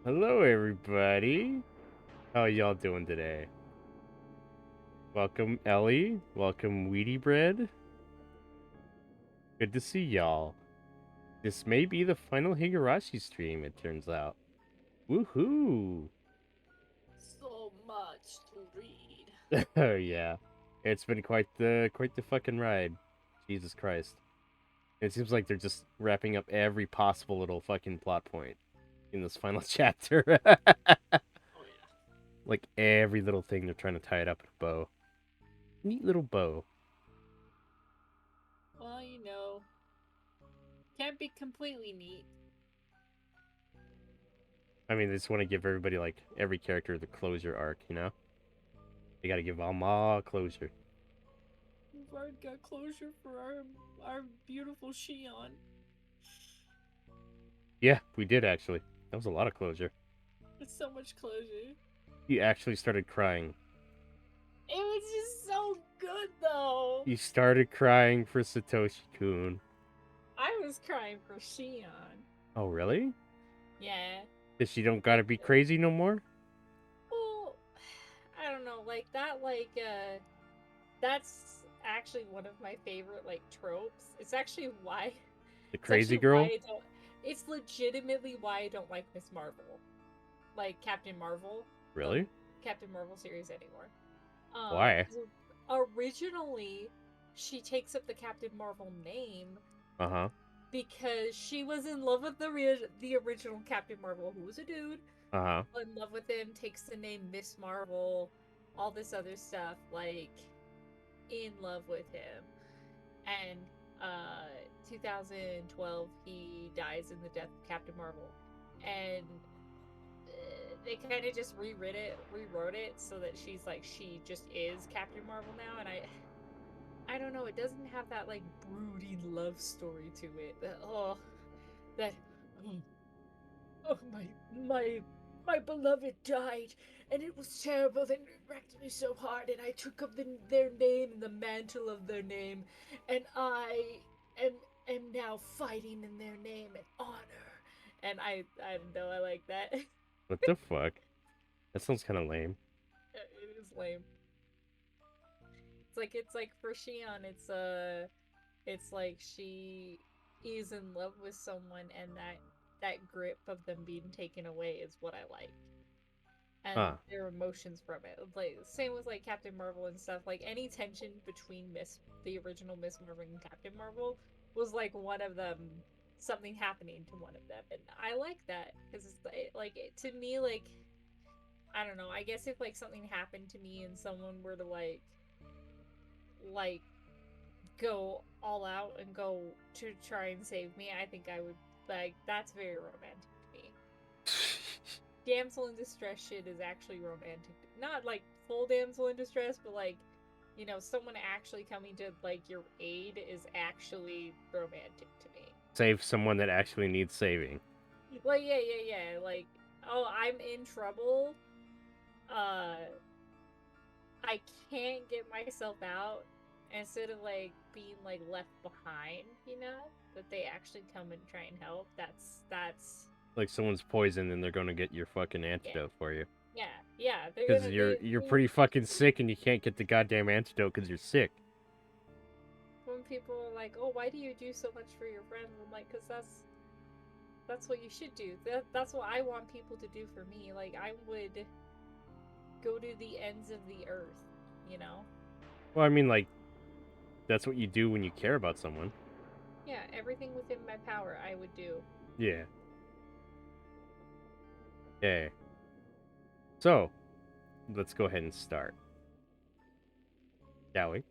Hello, everybody. How y'all doing today? Welcome, Ellie. Welcome, Weedy Bread. Good to see y'all. This may be the final Higurashi stream, it turns out. Woohoo! So much to read. Oh yeah, it's been quite the fucking ride. Jesus Christ! It seems like they're just wrapping up every possible little fucking plot point in this final chapter. Oh yeah. Like every little thing they're trying to tie it up in a bow. Neat little bow. Well, can't be completely neat. I mean, they just want to give everybody, like, every character the closure arc, you know? They gotta give Alma closure. We've already got closure for our beautiful Shion. Yeah, we did, actually. That was a lot of closure. It's so much closure. You actually started crying. It was just so good, though. You started crying for Satoshi-kun. I was crying for Shion. Oh, really? Yeah. Cause she don't gotta be crazy no more? Well, I don't know, like that, that's actually one of my favorite like tropes. It's actually why The it's actually crazy why girl? I don't it's legitimately why I don't like Miss Marvel. Like Captain Marvel, the Really? Captain Marvel series anymore. Why? 'Cause originally she takes up the Captain Marvel name Uh-huh. because she was in love with the original Captain Marvel, who was a dude. Uh-huh. Fell in love with him, takes the name Miss Marvel, all this other stuff, like in love with him. And 2012, he dies in the death of Captain Marvel, and they kind of just rewrote it so that she just is Captain Marvel now, and I don't know, it doesn't have that like brooding love story to it. That oh, oh my beloved died, and it was terrible, and it wrecked me so hard, and I took up their name and the mantle of their name, and I am now fighting in their name and honor. And I don't know, I like that. What the fuck? That sounds kind of lame. It is lame. It's like for Shion, it's like she is in love with someone, and that grip of them being taken away is what I like. And Huh. their emotions from it. Like same with like Captain Marvel and stuff. Like any tension between the original Miss Marvel and Captain Marvel was like one of them, something happening to one of them, and I like that because it's to me, like I don't know. I guess if like something happened to me and someone were to like go all out and go to try and save me, I think I would like that's very romantic to me. Damsel in distress shit is actually romantic. Not like full damsel in distress, but like, someone actually coming to like your aid is actually romantic to me. Save someone that actually needs saving. Like, yeah. Like, oh, I'm in trouble. Uh, I can't get myself out. Instead of like being like left behind, that they actually come and try and help. That's Like someone's poisoned and they're gonna get your fucking yeah, antidote for you. yeah. They're Because gonna you're pretty fucking sick and you can't get the goddamn antidote because you're sick. when people are like, "Oh, why do you do so much for your friends?" I'm like, "Cause that's what you should do. That's what I want people to do for me. Like I would go to the ends of the earth, you know? Well, I mean, like, that's what you do when you care about someone. Yeah, everything within my power I would do." Yeah. Okay. So, let's go ahead and start. Shall we?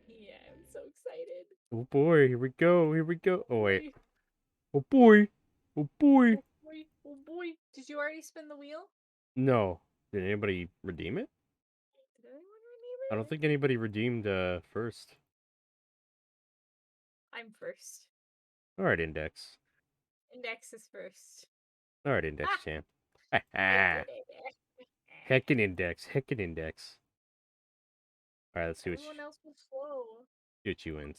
Yeah, I'm so excited. Oh boy, here we go, here we go. Oh wait. Boy, Oh boy. Oh boy. oh boy, oh boy. Did you already spin the wheel? No. Did anybody redeem it? Did anyone redeem I don't it? think anybody redeemed first. I'm first. Alright, Index. Index is first. Alright, Index Ah, champ. I did it. Heckin' Index. Heckin' Index. Alright, let's Everyone else was slow. see what you wins.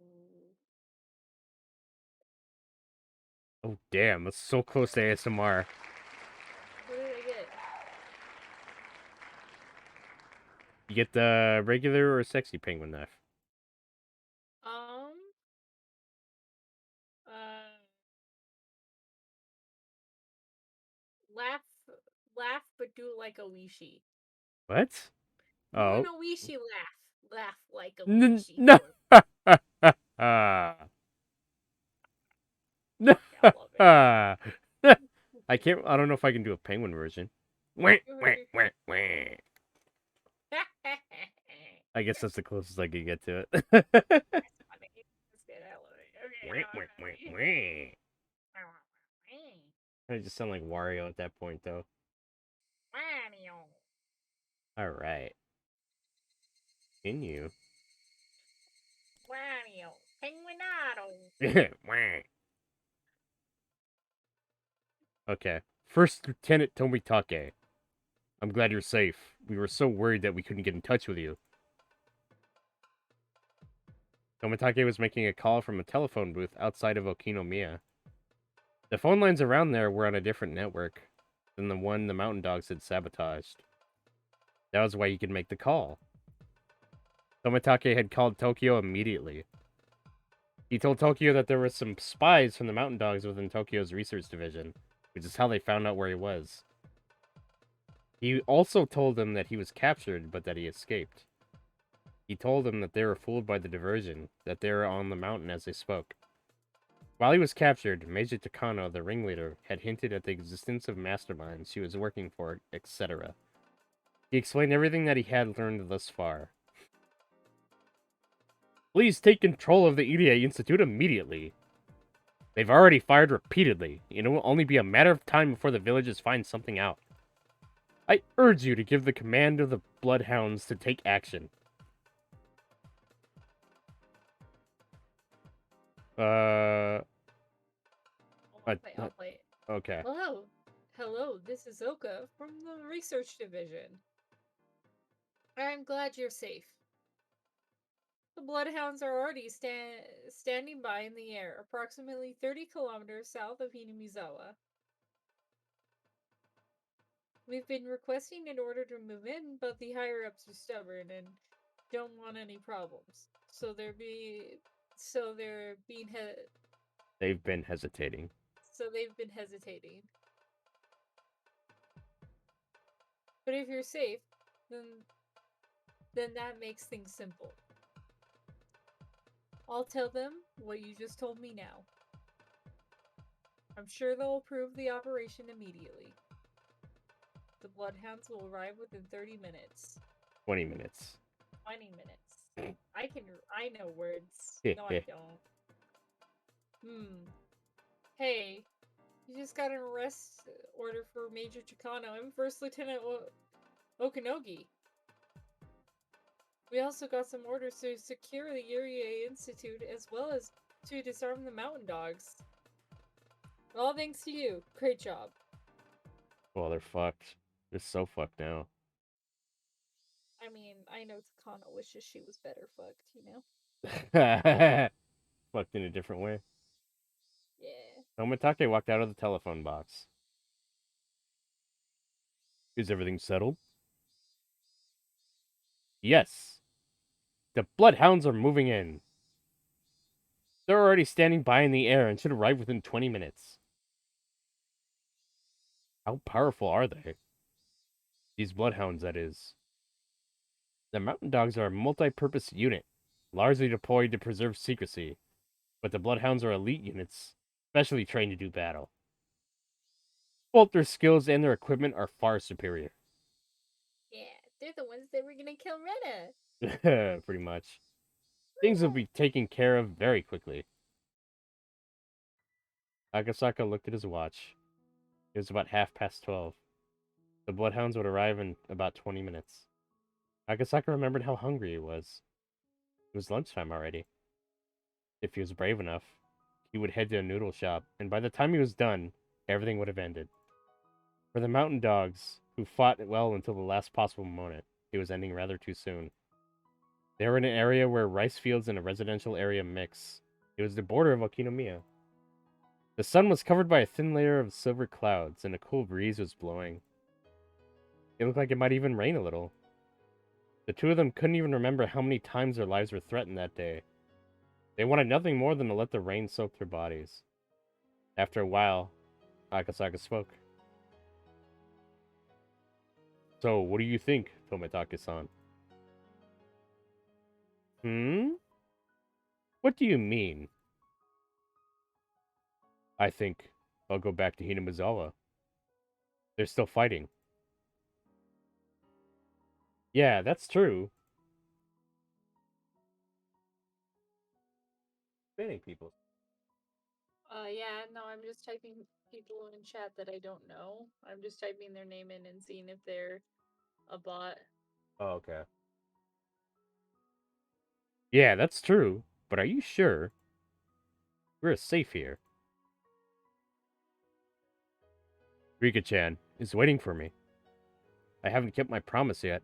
Ooh. Oh damn, that's so close to ASMR. What did I get? You get the regular or sexy penguin knife? Um, uh, laugh, laugh, but do it like a Oishi. What? Do an Oh. Oishi laugh. Laugh like a Oishi No. for me. No. I love it. I can't. I don't know if I can do a penguin version. Wah, wah, wah, wah. I guess that's the closest I could get to it. That's funny. That's good. I love it. Okay, Wah, now wah, I'm wah, ready. wah. I just sound like Wario at that point, though. Mario. All right. Continue. Mario. Penguinado. Wah. Okay. First Lieutenant Tomitake. I'm glad you're safe. We were so worried that we couldn't get in touch with you. Tomitake was making a call from a telephone booth outside of Okinomiya. The phone lines around there were on a different network than the one the mountain dogs had sabotaged. That was why he could make the call. Tomitake had called Tokyo immediately. He told Tokyo that there were some spies from the mountain dogs within Tokyo's research division, which is how they found out where he was. He also told them that he was captured, but that he escaped. He told them that they were fooled by the diversion, that they were on the mountain as they spoke. While he was captured, Meiji Takano, the ringleader, had hinted at the existence of masterminds she was working for, etc. He explained everything that he had learned thus far. Please take control of the EDA Institute immediately. They've already fired repeatedly. It will only be a matter of time before the villages find something out. I urge you to give the command of the Bloodhounds to take action. I'll play it. Okay. Hello, this is Oka from the research division. I'm glad you're safe. The Bloodhounds are already standing by in the air, approximately 30 kilometers south of Hinomizawa. We've been requesting an order to move in, but the higher-ups are stubborn and don't want any problems. They've been hesitating. But if you're safe, then that makes things simple. I'll tell them what you just told me now. I'm sure they'll approve the operation immediately. The Bloodhounds will arrive within 30 minutes. 20 minutes. 20 minutes. I know words. No, I don't. Hey, you just got an arrest order for Major Chikano and First Lieutenant Okanogi. We also got some orders to secure the ENVtuber Institute as well as to disarm the mountain dogs. All thanks to you. Great job. Well, they're fucked. They're so fucked now. I mean, I know Takano wishes she was better fucked, you know? Fucked in a different way. Yeah. Tomitake walked out of the telephone box. Is everything settled? Yes. The Bloodhounds are moving in. They're already standing by in the air and should arrive within 20 minutes. How powerful are they? These Bloodhounds, that is. The Mountain Dogs are a multi-purpose unit, largely deployed to preserve secrecy, but the Bloodhounds are elite units, specially trained to do battle. Both their skills and their equipment are far superior. Yeah, they're the ones that were gonna kill Rena. Pretty much. Things will be taken care of very quickly. Agasaka looked at his watch. It was about 12:30. The Bloodhounds would arrive in about 20 minutes. Agasaka remembered how hungry he was. It was lunchtime already. If he was brave enough, he would head to a noodle shop, and by the time he was done, everything would have ended. For the mountain dogs, who fought well until the last possible moment, it was ending rather too soon. They were in an area where rice fields and a residential area mix. It was the border of Okinomiya. The sun was covered by a thin layer of silver clouds, and a cool breeze was blowing. It looked like it might even rain a little. The two of them couldn't even remember how many times their lives were threatened that day. They wanted nothing more than to let the rain soak their bodies. After a while, Akasaka spoke. So, what do you think, Tomitake-san? What do you mean? I think I'll go back to Hinomizawa. They're still fighting. Yeah, that's true. Many people. Yeah, no, I'm just typing people in chat that I don't know. I'm just typing their name in and seeing if they're a bot. Oh, okay. Yeah, that's true. But are you sure? We're safe here. Rika-chan is waiting for me. I haven't kept my promise yet.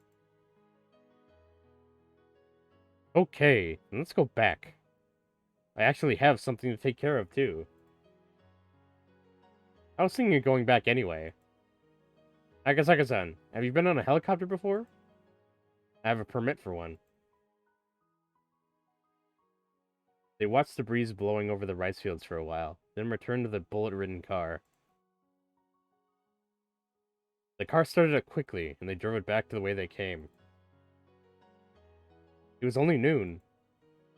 Okay, let's go back. I actually have something to take care of, too. I was thinking of going back anyway. Akasaka-san, have you been on a helicopter before? I have a permit for one. They watched the breeze blowing over the rice fields for a while, then returned to the bullet-ridden car. The car started up quickly, and they drove it back to the way they came. It was only noon.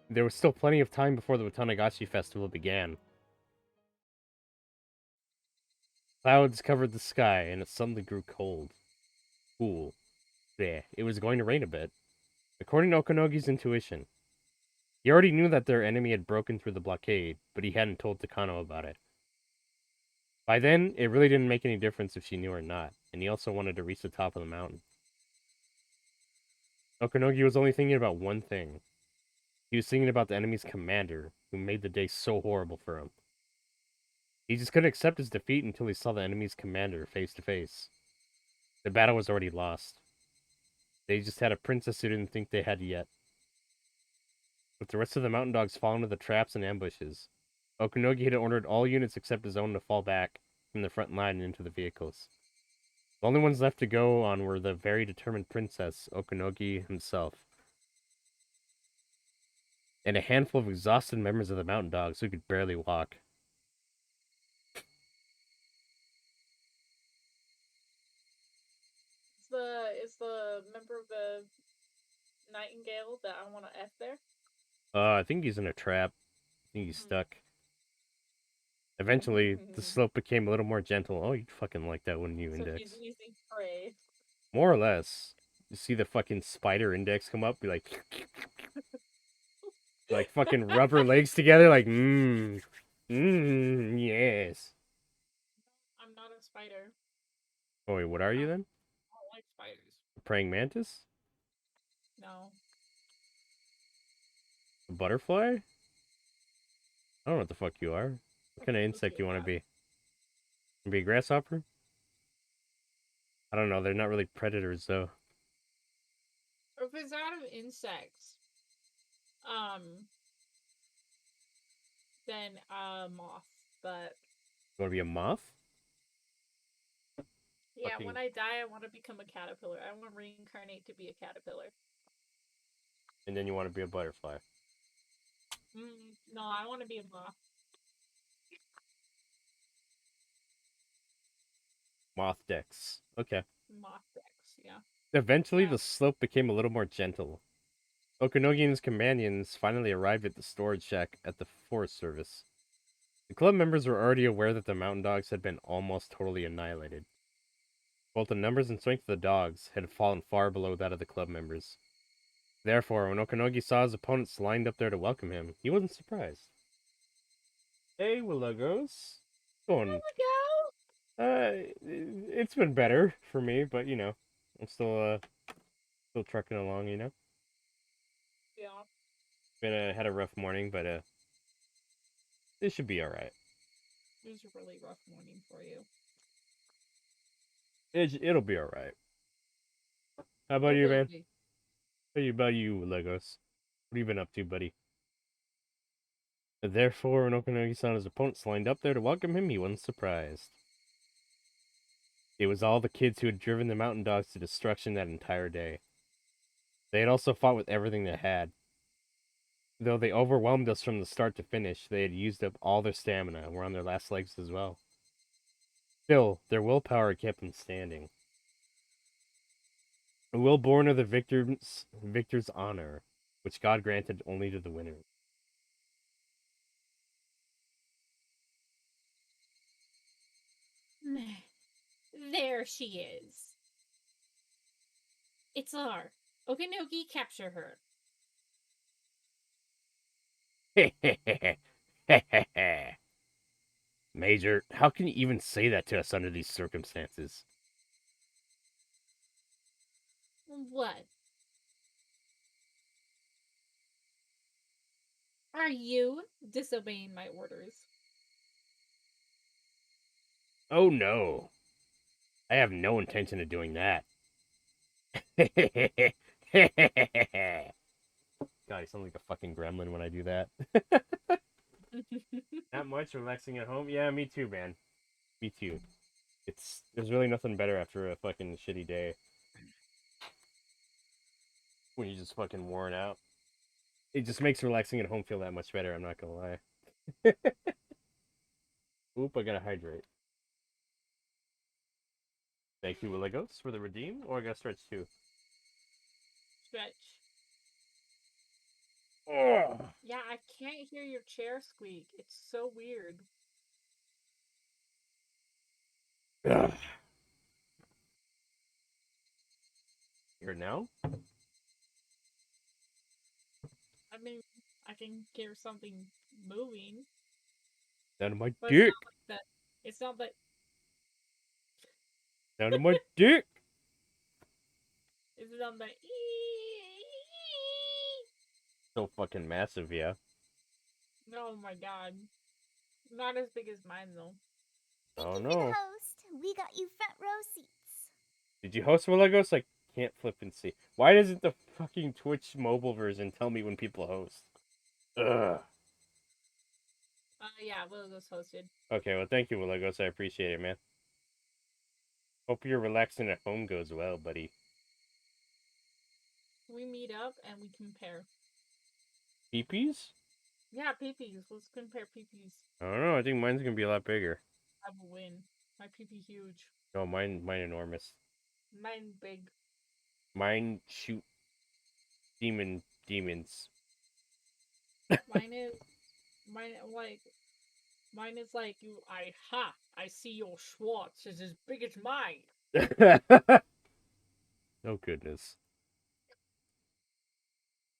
There was still plenty of time before the Watanagashi festival began. Clouds covered the sky, and it suddenly grew cold. Cool. Yeah, it was going to rain a bit. According to Okanogi's intuition, he already knew that their enemy had broken through the blockade, but he hadn't told Takano about it. By then, it really didn't make any difference if she knew or not, and he also wanted to reach the top of the mountain. Okanogi was only thinking about one thing. He was thinking about the enemy's commander, who made the day so horrible for him. He just couldn't accept his defeat until he saw the enemy's commander face to face. The battle was already lost. They just had a princess who didn't think they had yet. With the rest of the mountain dogs falling into the traps and ambushes, Okanogi had ordered all units except his own to fall back from the front line and into the vehicles. The only ones left to go on were the very determined princess, Okanogi himself, and a handful of exhausted members of the mountain dogs who could barely walk. Is the member of the Nightingale that I want to F there? I think he's in a trap. I think he's stuck. Eventually, the slope became a little more gentle. Oh, you'd fucking like that, wouldn't you, So Index? he's using prey. More or less. You see the fucking spider Index come up, be like fucking rubber legs together, like, yes. I'm not a spider. Oh, wait, what are you then? I don't like spiders. A praying mantis? No. A butterfly? I don't know what the fuck you are. What kind of insect you want to be? You be a grasshopper? I don't know. They're not really predators, though. If it's out of insects, then moth. But You want to be a moth? yeah, Fucking... when I die, I want to become a caterpillar. I want to reincarnate to be a caterpillar. And then you want to be a butterfly. No, I want to be a moth. Moth decks. Okay. Moth decks, yeah. Eventually, Yeah. the slope became a little more gentle. Okanogi and his companions finally arrived at the storage shack at the Forest Service. The club members were already aware that the mountain dogs had been almost totally annihilated. Both the numbers and strength of the dogs had fallen far below that of the club members. Therefore, when Okanogi saw his opponents lined up there to welcome him, he wasn't surprised. Hey, Willogos. Going. It's been better for me, but I'm still trucking along. Yeah. Had a rough morning, but it should be all right. It was a really rough morning for you. It'll be all right. How about you, man? How about you, Legos? What have you been up to, buddy? Therefore, when Okanogi-san and his opponents lined up there to welcome him, he wasn't surprised. It was all the kids who had driven the mountain dogs to destruction that entire day. They had also fought with everything they had. Though they overwhelmed us from the start to finish, they had used up all their stamina and were on their last legs as well. Still, their willpower kept them standing. A will born of the victor's honor, which God granted only to the winner. There she is. It's our Okanogi, capture her. Major, how can you even say that to us under these circumstances? What? Are you disobeying my orders? Oh no. I have no intention of doing that. God, I sound like a fucking gremlin when I do that. much. Relaxing at home. Yeah, me too, man. Me too. There's really nothing better after a fucking shitty day when you're just fucking worn out. It just makes relaxing at home feel that much better. I'm not gonna lie. Oop, I gotta hydrate. Thank you, Legos, for the redeem. Or I gotta stretch too. Stretch. Oh. Yeah, I can't hear your chair squeak. It's so weird. Ugh. Here now? I mean, I can hear something moving, Down to my but it's dick. not like that. It's not that. Down to my dick. It's not that. So fucking massive, yeah. Oh my god. Not as big as mine though. Thank Oh you for no. the host. We got you front row seats. Did you host one Legos? I can't flip and see. Why doesn't the fucking Twitch mobile version tell me when people host? Ugh. Yeah, Will was hosted. Okay, well, thank you, Legos. I appreciate it, man. Hope your relaxing at home goes well, buddy. We meet up and we compare. Peepees? Yeah, peepees. Let's compare peepees. I don't know. I think mine's gonna be a lot bigger. I will win. My peepee huge. No, mine enormous. Mine big. Mine shoot demons. Mine is mine is like you. I see your Schwartz is as big as mine. Oh goodness.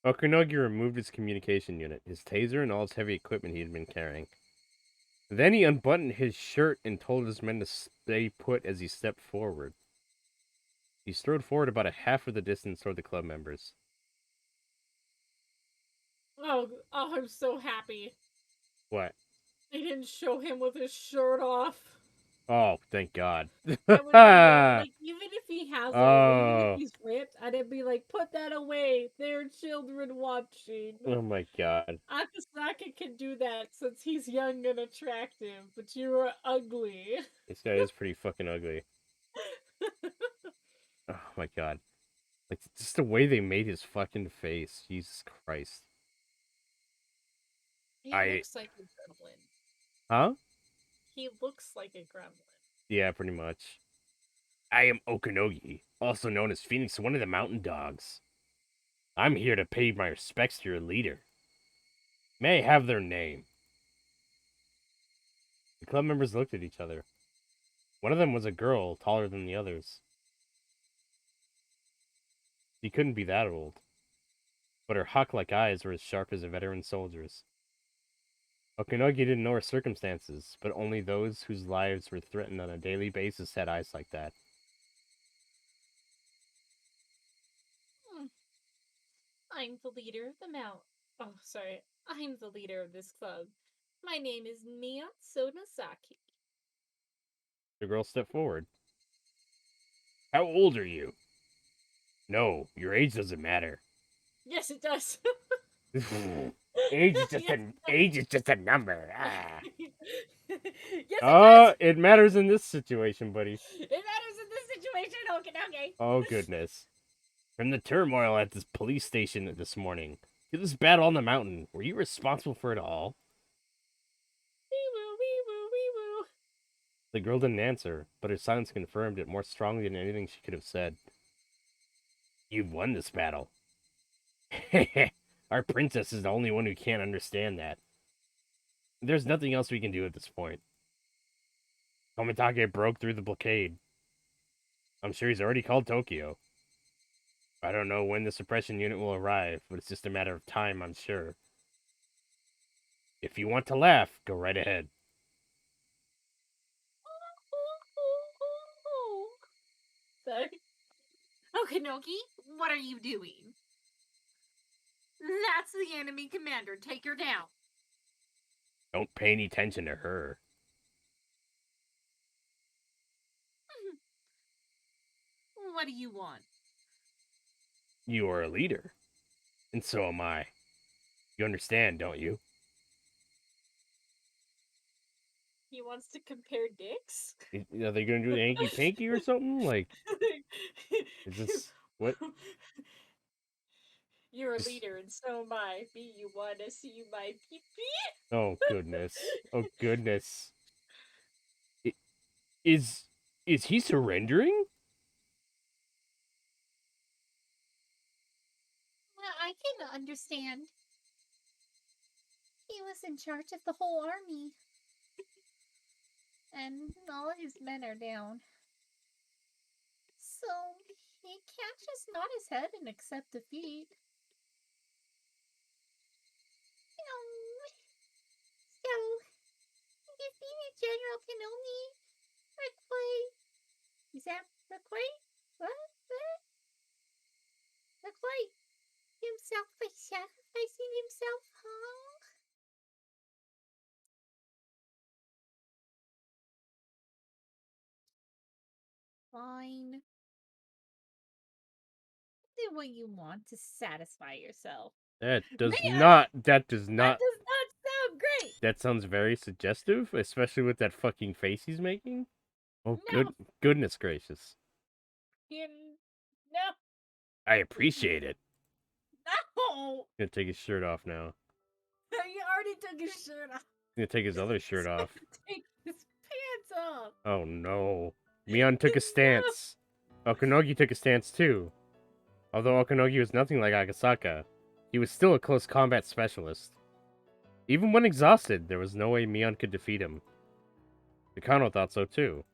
Okunogi removed his communication unit, his taser, and all his heavy equipment he had been carrying. Then he unbuttoned his shirt and told his men to stay put as he stepped forward. He strode forward about a half of the distance toward the club members. Oh, I'm so happy. What? They didn't show him with his shirt off. Oh, thank God. I would be like, even if he has even if Oh. he's ripped, I'd be like, put that away. There are children watching. Oh my God. Akasaka can do that since he's young and attractive, but you are ugly. This guy is pretty fucking ugly. Oh my God. Like, just the way they made his fucking face. Jesus Christ. He looks like a gremlin. Huh? He looks like a gremlin. Yeah, pretty much. I am Okanogi, also known as Phoenix, one of the mountain dogs. I'm here to pay my respects to your leader. May I have their name? The club members looked at each other. One of them was a girl, taller than the others. She couldn't be that old, but her hawk-like eyes were as sharp as a veteran soldier's. Okanogi didn't know her circumstances, but only those whose lives were threatened on a daily basis had eyes like that. I'm the leader of the Mount. Oh, sorry. I'm the leader of this club. My name is Mia Sonasaki. The girl stepped forward. How old are you? No, your age doesn't matter. Yes, it does. Age is Yes, just a number. Ah. yes, it does. It matters in this situation, buddy. It matters in this situation. Okay. Oh goodness. From the turmoil at this police station this morning to this battle on the mountain, were you responsible for it all? Wee woo, wee woo, wee woo. The girl didn't answer, but her silence confirmed it more strongly than anything she could have said. You've won this battle. Our princess is the only one who can't understand that. There's nothing else we can do at this point. Komitake broke through the blockade. I'm sure he's already called Tokyo. I don't know when the suppression unit will arrive, but it's just a matter of time, I'm sure. If you want to laugh, go right ahead. Sorry. Okanoki, what are you doing? That's the enemy commander. Take her down. Don't pay any attention to her. What do you want? You are a leader, and so am I. You understand, don't you? He wants to compare dicks. Are they gonna do the hanky panky or something? Like, is this what? You're a Just- leader, and so am I. Me, you wanna see my pee pee? Oh goodness! Oh goodness! I- Is is he surrendering? Well, I can understand. He was in charge of the whole army. And all his men are down. So he can't just nod his head and accept defeat. So, defeated General Kenomi Is that requite? What? Requite himself by sacrificing himself, huh? Fine. Do what you want to satisfy yourself. That does Man, not. That does That not. does not sound great. That sounds very suggestive, especially with that fucking face he's making. Oh, No. goodness gracious! No. I appreciate it. No. Gonna take his shirt off now. He already took his shirt off. Gonna take his other shirt off. Take his pants off. Oh no! Mion took a stance. Okanogi took a stance too. Although Okanogi was nothing like Agasaka, he was still a close combat specialist. Even when exhausted, there was no way Mion could defeat him. Nakano thought so too.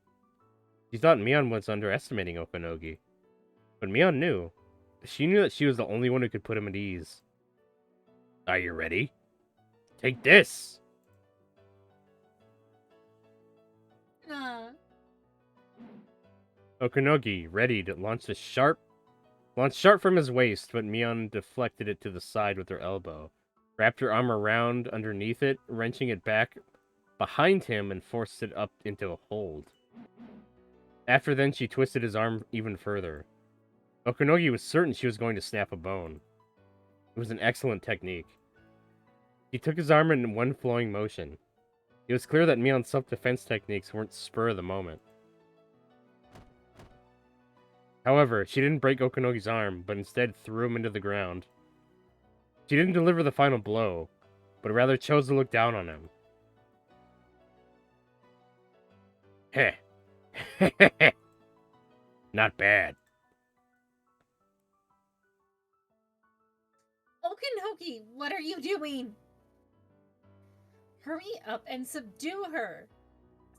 She thought Mion was underestimating Okanogi. But Mion knew. She knew that she was the only one who could put him at ease. Are you ready? Take this! Okanogi, ready to launch sharp from his waist, but Mion deflected it to the side with her elbow, wrapped her arm around underneath it, wrenching it back behind him and forced it up into a hold. After then, she twisted his arm even further. Okanogi was certain she was going to snap a bone. It was an excellent technique. He took his arm in one flowing motion. It was clear that Mion's self-defense techniques weren't spur of the moment. However, she didn't break Okanogi's arm, but instead threw him into the ground. She didn't deliver the final blow, but rather chose to look down on him. Heh. Not bad. Okanogi, what are you doing? Hurry up and subdue her.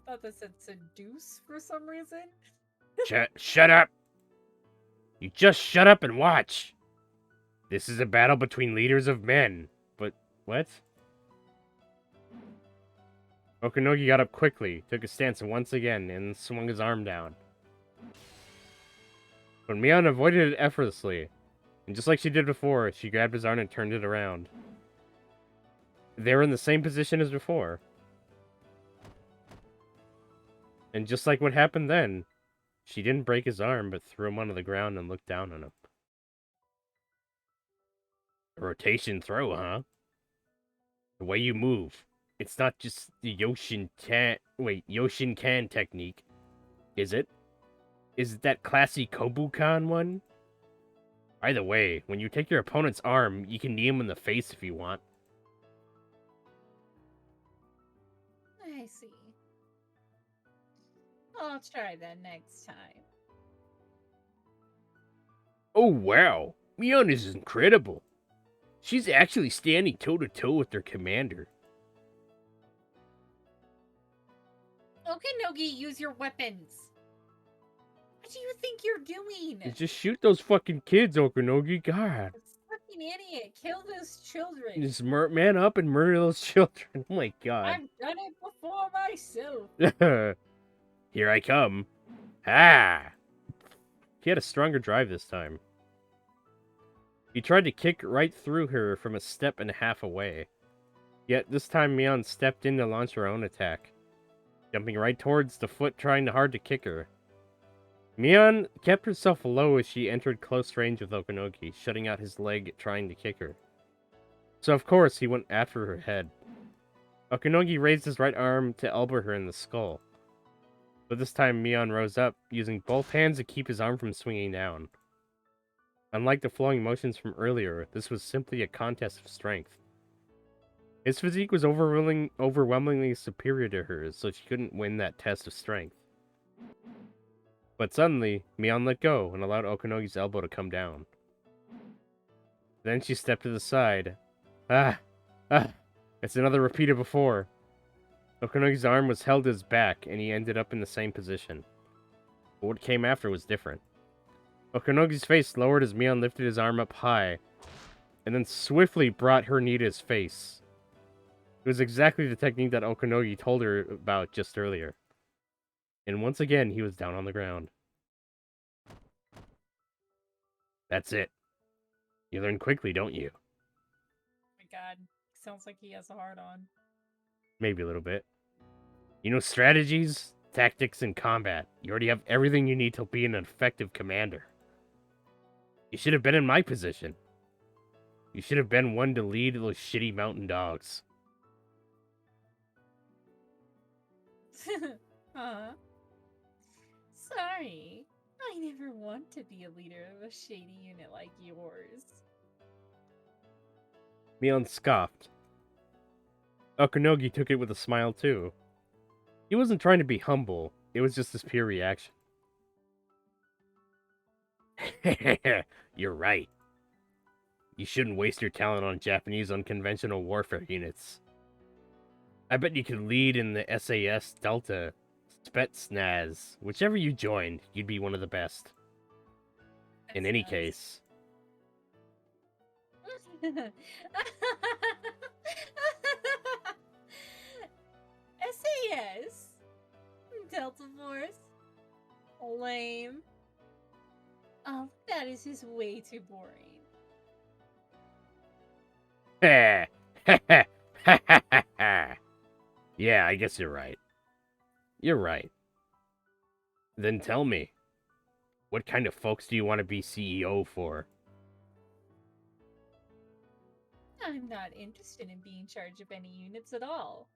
I thought that said seduce for some reason. Shut up! You just shut up and watch! This is a battle between leaders of men. But, what? Okanogi got up quickly, took a stance once again, and swung his arm down. But Mion avoided it effortlessly, and just like she did before, she grabbed his arm and turned it around. They were in the same position as before. And just like what happened then, she didn't break his arm, but threw him onto the ground and looked down on him. A rotation throw, huh? The way you move. It's not just the Yoshinkan technique, is it? Is it that classy Kobukan one? Either way, when you take your opponent's arm, you can knee him in the face if you want. I see. I'll try that next time. Oh wow, Mion is incredible. She's actually standing toe-to-toe with their commander. Okanogi, use your weapons. What do you think you're doing? Just shoot those fucking kids, Okanogi. God. Fucking idiot. Kill those children. Just man up and murder those children. Oh my god. I've done it before myself. Here I come. Ah! He had a stronger drive this time. He tried to kick right through her from a step and a half away. Yet this time Mion stepped in to launch her own attack, jumping right towards the foot trying hard to kick her. Mion kept herself low as she entered close range with Okanogi, shutting out his leg trying to kick her. So of course he went after her head. Okunogi raised his right arm to elbow her in the skull. But this time, Mion rose up, using both hands to keep his arm from swinging down. Unlike the flowing motions from earlier, this was simply a contest of strength. His physique was overwhelmingly superior to hers, so she couldn't win that test of strength. But suddenly, Mion let go and allowed Okunogi's elbow to come down. Then she stepped to the side. Ah! It's another repeat of before. Okunogi's arm was held to his back, and he ended up in the same position. But what came after was different. Okunogi's face lowered as Mion lifted his arm up high, and then swiftly brought her knee to his face. It was exactly the technique that Okunogi told her about just earlier. And once again, he was down on the ground. That's it. You learn quickly, don't you? Oh my god. Sounds like he has a hard on. Maybe a little bit. You know strategies, tactics, and combat. You already have everything you need to be an effective commander. You should have been in my position. You should have been one to lead those shitty mountain dogs. Sorry. I never want to be a leader of a shady unit like yours. Mion scoffed. Okunogi took it with a smile too. He wasn't trying to be humble, it was just his pure reaction. You're right. You shouldn't waste your talent on Japanese unconventional warfare units. I bet you could lead in the SAS, Delta, Spetsnaz. Whichever you joined, you'd be one of the best. In any case. SAS? Delta Force? Lame. Oh, that is just way too boring. Yeah, I guess you're right. You're right. Then tell me, what kind of folks do you want to be CEO for? I'm not interested in being in charge of any units at all.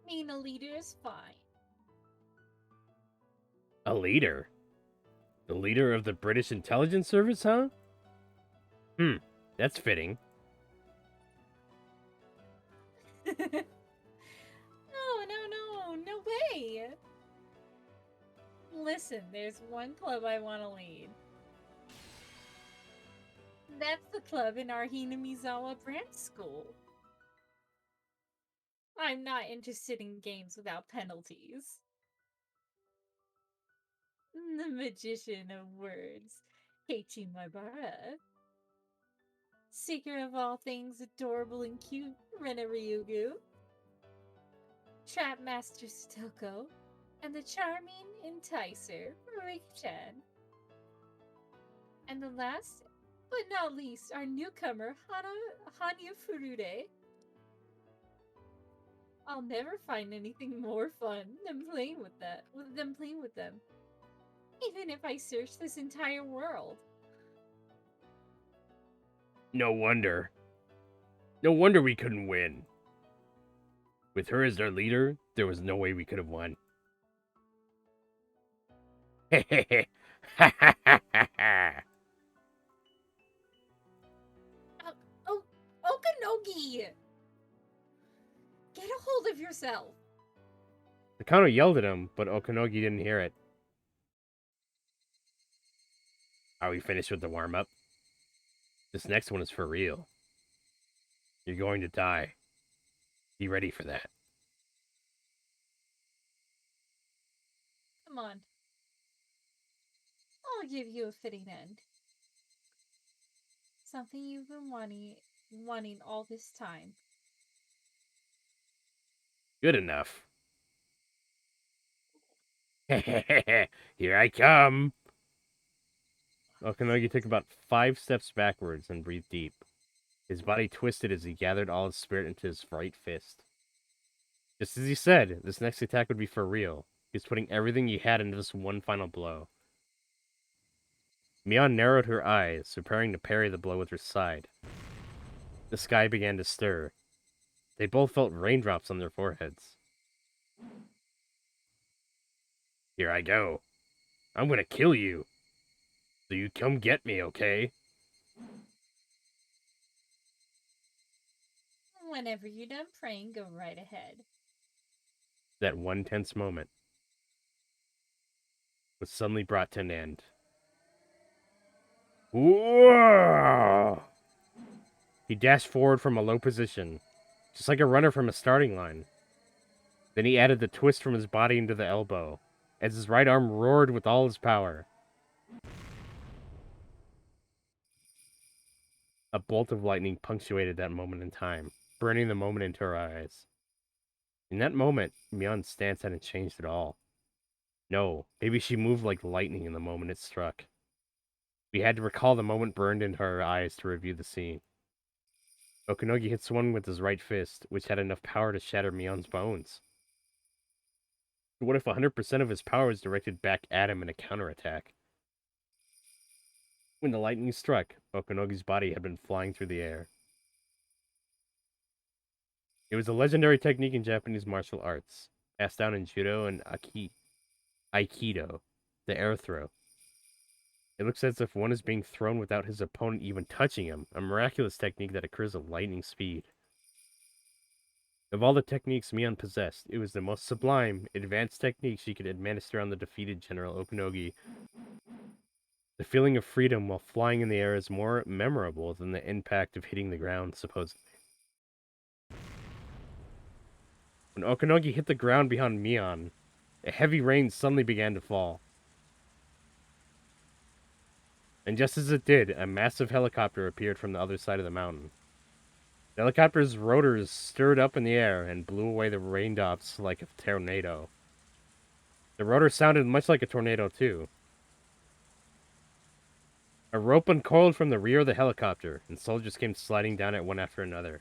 Being a leader is fine. A leader? The leader of the British Intelligence Service, huh? That's fitting. No way! Listen, there's one club I want to lead. That's the club in our Hinomizawa branch school. I'm not interested in games without penalties. The magician of words, Hinomizawa. Seeker of all things adorable and cute, Rena Ryugu. Trapmaster Stoko, and the charming enticer, Riki-chan. And the last, but not least, our newcomer, Hanya Furude. I'll never find anything more fun than playing with them. Even if I search this entire world. No wonder. No wonder we couldn't win. With her as our leader, there was no way we could have won. Okanogi! Get a hold of yourself! Nakano yelled at him, but Okanogi didn't hear it. Are we finished with the warm-up? This next one is for real. You're going to die. Be ready for that. Come on. I'll give you a fitting end. Something you've been wanting all this time. Good enough. Here I come. Okanogi took about 5 steps backwards and breathed deep. His body twisted as he gathered all his spirit into his right fist. Just as he said, this next attack would be for real. He was putting everything he had into this one final blow. Mion narrowed her eyes, preparing to parry the blow with her side. The sky began to stir. They both felt raindrops on their foreheads. Here I go. I'm gonna kill you. So you come get me, okay? Whenever you're done praying, go right ahead. That one tense moment was suddenly brought to an end. Whoa! He dashed forward from a low position, just like a runner from a starting line. Then he added the twist from his body into the elbow, as his right arm roared with all his power. A bolt of lightning punctuated that moment in time, burning the moment into her eyes. In that moment, Mion's stance hadn't changed at all. No, maybe she moved like lightning in the moment it struck. We had to recall the moment burned into our eyes to review the scene. Okunogi hit someone with his right fist, which had enough power to shatter Mion's bones. What if 100% of his power was directed back at him in a counterattack? When the lightning struck, Okunogi's body had been flying through the air. It was a legendary technique in Japanese martial arts, passed down in Judo and Aikido, the air throw. It looks as if one is being thrown without his opponent even touching him, a miraculous technique that occurs at lightning speed. Of all the techniques Mion possessed, it was the most sublime, advanced technique she could administer on the defeated General Okunogi. The feeling of freedom while flying in the air is more memorable than the impact of hitting the ground, supposedly. When Okunogi hit the ground behind Mion, a heavy rain suddenly began to fall. And just as it did, a massive helicopter appeared from the other side of the mountain. The helicopter's rotors stirred up in the air and blew away the raindrops like a tornado. The rotor sounded much like a tornado, too. A rope uncoiled from the rear of the helicopter, and soldiers came sliding down it one after another.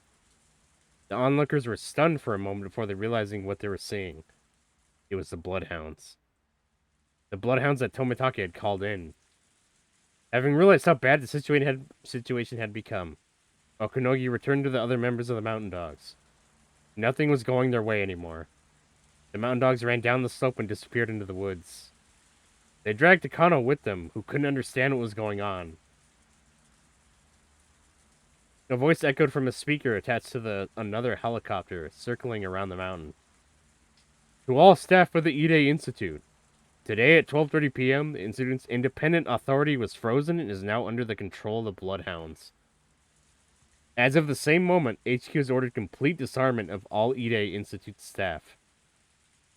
The onlookers were stunned for a moment before they realizing what they were seeing. It was the Bloodhounds. The Bloodhounds that Tomitake had called in. Having realized how bad the situation had become, Okunogi returned to the other members of the Mountain Dogs. Nothing was going their way anymore. The Mountain Dogs ran down the slope and disappeared into the woods. They dragged Takano with them, who couldn't understand what was going on. A voice echoed from a speaker attached to another helicopter circling around the mountain. To all staff of the Ide Institute, today at 12:30 p.m., the Institute's independent authority was frozen and is now under the control of the Bloodhounds. As of the same moment, HQ has ordered complete disarmament of all Ide Institute staff.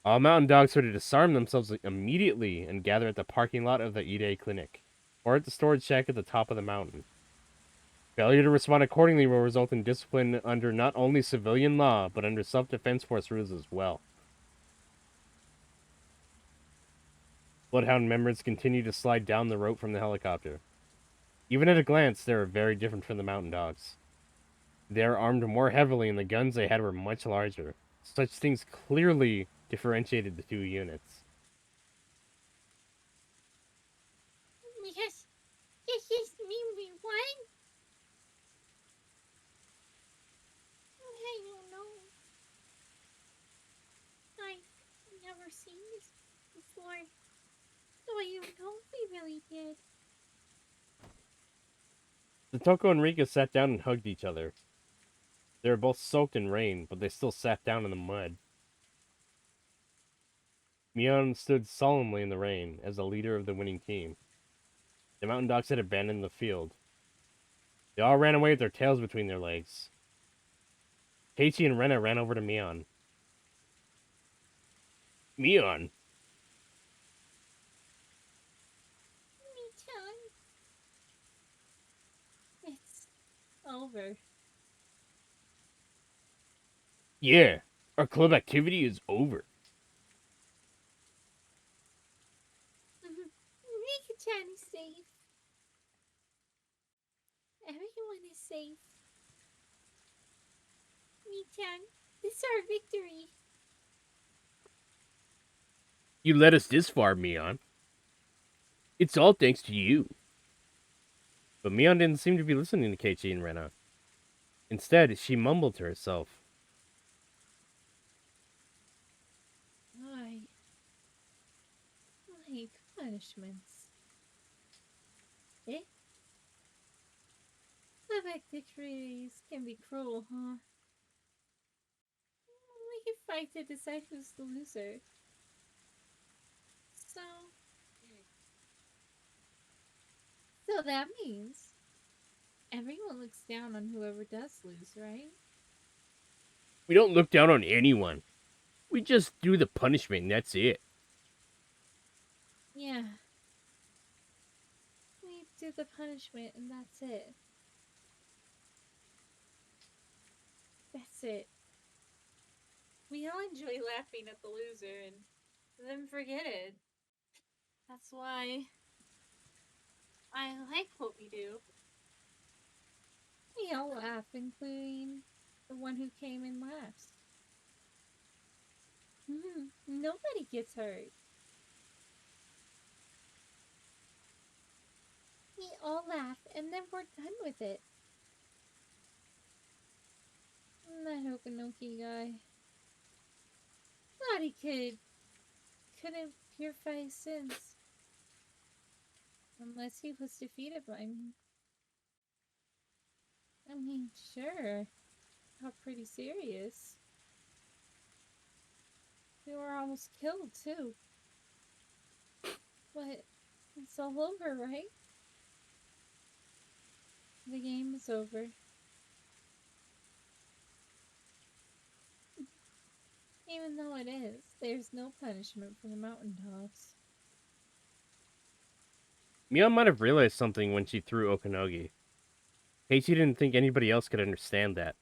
All Mountain Dogs are to disarm themselves immediately and gather at the parking lot of the Ide Clinic, or at the storage shack at the top of the mountain. Failure to respond accordingly will result in discipline under not only civilian law, but under self-defense force rules as well. Bloodhound members continue to slide down the rope from the helicopter. Even at a glance, they are very different from the Mountain Dogs. They are armed more heavily, and the guns they had were much larger. Such things clearly differentiated the two units. Yes. Yes, me, what? I don't know. I've never seen this before. So I don't know if we really did. Satoko and Rika sat down and hugged each other. They were both soaked in rain, but they still sat down in the mud. Mion stood solemnly in the rain as the leader of the winning team. The Mountain Dogs had abandoned the field. They all ran away with their tails between their legs. Keiichi and Rena ran over to Mion. Mion? Me-chan. It's over. Yeah, our club activity is over. Nika-chan is safe. Everyone is safe. Me-chan, this is our victory. You led us this far, Mion. It's all thanks to you. But Mion didn't seem to be listening to Keiichi and Rena. Instead, she mumbled to herself. Right, punishments. Eh? Comeback victories can be cruel, huh? We can fight to decide who's the loser. So, so that means everyone looks down on whoever does lose, right? We don't look down on anyone. We just do the punishment and that's it. Yeah. We do the punishment and that's it. That's it. We all enjoy laughing at the loser and then forget it. That's why I like what we do. We all laugh, including the one who came in last. Nobody gets hurt. We all laugh and then we're done with it. That Okanoki guy. Thought he couldn't purify his sins. Unless he was defeated by me. I mean, sure. Got pretty serious. We were almost killed, too. But it's all over, right? The game is over. Even though it is, there's no punishment for the mountain dogs. Mion might have realized something when she threw Okanogi. Heiichi didn't think anybody else could understand that.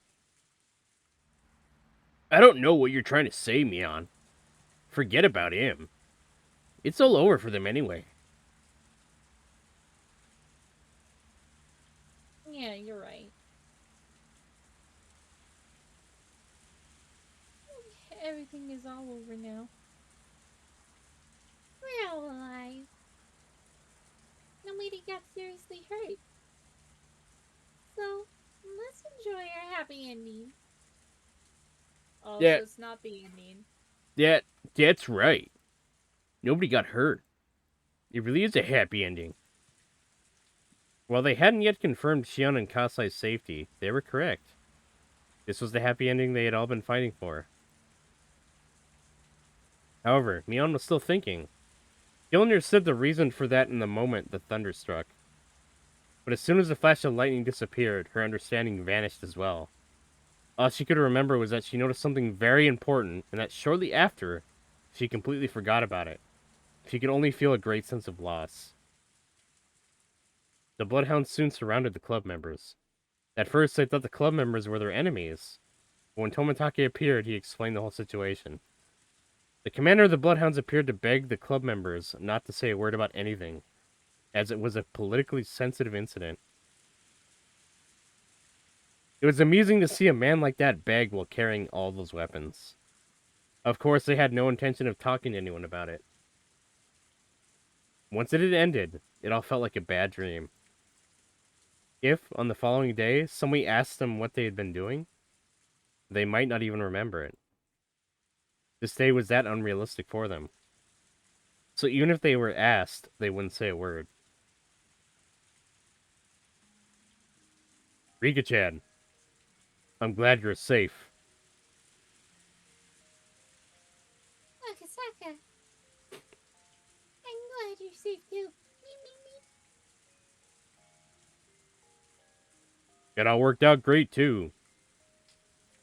I don't know what you're trying to say, Mion. Forget about him. It's all over for them anyway. Yeah, you're right. Everything is all over now. We're all alive. Nobody got seriously hurt. So, let's enjoy our happy ending. Also, Yeah. it's not the ending. That's right. Nobody got hurt. It really is a happy ending. While they hadn't yet confirmed Shion and Kasai's safety, they were correct. This was the happy ending they had all been fighting for. However, Mion was still thinking. He understood the reason for that in the moment the thunder struck. But as soon as the flash of lightning disappeared, her understanding vanished as well. All she could remember was that she noticed something very important, and that shortly after, she completely forgot about it. She could only feel a great sense of loss. The bloodhounds soon surrounded the club members. At first, they thought the club members were their enemies, but when Tomitake appeared, he explained the whole situation. The commander of the bloodhounds appeared to beg the club members not to say a word about anything, as it was a politically sensitive incident. It was amusing to see a man like that beg while carrying all those weapons. Of course, they had no intention of talking to anyone about it. Once it had ended, it all felt like a bad dream. If, on the following day, somebody asked them what they had been doing, they might not even remember it. This day was that unrealistic for them. So even if they were asked, they wouldn't say a word. Rika-chan, I'm glad you're safe. Akasaka, I'm glad you're safe too. Me. It all worked out great, too.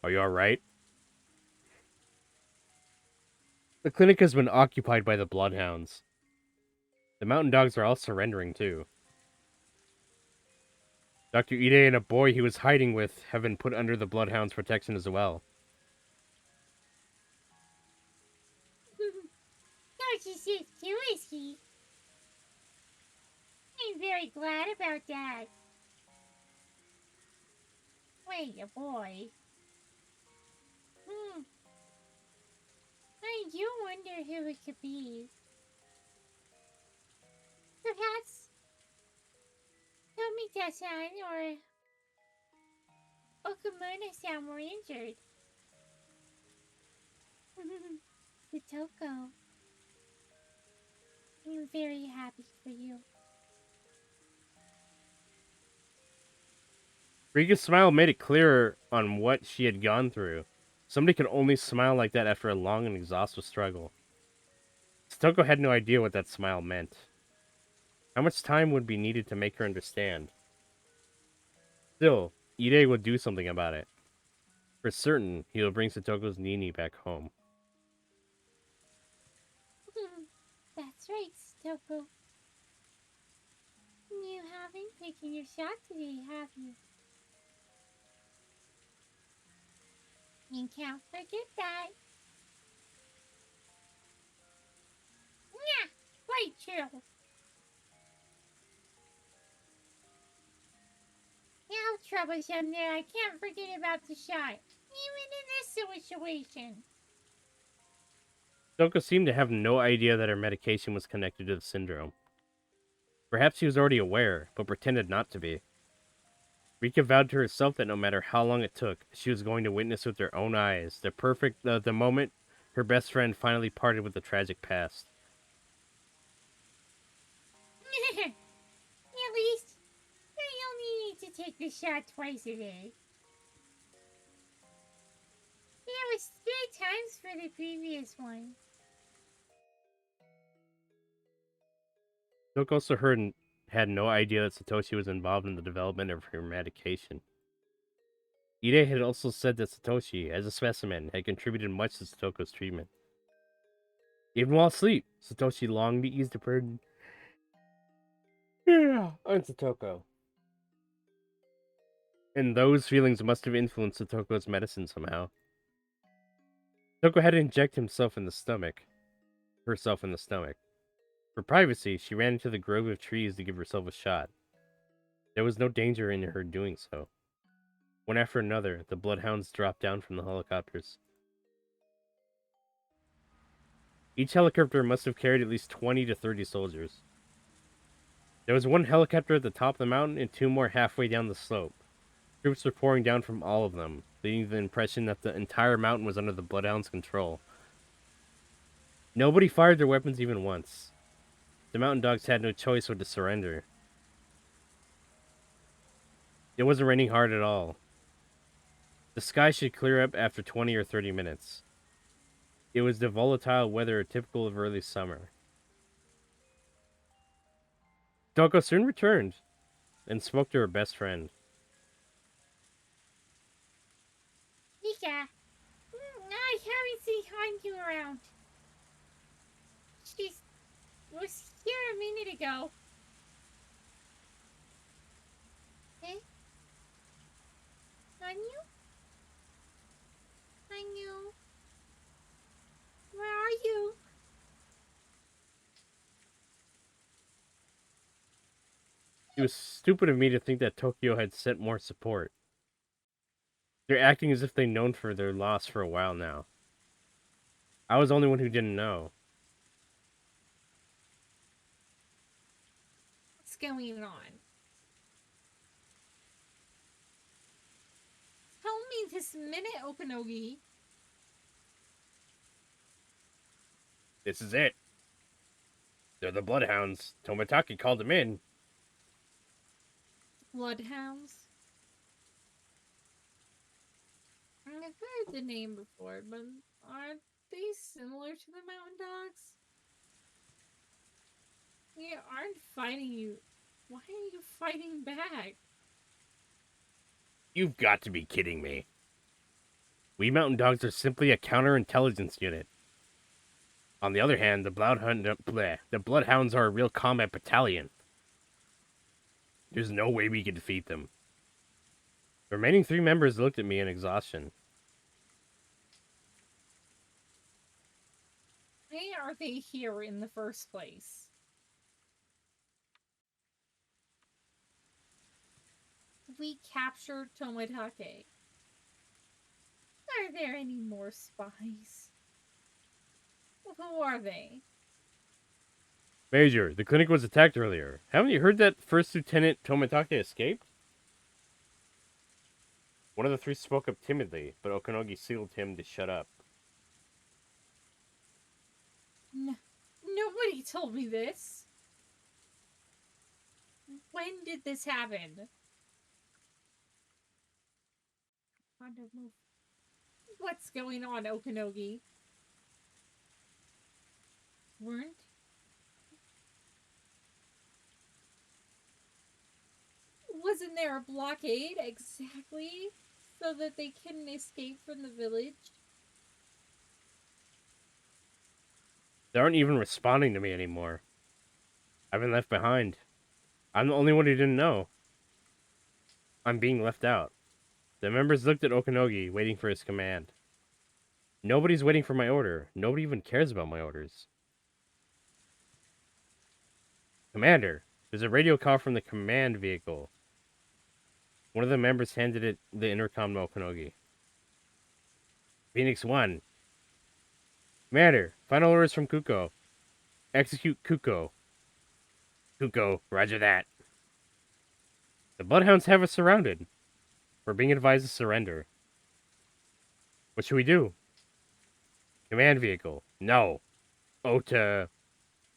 Are you alright? The clinic has been occupied by the bloodhounds. The mountain dogs are all surrendering, too. Dr. Ide and a boy he was hiding with have been put under the bloodhounds' protection as well. Archie's safe too, is he? I'm very glad about that. Wait, a boy. I do wonder who it could be. Perhaps Tomita-san or Okamura-san were injured. Satoko. I'm very happy for you. Rika's smile made it clearer on what she had gone through. Somebody could only smile like that after a long and exhaustive struggle. Satoko had no idea what that smile meant. How much time would be needed to make her understand? Still, Ide would do something about it. For certain, he will bring Satoko's Nini back home. That's right, Stoko. You haven't taken your shot today, have you? You can't forget that. Yeah, quite true. How troublesome there, I can't forget about the shot. Even in this situation. Satoko seemed to have no idea that her medication was connected to the syndrome. Perhaps she was already aware, but pretended not to be. Rika vowed to herself that no matter how long it took, she was going to witness with her own eyes the moment her best friend finally parted with the tragic past. At least, I only need to take the shot twice a day. There was 3 times for the previous one. Satoko also had no idea that Satoshi was involved in the development of her medication. Ide had also said that Satoshi, as a specimen, had contributed much to Satoko's treatment. Even while asleep, Satoshi longed to ease the burden on Satoko. And those feelings must have influenced Satoko's medicine somehow. Satoko had to inject herself in the stomach. For privacy, she ran into the grove of trees to give herself a shot. There was no danger in her doing so. One after another, the bloodhounds dropped down from the helicopters. Each helicopter must have carried at least 20 to 30 soldiers. There was one helicopter at the top of the mountain and 2 more halfway down the slope. Troops were pouring down from all of them, leading to the impression that the entire mountain was under the bloodhounds' control. Nobody fired their weapons even once. The mountain dogs had no choice but to surrender. It wasn't raining hard at all. The sky should clear up after 20 or 30 minutes. It was the volatile weather typical of early summer. Doko soon returned and spoke to her best friend. Mika, I haven't seen Hanyu around. She was here a minute ago. Eh? Hanyu? Hanyu? Where are you? It was stupid of me to think that Tokyo had sent more support. They're acting as if they'd known for their loss for a while now. I was the only one who didn't know. What's going on? Tell me this minute, Okanogi. This is it. They're the bloodhounds. Tomitaki called them in. Bloodhounds? I've heard the name before, but are they similar to the mountain dogs? We aren't fighting you. Why are you fighting back? You've got to be kidding me. We mountain dogs are simply a counterintelligence unit. On the other hand, the bloodhounds are a real combat battalion. There's no way we can defeat them. The remaining 3 members looked at me in exhaustion. Why are they here in the first place? We captured Tomitake. Are there any more spies? Who are they? Major, the clinic was attacked earlier. Haven't you heard that First Lieutenant Tomitake escaped? One of the 3 spoke up timidly, but Okanogi signaled him to shut up. Nobody told me this. When did this happen? On, don't move. What's going on, Okanogi? Weren't? Wasn't there a blockade exactly so that they couldn't escape from the village? They aren't even responding to me anymore. I've been left behind. I'm the only one who didn't know. I'm being left out. The members looked at Okanogi, waiting for his command. Nobody's waiting for my order. Nobody even cares about my orders. Commander, there's a radio call from the command vehicle. One of the members handed it the intercom to Okanogi. Phoenix 1. Commander, final orders from Kuko. Execute Kuko. Kuko, roger that. The Bloodhounds have us surrounded. We're being advised to surrender. What should we do? Command vehicle. No. Ota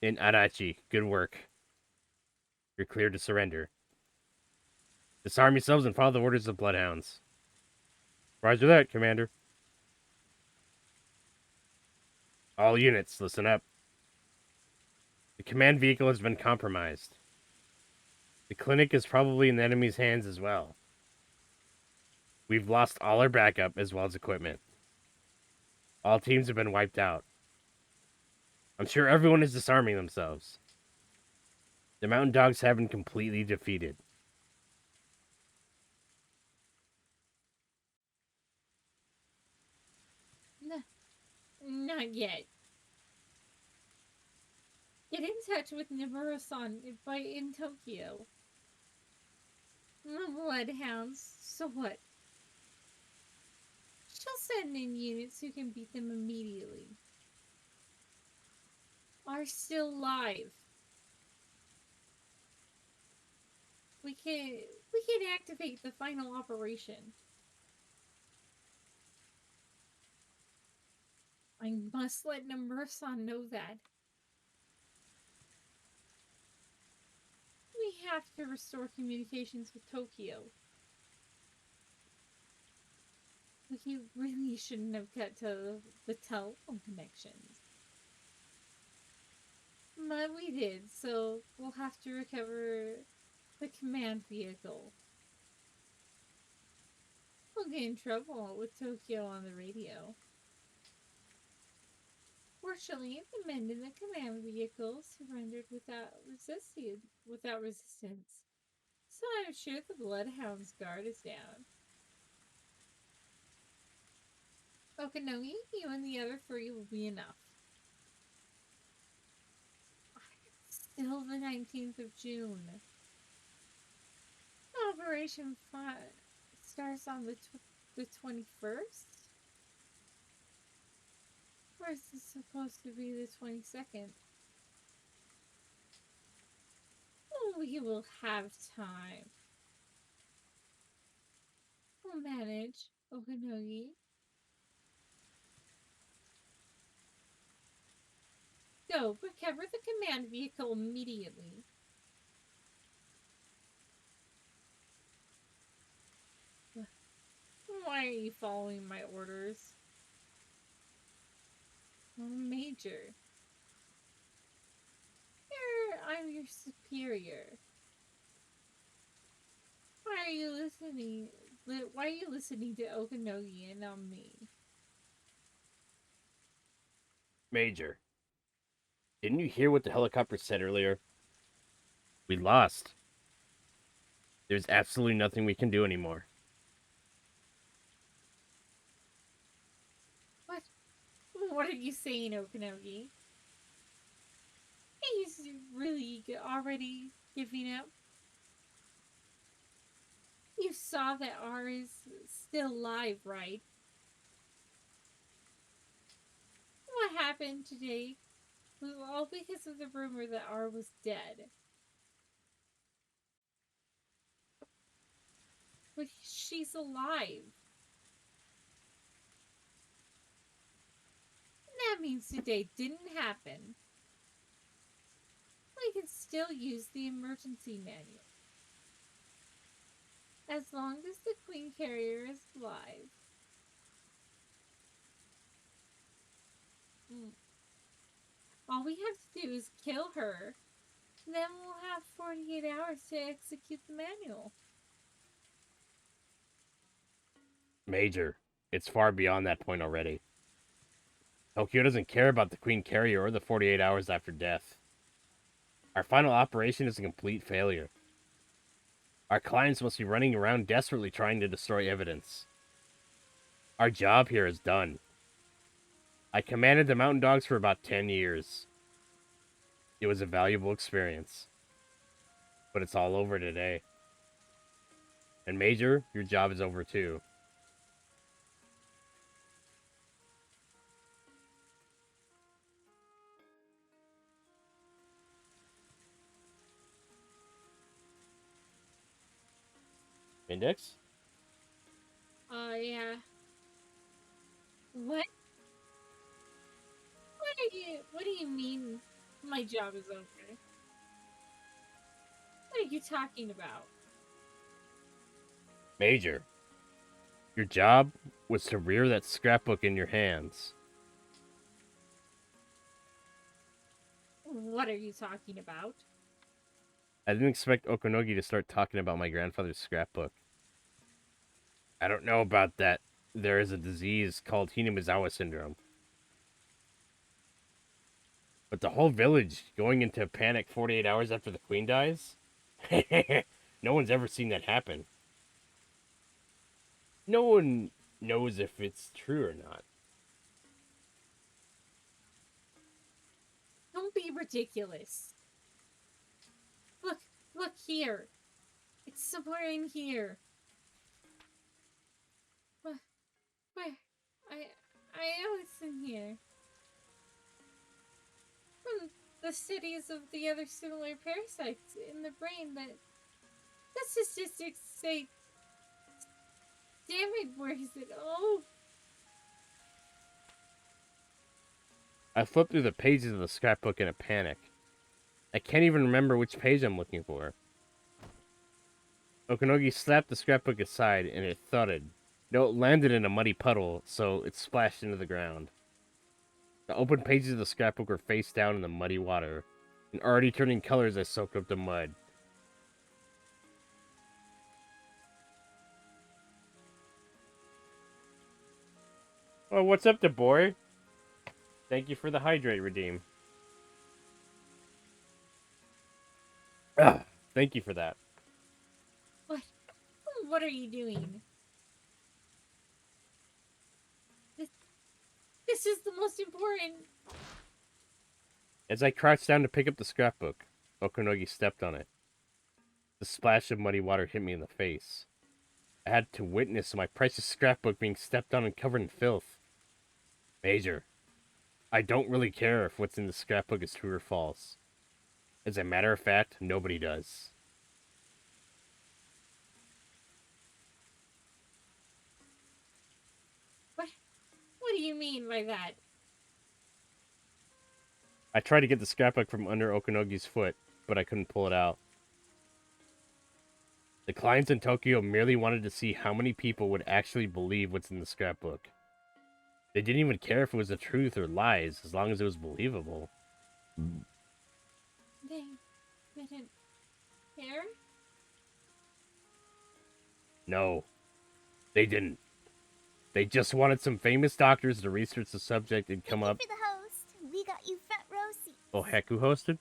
and Adachi, good work. You're cleared to surrender. Disarm yourselves and follow the orders of Bloodhounds. Roger that, Commander. All units, listen up. The command vehicle has been compromised. The clinic is probably in the enemy's hands as well. We've lost all our backup as well as equipment. All teams have been wiped out. I'm sure everyone is disarming themselves. The Mountain Dogs have been completely defeated. Not yet. Get in touch with Nomura-san in Tokyo. The Bloodhounds. So what? She'll send in units who can beat them immediately. Are still live. We can activate the final operation. I must let Nomura-san know that. We have to restore communications with Tokyo. We really shouldn't have cut to the telephone connections. But we did, so we'll have to recover the command vehicle. We'll get in trouble with Tokyo on the radio. Fortunately, the men in the command vehicle surrendered without resistance. So I'm sure the Bloodhound's guard is down. Okanogi, you and the other three will be enough. Still the 19th of June. Operation starts on the 21st? Or is this supposed to be the 22nd? We will have time. We'll manage, Okanogi. Go, recover the command vehicle immediately. Why are you following my orders? Major. I'm your superior. Why are you listening to Okanogi and not me? Major, didn't you hear what the helicopter said earlier? We lost. There's absolutely nothing we can do anymore. What are you saying, Okanogi? He's really already giving up? You saw that R is still alive, right? What happened today was all because of the rumor that R was dead. But she's alive. That means today didn't happen. we can still use the emergency manual. As long as the Queen Carrier is alive. All we have to do is kill her. Then we'll have 48 hours to execute the manual. Major, it's far beyond that point already. Tokyo doesn't care about the Queen Carrier or the 48 hours after death. Our final operation is a complete failure. Our clients must be running around desperately trying to destroy evidence. Our job here is done. I commanded the Mountain Dogs for about 10 years. It was a valuable experience. But it's all over today. And Major, your job is over too. Index? Yeah. What? What do you mean my job is over? What are you talking about? Major, your job was to rear that scrapbook in your hands. What are you talking about? I didn't expect Okonogi to start talking about my grandfather's scrapbook. I don't know about that. There is a disease called Hinomizawa Syndrome. But the whole village going into a panic 48 hours after the queen dies? No one's ever seen that happen. No one knows if it's true or not. Don't be ridiculous. Look here. It's somewhere in here. Where? I know it's in here. The cities of the other similar parasites in the brain that the statistics say. Damn it, where is it? Oh! I flipped through the pages of the scrapbook in a panic. I can't even remember which page I'm looking for. Okonogi slapped the scrapbook aside and it thudded. No, it landed in a muddy puddle, so it splashed into the ground. The open pages of the scrapbook were face down in the muddy water, and already turning color as I soaked up the mud. Oh, what's up, the boy? Thank you for the hydrate redeem. Thank you for that. What are you doing? This is the most important. As I crouched down to pick up the scrapbook, Okonogi stepped on it. The splash of muddy water hit me in the face. I had to witness my precious scrapbook being stepped on and covered in filth. Major, I don't really care if what's in the scrapbook is true or false. As a matter of fact, nobody does. What do you mean by that? I tried to get the scrapbook from under Okonogi's foot, but I couldn't pull it out. The clients in Tokyo merely wanted to see how many people would actually believe what's in the scrapbook. They didn't even care if it was the truth or lies, as long as it was believable. They didn't care? No, they didn't. They just wanted some famous doctors to research the subject and come up. Thank you for the host. We got you front row seats. Oh, heck, who hosted?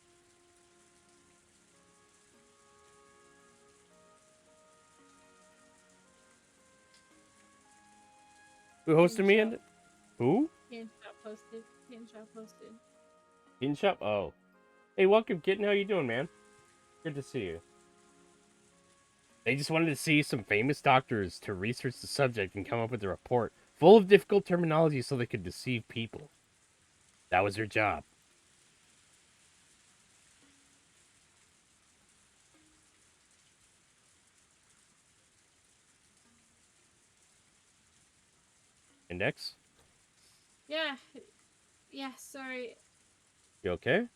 Who hosted me? And who? Kitten Shop posted. Kitten Shop posted. Kitten Shop? Oh. Hey, welcome, Kitten. How you doing, man? Good to see you. They just wanted to see some famous doctors to research the subject and come up with a report full of difficult terminology so they could deceive people. That was their job. Index? Yeah. Yeah, sorry. You okay?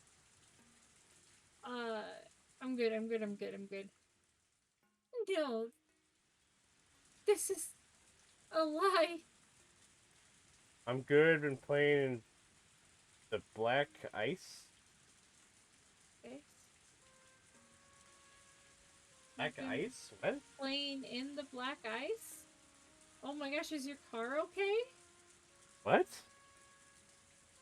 I'm good, I'm good, I'm good, I'm good. No, this is a lie. I'm good. Been playing the Black Ice. Okay. Black You've been Ice? What? playing in the black ice? Oh my gosh, is your car okay? What? Says,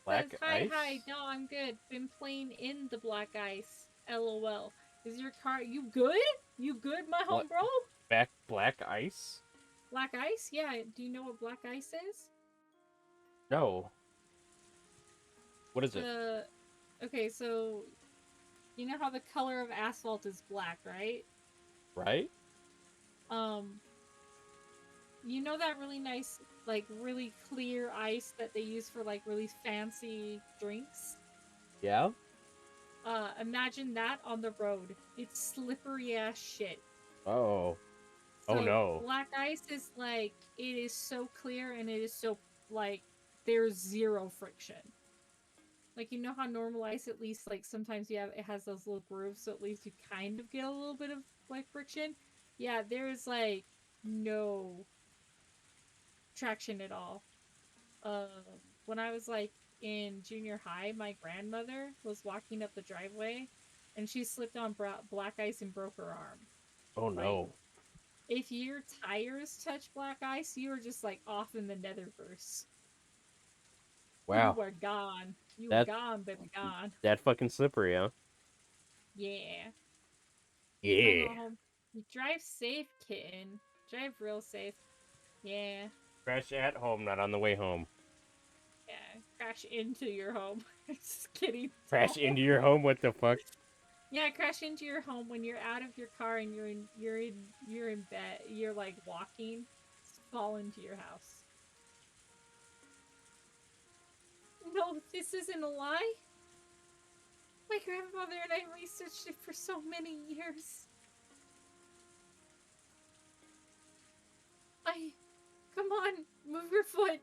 Black hi, Ice? hi, no, I'm good. Been playing in the black ice. LOL. Is your car, you good? You good, my What? home bro? Black Ice? Black ice? Yeah, do you know what black ice is? No. What is it? Okay, so you know how the color of asphalt is black, right? Right? Um, you know that really nice, like really clear ice that they use for like really fancy drinks? Yeah? Imagine that on the road. It's slippery ass shit. Oh. So Oh no. black ice is like, it is so clear and it is so like there's zero friction. Like, you know how normal ice, at least like sometimes it has those little grooves, so at least you kind of get a little bit of like friction. Yeah, there's like no traction at all. Uh, when I was like in junior high, my grandmother was walking up the driveway, and she slipped on black ice and broke her arm. Oh Like, no. if your tires touch black ice, you are just like off in the netherverse. Wow. You are gone. You That gone, baby, gone. that fucking slippery, huh? Yeah. Oh Yeah. no, home. You drive safe, kitten. Drive real safe. Yeah. Crash at home, not on the way home. Yeah. Crash into your home. Just kidding. Crash Don't. into your home? What the fuck? Yeah, crash into your home when you're out of your car and you're in bed. You're like walking. Fall into your house. No, this isn't a lie. My grandmother and I researched it for so many years. Come on, move your foot.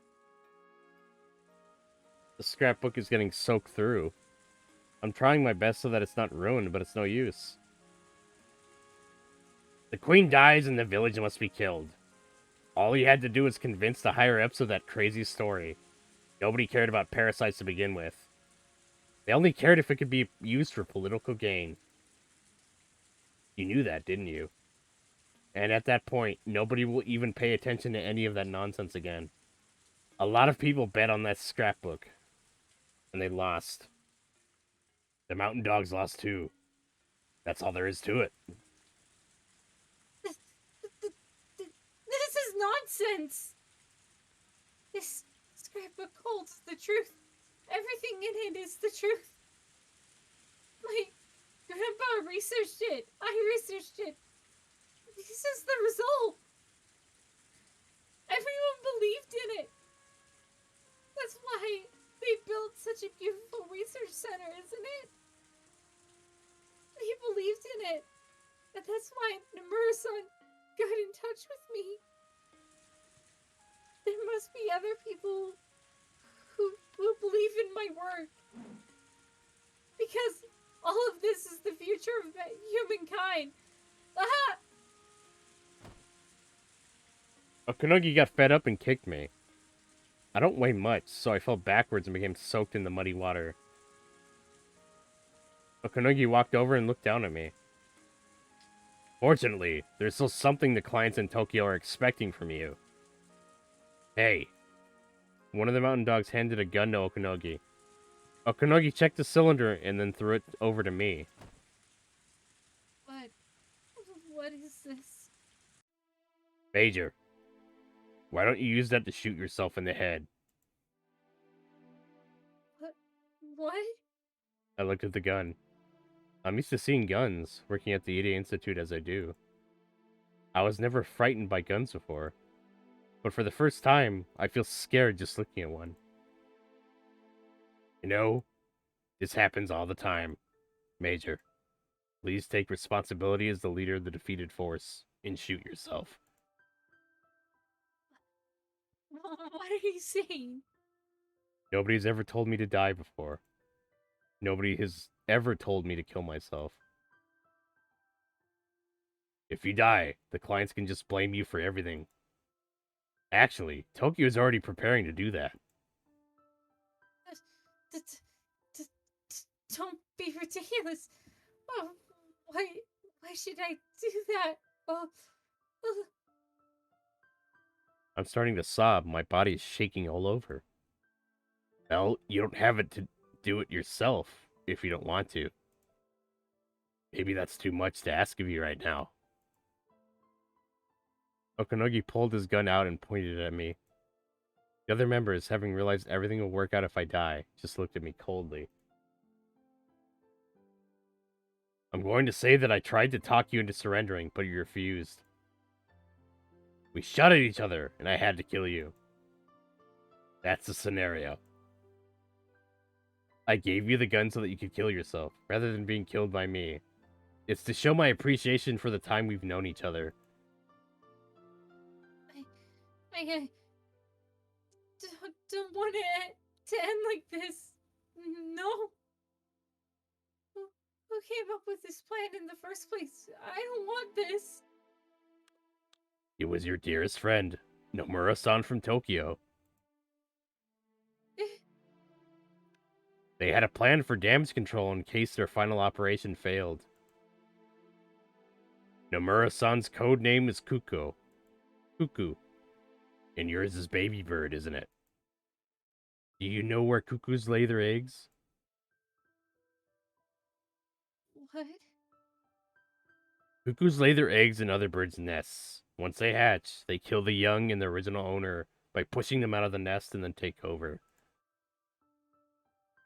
The scrapbook is getting soaked through. I'm trying my best so that it's not ruined, but it's no use. The queen dies and the village must be killed. All he had to do was convince the higher-ups of that crazy story. Nobody cared about parasites to begin with. They only cared if it could be used for political gain. You knew that, didn't you? And at that point, nobody will even pay attention to any of that nonsense again. A lot of people bet on that scrapbook, and they lost. The mountain dogs lost too. That's all there is to it. This is nonsense. This scrapbook holds the truth. Everything in it is the truth. My grandpa researched it. I researched it. This is the result. Everyone believed in it. That's why they built such a beautiful research center, isn't it? They believed in it. And that's why Namura-san got in touch with me. There must be other people who believe in my work. Because all of this is the future of humankind. Ah! Okunogi got fed up and kicked me. I don't weigh much, so I fell backwards and became soaked in the muddy water. Okunogi walked over and looked down at me. Fortunately, there's still something the clients in Tokyo are expecting from you. Hey. One of the mountain dogs handed a gun to Okunogi. Okunogi checked the cylinder and then threw it over to me. What is this? Major, why don't you use that to shoot yourself in the head? What? I looked at the gun. I'm used to seeing guns, working at the Ide Institute as I do. I was never frightened by guns before. But for the first time, I feel scared just looking at one. You know, this happens all the time. Major, please take responsibility as the leader of the defeated force and shoot yourself. What are you saying? Nobody's ever told me to die before. Nobody has ever told me to kill myself. If you die, the clients can just blame you for everything. Actually, Tokyo is already preparing to do that. D- d- d- Don't be ridiculous. Oh, why should I do that? Oh, oh. I'm starting to sob. My body is shaking all over. Well, you don't have it to do it yourself if you don't want to. Maybe that's too much to ask of you right now. Okanogi pulled his gun out and pointed it at me. The other members, having realized everything will work out if I die, just looked at me coldly. I'm going to say that I tried to talk you into surrendering, but you refused. We shot at each other, and I had to kill you. That's the scenario. I gave you the gun so that you could kill yourself, rather than being killed by me. It's to show my appreciation for the time we've known each other. I don't want it to end like this. No. Who came up with this plan in the first place? I don't want this. It was your dearest friend, Nomura-san from Tokyo. They had a plan for damage control in case their final operation failed. Nomura-san's code name is Kuko. Cuckoo. And yours is Baby Bird, isn't it? Do you know where cuckoos lay their eggs? What? Cuckoos lay their eggs in other birds' nests. Once they hatch, they kill the young and the original owner by pushing them out of the nest and then take over.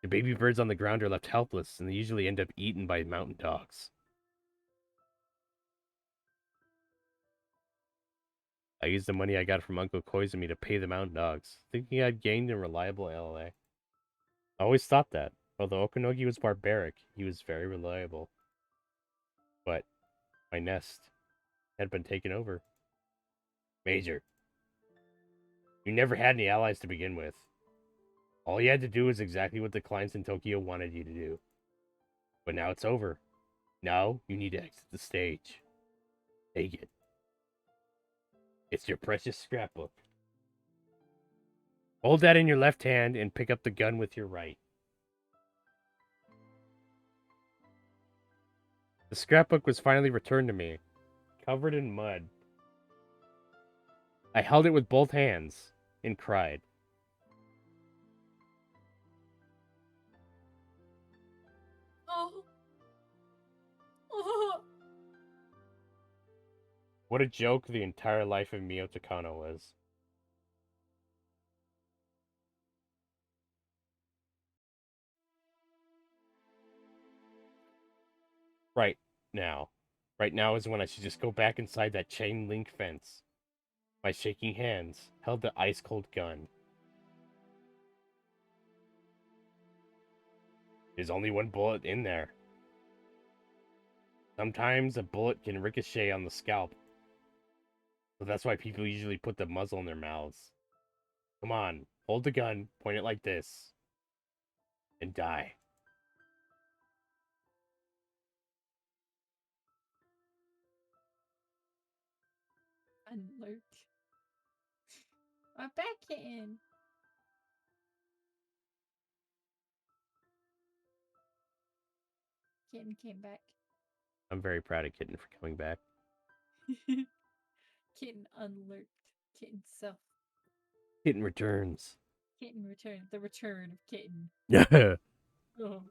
The baby birds on the ground are left helpless, and they usually end up eaten by mountain dogs. I used the money I got from Uncle Koizumi to pay the mountain dogs, thinking I'd gained a reliable LLA. I always thought that. Although Okanogi was barbaric, he was very reliable. But my nest had been taken over. Major, you never had any allies to begin with. All you had to do was exactly what the clients in Tokyo wanted you to do. But now it's over. Now you need to exit the stage. Take it. It's your precious scrapbook. Hold that in your left hand and pick up the gun with your right. The scrapbook was finally returned to me, covered in mud. I held it with both hands and cried. Oh. Oh. What a joke the entire life of Mio Takano was. Right now. Right now is when I should just go back inside that chain link fence. My shaking hands held the ice cold gun. There's only one bullet in there. Sometimes a bullet can ricochet on the scalp. So that's why people usually put the muzzle in their mouths. Come on, hold the gun, point it like this, and die. Unlurk. I'm back in. Kitten came back. I'm very proud of Kitten for coming back. Kitten unlurked. Kitten self. Kitten returns. Kitten return. The return of Kitten. Yeah. Oh.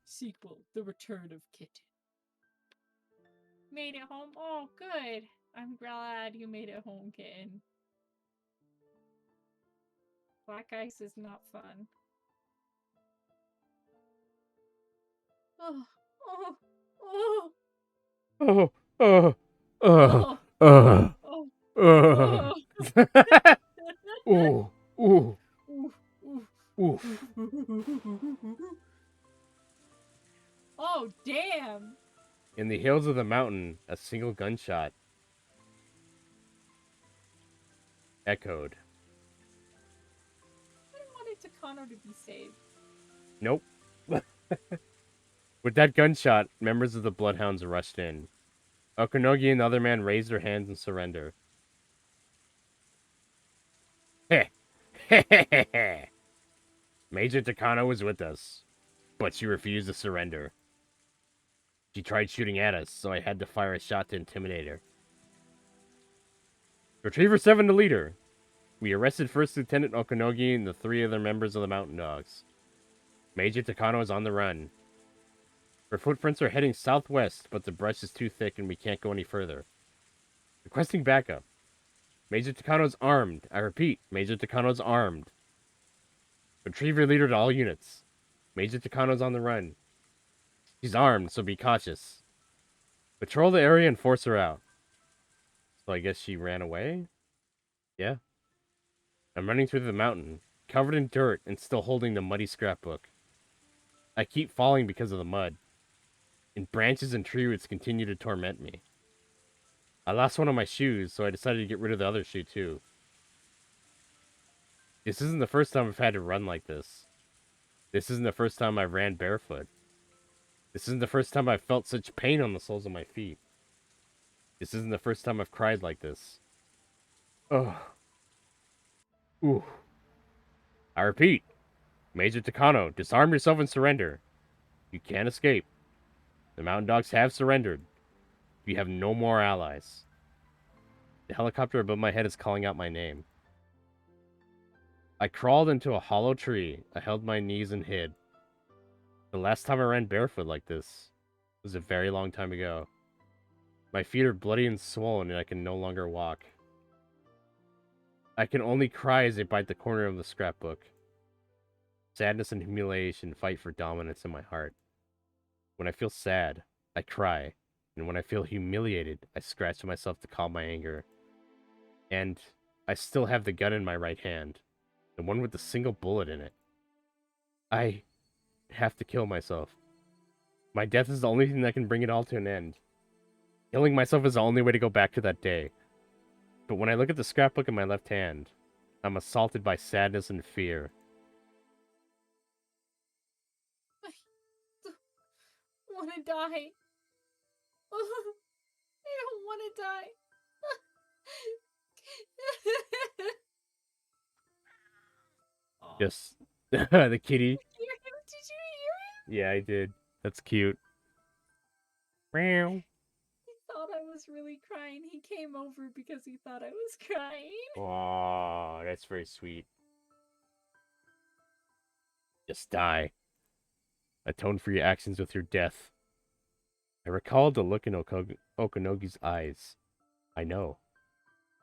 Sequel. The return of Kitten. Made it home? Oh, good. I'm glad you made it home, Kitten. Black ice is not fun. Oh, oh, oh, Oh, oh, oh, oh, oh, oh, oh. Ooh, ooh, ooh. Oh, damn! In the hills of the mountain, a single gunshot echoed. I wanted Takano to be saved. Nope. With that gunshot, members of the Bloodhounds rushed in. Okunogi and the other man raised their hands in surrender. Heh! Heh heh heh heh! Major Takano was with us, but she refused to surrender. She tried shooting at us, so I had to fire a shot to intimidate her. Retriever 7 to leader. We arrested First Lieutenant Okunogi and the 3 other members of the Mountain Dogs. Major Takano is on the run. Her footprints are heading southwest, but the brush is too thick and we can't go any further. Requesting backup. Major Takano's armed. I repeat, Major Takano's armed. Retriever leader to all units. Major Takano's on the run. She's armed, so be cautious. Patrol the area and force her out. So I guess she ran away? Yeah. I'm running through the mountain, covered in dirt and still holding the muddy scrapbook. I keep falling because of the mud, and branches and tree roots continue to torment me. I lost one of my shoes, so I decided to get rid of the other shoe too. This isn't the first time I've had to run like this. This isn't the first time I've ran barefoot. This isn't the first time I've felt such pain on the soles of my feet. This isn't the first time I've cried like this. Ugh. Ooh. I repeat, Major Takano, disarm yourself and surrender. You can't escape. The Mountain Dogs have surrendered. You have no more allies. The helicopter above my head is calling out my name. I crawled into a hollow tree. I held my knees and hid. The last time I ran barefoot like this was a very long time ago. My feet are bloody and swollen and I can no longer walk. I can only cry as I bite the corner of the scrapbook. Sadness and humiliation fight for dominance in my heart. When I feel sad, I cry. And when I feel humiliated, I scratch myself to calm my anger. And I still have the gun in my right hand. The one with the single bullet in it. I have to kill myself. My death is the only thing that can bring it all to an end. Killing myself is the only way to go back to that day. But when I look at the scrapbook in my left hand, I'm assaulted by sadness and fear. I want to die. I don't want to die. Just the kitty. Did you hear him? Yeah, I did. That's cute. Meow. He thought I was really crying. He came over because he thought I was crying. Oh, that's very sweet. Just die. Atone for your actions with your death. I recalled the look in Okunogi's eyes. I know.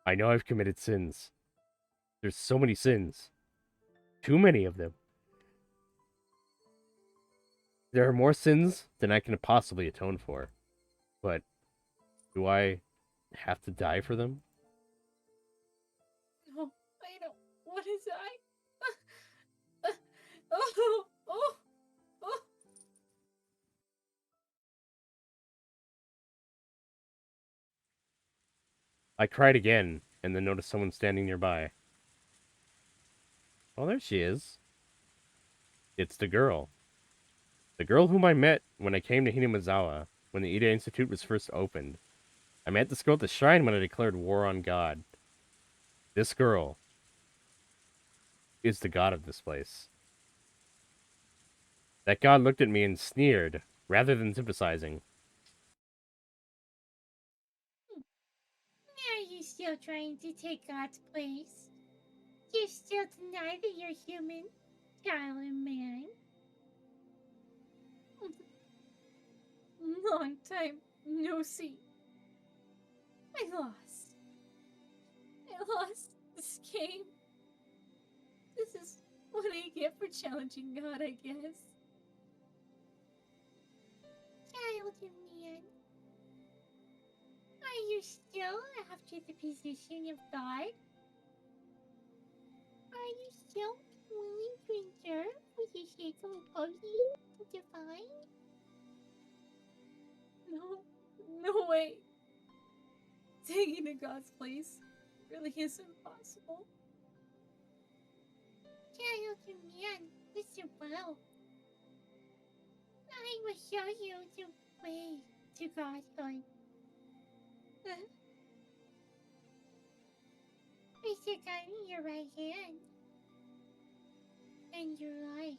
I know I've committed sins. There's so many sins. Too many of them. There are more sins than I can possibly atone for. But do I have to die for them? No, I don't want to die. Oh, oh, oh. I cried again, and then noticed someone standing nearby. Oh, there she is. It's the girl. The girl whom I met when I came to Hinomizawa, when the Ida Institute was first opened. I met this girl at the shrine when I declared war on God. This girl is the god of this place. That god looked at me and sneered, rather than sympathizing. Are you still trying to take God's place? You still deny that you're human, child and man? Long time no see. I lost. I lost this game. This is what I get for challenging God, I guess. Child and man. Are you still after the position of God? Are you still willing to endure for the sake of opposing the divine? No way. Taking to God's place really is impossible. Child and man, listen well. will show you the way to godhood. Place a gun in your right hand. And your life.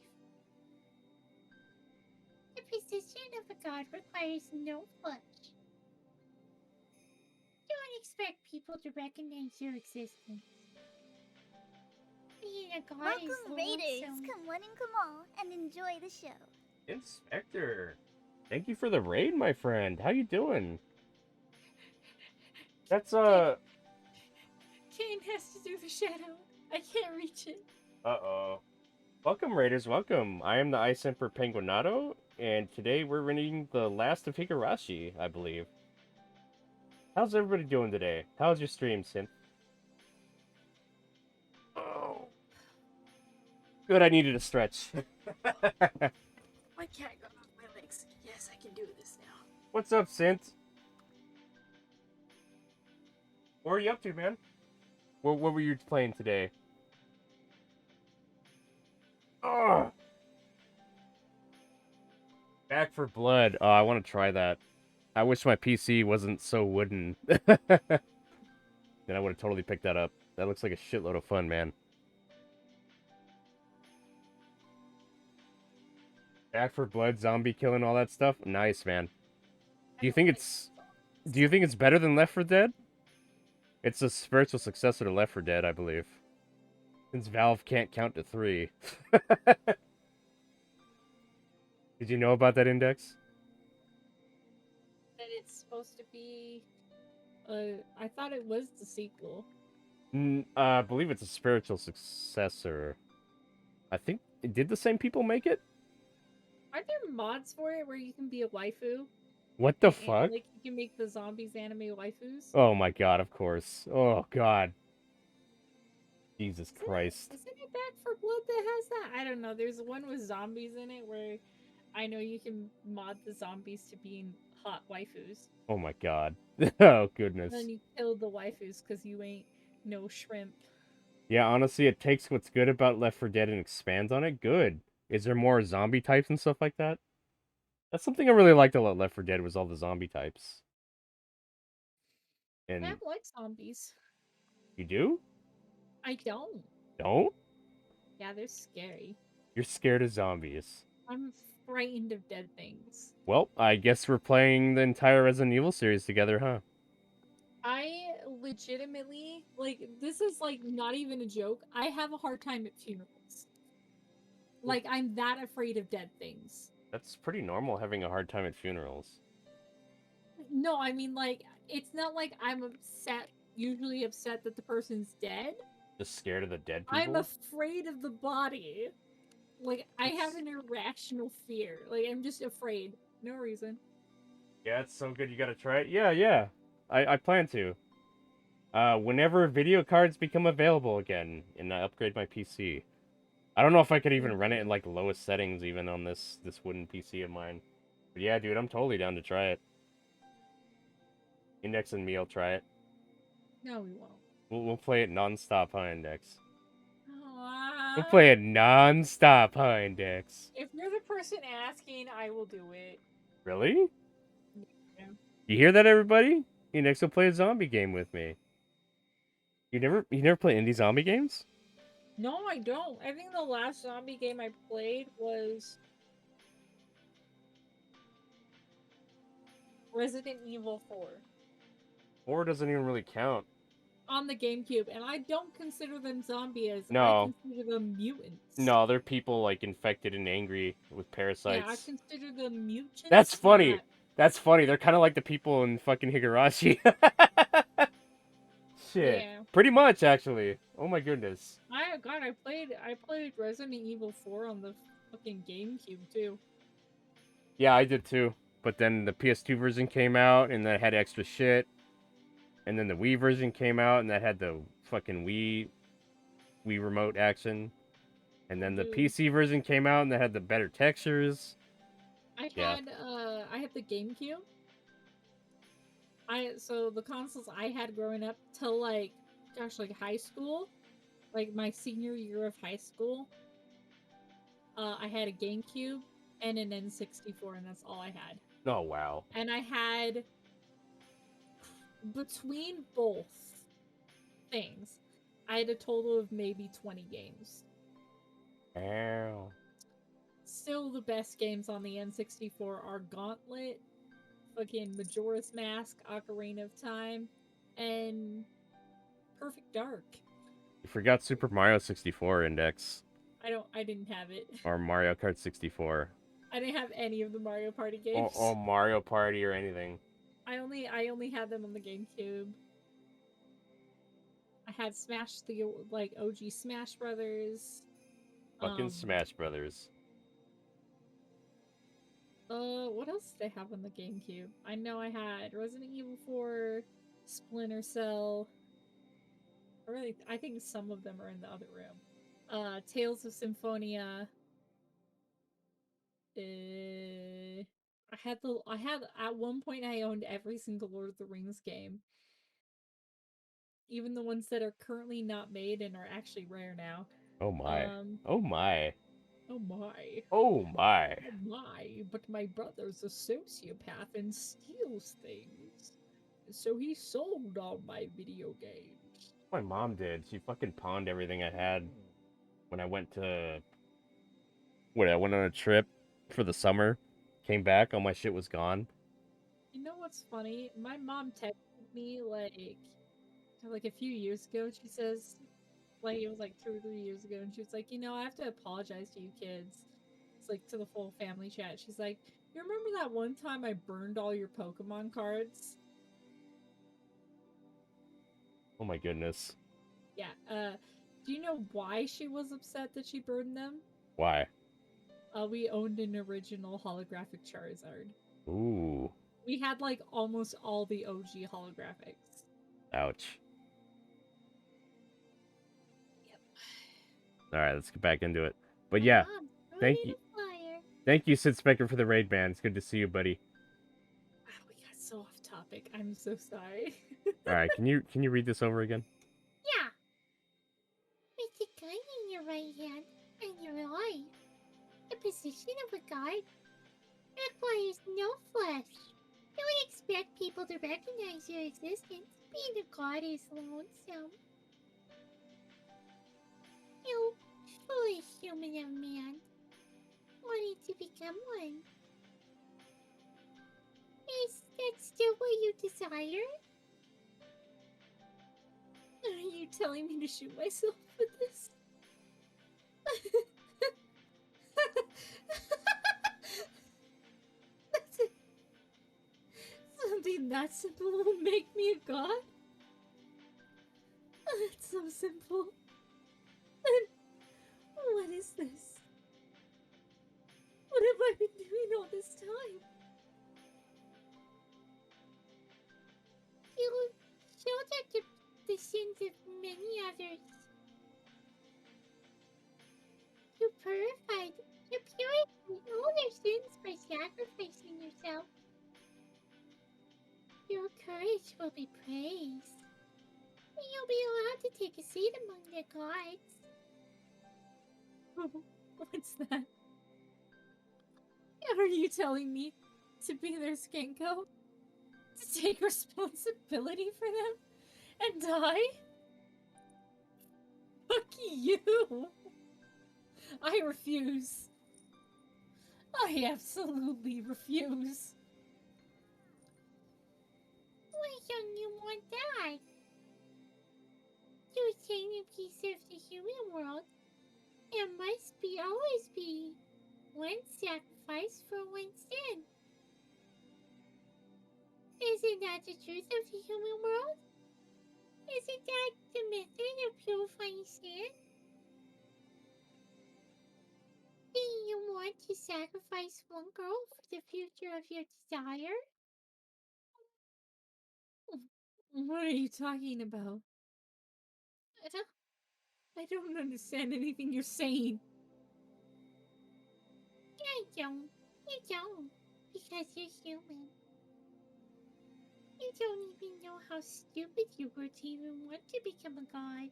The position of a god requires no flesh. Don't expect people to recognize your existence. Being a god is Welcome, Raiders! lonesome. Come one and come all, and enjoy the show. Inspector, thank you for the raid, my friend. How you doing? That's Kane has to do the shadow. I can't reach it. Uh-oh. Welcome, Raiders, welcome. I am the Ice Emperor Penguinato, and today we're reading the last of Higurashi, I believe. How's everybody doing today? How's your stream, Synth? Oh. Good, I needed a stretch. My cat got off my legs. Yes, I can do this now. What's up, Synth? What are you up to, man? What were you playing today? Oh! Back for Blood. Oh, I want to try that. I wish my PC wasn't so wooden. Then I would have totally picked that up. That looks like a shitload of fun, man. Back for Blood, zombie killing, all that stuff. Nice, man. Do you think it's better than Left 4 Dead? It's a spiritual successor to Left 4 Dead, I believe. Since Valve can't count to 3. Did you know about that, Index? That it's supposed to be. I thought it was the sequel. I believe it's a spiritual successor. I think... Did the same people make it? Aren't there mods for it where you can be a waifu? What the And, fuck? like, you can make the zombies anime waifus? Oh my god, of course. Oh god. Jesus Christ. Isn't it Back for Blood that has that? I don't know. There's one with zombies in it where I know you can mod the zombies to being hot waifus. Oh my god. Oh goodness. And then you kill the waifus because you ain't no shrimp. Yeah, honestly, it takes what's good about Left 4 Dead and expands on it. Good. Is there more zombie types and stuff like that? That's something I really liked about Left 4 Dead was all the zombie types. And I don't like zombies. you do? I don't. Don't? Yeah, they're scary. You're scared of zombies. I'm frightened of dead things. Well, I guess we're playing the entire Resident Evil series together, huh? I legitimately, like, this is, like, not even a joke. I have a hard time at funerals. Like, I'm that afraid of dead things. That's pretty normal, having a hard time at funerals. No, I mean, like, it's not like I'm usually upset that the person's dead. Just scared of the dead people? I'm afraid of the body. Like, I have an irrational fear. Like, I'm just afraid. No reason. Yeah, it's so good you gotta try it. Yeah. I plan to. Whenever video cards become available again, and I upgrade my PC. I don't know if I could even run it in, like, lowest settings, even on this wooden PC of mine. But yeah, dude, I'm totally down to try it. Index and me will try it. No, we won't. We'll play it non-stop, huh, Index? We'll Aww. play it non-stop, huh, Index? If you're the person asking, I will do it. Really? Yeah. You hear that, everybody? Index will play a zombie game with me. You never play indie zombie games? No, I don't. I think the last zombie game I played was Resident Evil 4 4 doesn't even really count. on the GameCube, and I don't consider them zombies. No. I consider them mutants. No, they're people, like, infected and angry with parasites. Yeah, I consider them mutants. That's funny. not- That's funny. They're kind of like the people in fucking Higurashi. Shit. Yeah. Pretty much, actually. Oh my goodness. I played Resident Evil 4 on the fucking GameCube too. Yeah, I did too. But then the PS2 version came out, and that had extra shit. And then the Wii version came out, and that had the fucking Wii remote action. And then the Dude. PC version came out, and that had the better textures. I Yeah. had the GameCube. So the consoles I had growing up till like high school, like my senior year of high school. I had a GameCube, and an N64, and that's all I had. Oh wow. And I had, between both things, I had a total of maybe 20 games. Ow. Still, the best games on the N64 are Gauntlet, fucking Majora's Mask, Ocarina of Time, and Perfect Dark. You forgot Super Mario 64 Index I didn't have it. or Mario Kart 64 I didn't have any of the Mario Party games. or Mario Party or anything. I only had them on the GameCube. I had Smash, the like OG Smash Brothers. Fucking Smash Brothers. What else did I have on the GameCube? I know I had Resident Evil 4, Splinter Cell. I think some of them are in the other room. Tales of Symphonia. I had at one point I owned every single Lord of the Rings game. Even the ones that are currently not made and are actually rare now. Oh my. Oh Oh my. Oh my. Oh my. Oh my, but my brother's a sociopath and steals things. So he sold all my video games. My mom did. She fucking pawned everything I had when I went to. When I went on a trip for the summer. Came back, all my shit was gone. You know what's funny? My mom texted me like a few years ago. She says, like it was like 2 or 3 years ago, and she was like, I have to apologize to you kids. It's like to the full family chat. She's like, you remember that one time I burned all your Pokemon cards? Oh my goodness. Yeah. Do you know why she was upset that she burned them? Why? We owned an original holographic Charizard. Ooh. We had like almost all the OG holographics. Ouch. Yep. Alright, let's get back into it. But yeah, thank you. Thank you, Sid Specker, for the raid ban. It's good to see you, buddy. Oh, we got so off topic. I'm so sorry. Alright, can you read this over again? Yeah. With the gun in your right hand and your eye, the position of a guard requires no flesh. Don't expect people to recognize your existence. Being a god is lonesome. You foolish human of man, wanting to become one. Is that still what you desire? Are you telling me to shoot myself with this? That's it. Something that simple will make me a god? It's so simple. And what is this? What have I been doing all this time? You sheltered the sins of many others. You purified all their sins by sacrificing yourself. Your courage will be praised. And you'll be allowed to take a seat among the gods. What's that? Are you telling me to be their skanko? To take responsibility for them? And die? Fuck you! I refuse. I absolutely refuse. Why don't you want that? To technically serve the human world, there must always be one sacrifice for one sin. Isn't that the truth of the human world? Isn't that the method of purifying sin? Do you want to sacrifice one girl for the future of your desire? What are you talking about? I don't understand anything you're saying. I don't. You don't. Because you're human. You don't even know how stupid you were to even want to become a god.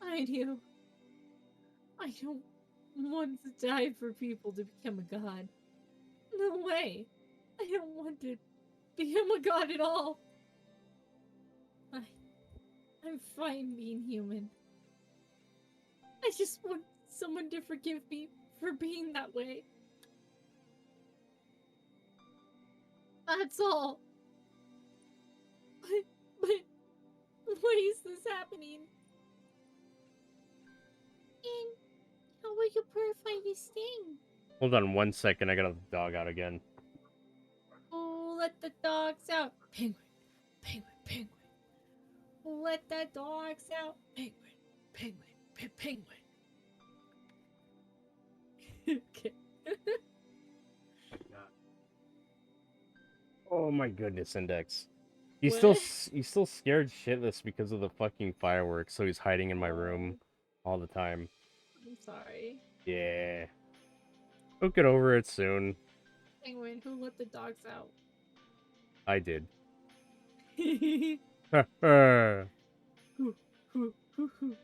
I do. I don't once died for people to become a god. No way. I don't want to become a god at all. I'm fine being human. I just want someone to forgive me for being that way. That's all. But why is this happening? And how will you purify this thing? Hold on 1 second. I got a dog out again. Oh, let the dogs out. Penguin, penguin, penguin. Let the dogs out. Penguin, penguin, penguin. Okay. Oh my goodness, Index. What? He's still scared shitless because of the fucking fireworks, so he's hiding in my room all the time. I'm sorry. Yeah. He'll get over it soon. Penguin, who let the dogs out? I did. Hoo, That's hoo, hoo, hoo.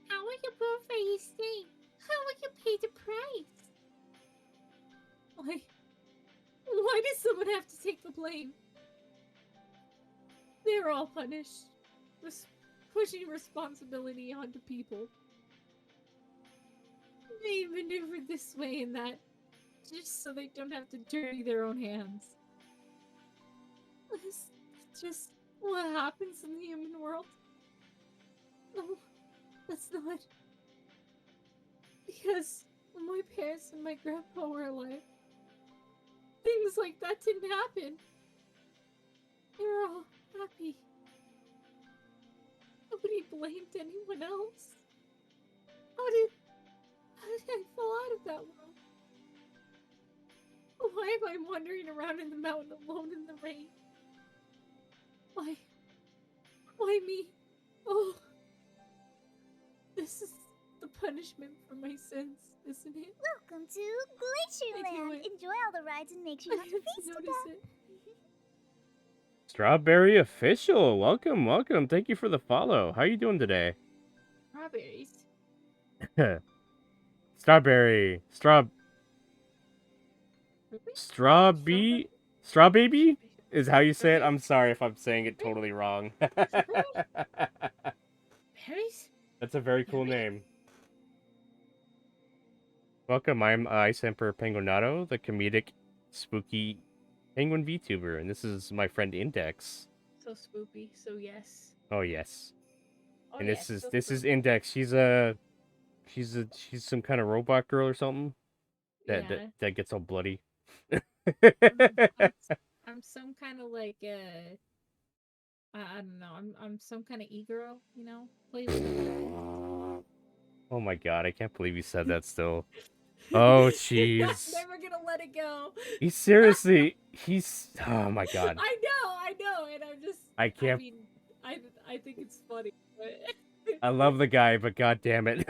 How will you purify this thing? How will you pay the price? Why does someone have to take the blame? They're all punished. Pushing responsibility onto people. They maneuver this way and that, just so they don't have to dirty their own hands. That's just what happens in the human world. No, that's not. Because when my parents and my grandpa were alive, things like that didn't happen. They were all happy. Nobody blamed anyone else. How did I fall out of that world? Why am I wandering around in the mountain alone in the rain? Why me? Oh, this is the punishment for my sins, isn't it? Welcome to I knew Glacierland. it. Enjoy all the rides and make sure I not to didn't feast notice to it. Strawberry Official. Welcome, welcome. Thank you for the follow. How you doing today? Strawberries. Strawberry. Straw baby is how you say it. I'm sorry if I'm saying it totally wrong. Berries? That's a very cool name. Welcome, I'm Ice Emperor Penguinato, the comedic, spooky penguin VTuber, and this is my friend Index. So spoopy, so yes. Oh yes. Oh, And yes, this is Index. She's some kind of robot girl or something that gets all bloody. I'm some kind of like I don't know. I'm some kind of e-girl, you know. Play with my Oh my god, I can't believe you said that still. Oh jeez. Never gonna let it go. He's oh my god. I know, and I'm just. I can't. I mean, I think it's funny, but. I love the guy, but god damn it.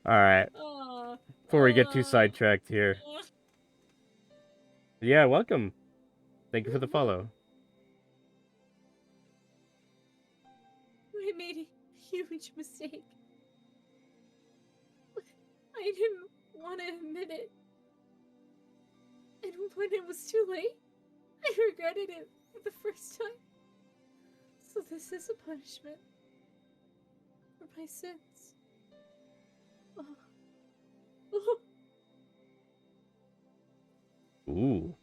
Alright. Before we get too sidetracked here. Yeah, welcome. Thank you for the follow. I made a huge mistake. I didn't want to admit it. And when it was too late, I regretted it for the first time. So this is a punishment for my sins. Oh. Oh. Ooh.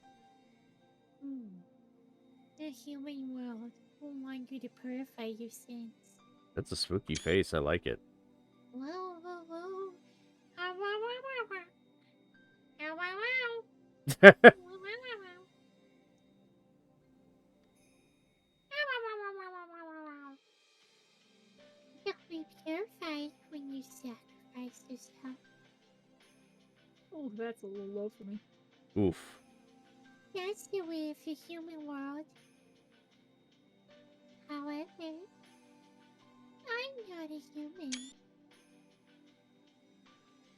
The human world will want you to purify your sins. That's a spooky face. I like it. Whoa, whoa, whoa. Ow, wow, wow, wow, wow. Ow, wow, wow. Ow, wow, wow, wow. Ow, wow, wow, wow, wow, wow, wow, wow. You'll be purified when you sacrifice yourself. Oh, that's a little low for me. Oof. That's the way of the human world. However, I'm not a human.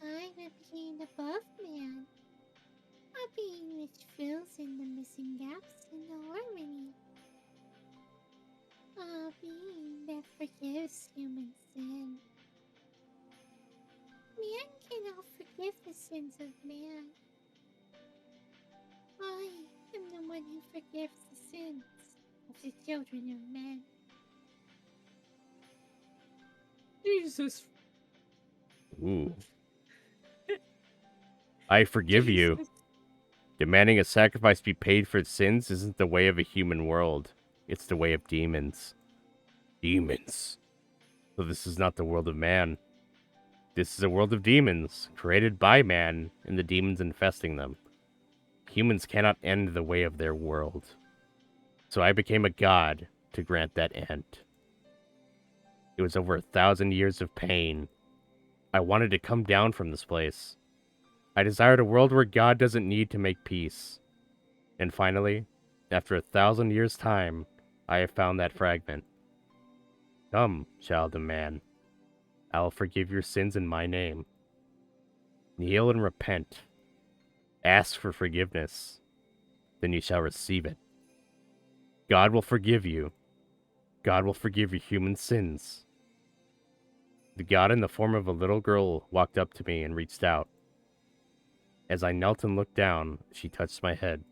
I'm a being above man. A being which fills in the missing gaps in the harmony. A being that forgives human sin. Man cannot forgive the sins of man. I am the one who forgives the sins of the children of men. Jesus. Ooh. I forgive you. Jesus. Demanding a sacrifice be paid for sins isn't the way of a human world. It's the way of demons. Demons. So this is not the world of man. This is a world of demons, created by man, and the demons infesting them. Humans cannot end the way of their world. So I became a god to grant that end. It was over 1,000 years of pain. I wanted to come down from this place. I desired a world where God doesn't need to make peace. And finally, after 1,000 years' time, I have found that fragment. Come, child of man. I will forgive your sins in my name. Kneel and repent. Ask for forgiveness. Then you shall receive it. God will forgive you. God will forgive your human sins. The god in the form of a little girl walked up to me and reached out. As I knelt and looked down, she touched my head.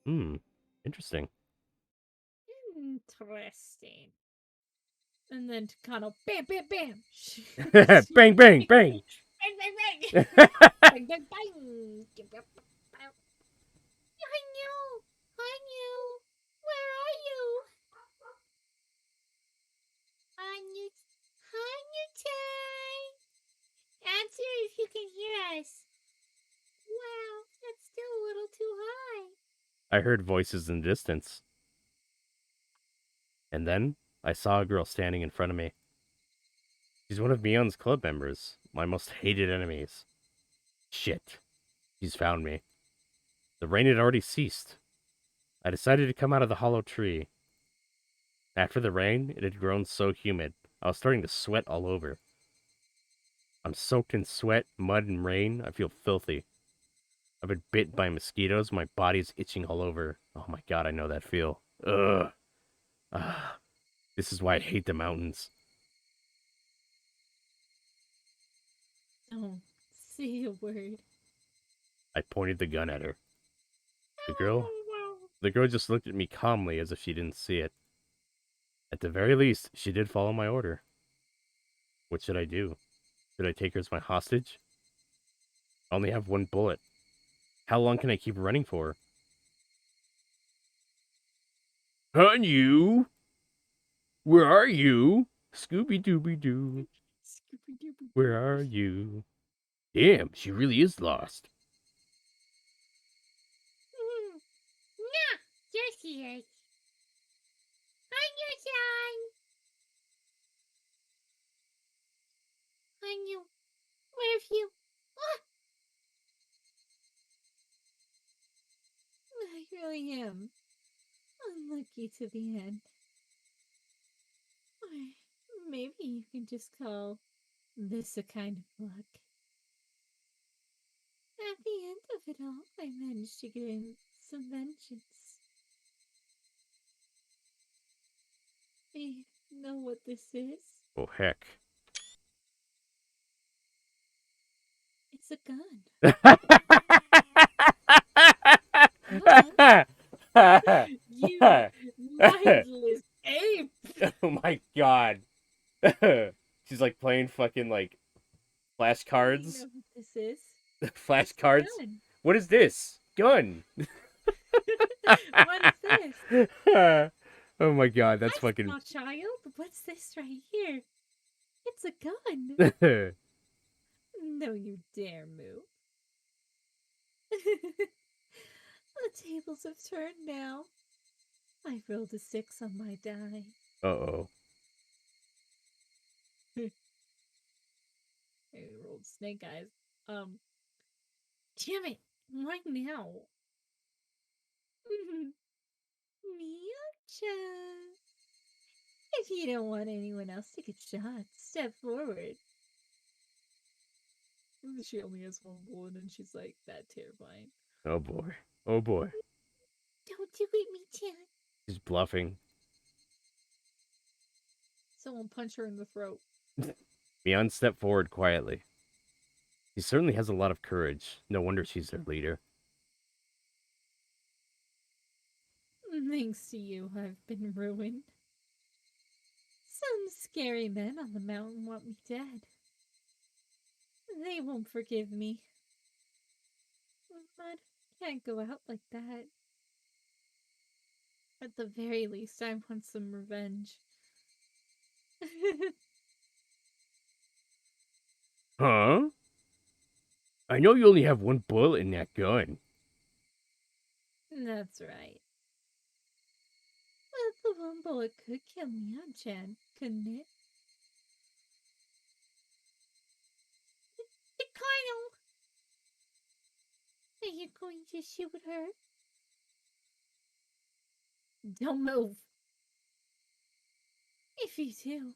Interesting. Interesting. And then to kind of bam, bam, bam. Bang, bang, bang! Bang, bang, bang. Bang, bang, bang. Hanyu! Hanyu! Where are you? Hanyu... Hanyu-chan! Answer if you can hear us. Wow, that's still a little too high. I heard voices in the distance. And then, I saw a girl standing in front of me. She's one of Mion's club members, my most hated enemies. Shit. She's found me. The rain had already ceased. I decided to come out of the hollow tree. After the rain, it had grown so humid, I was starting to sweat all over. I'm soaked in sweat, mud, and rain. I feel filthy. I've been bit by mosquitoes. My body's itching all over. Oh my god, I know that feel. Ugh. Ah. This is why I hate the mountains. Don't say a word. I pointed the gun at her. The girl just looked at me calmly as if she didn't see it. At the very least, she did follow my order. What should I do? Should I take her as my hostage? I only have one bullet. How long can I keep running for? Hanyu! Where are you? Scooby-Dooby-Doo. Where are you? Damn, she really is lost. Nah, there she is. Hanyu-chan! Hanyu, where have you... Ah! I really am unlucky to the end. Or maybe you can just call this a kind of luck. At the end of it all, I managed to gain some vengeance. You know what this is? Oh, heck. It's a gun. You mindless ape! Oh my god. She's like playing fucking like You flashcards. know what this is? Flashcards. Gun. What is this? Gun. What is this? Oh my god, that's Hi, fucking. small child. What's this right here? It's a gun. No, you dare move. The tables have turned now. I rolled a 6 on my die. Uh-oh. I rolled snake eyes. Damn it! Why now? Mia-chan. If you don't want anyone else to get shot, step forward. She only has one bullet and she's like that terrifying. Oh boy. Oh boy. Don't do it, me-chan. She's bluffing. Someone punch her in the throat. Beyond stepped forward quietly. She certainly has a lot of courage. No wonder she's their leader. Thanks to you, I've been ruined. Some scary men on the mountain want me dead. They won't forgive me. But can't go out like that. At the very least, I want some revenge. Huh? I know you only have one bullet in that gun. That's right. But the one bullet could kill me, Chan, couldn't it? Takano! Are you going to shoot her? Don't move. If you do,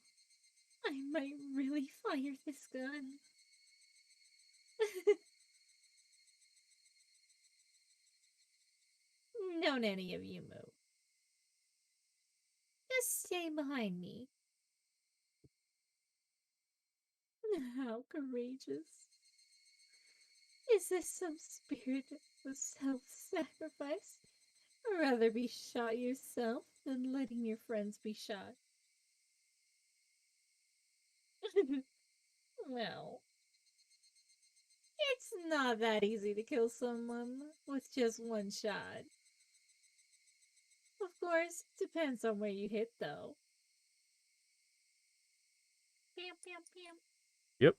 I might really fire this gun. Don't any of you move. Just stay behind me. How courageous. Is this some spirit of self-sacrifice? Or rather be shot yourself than letting your friends be shot? Well, it's not that easy to kill someone with just one shot. Of course, depends on where you hit, though. Bam, bam, bam. Yep.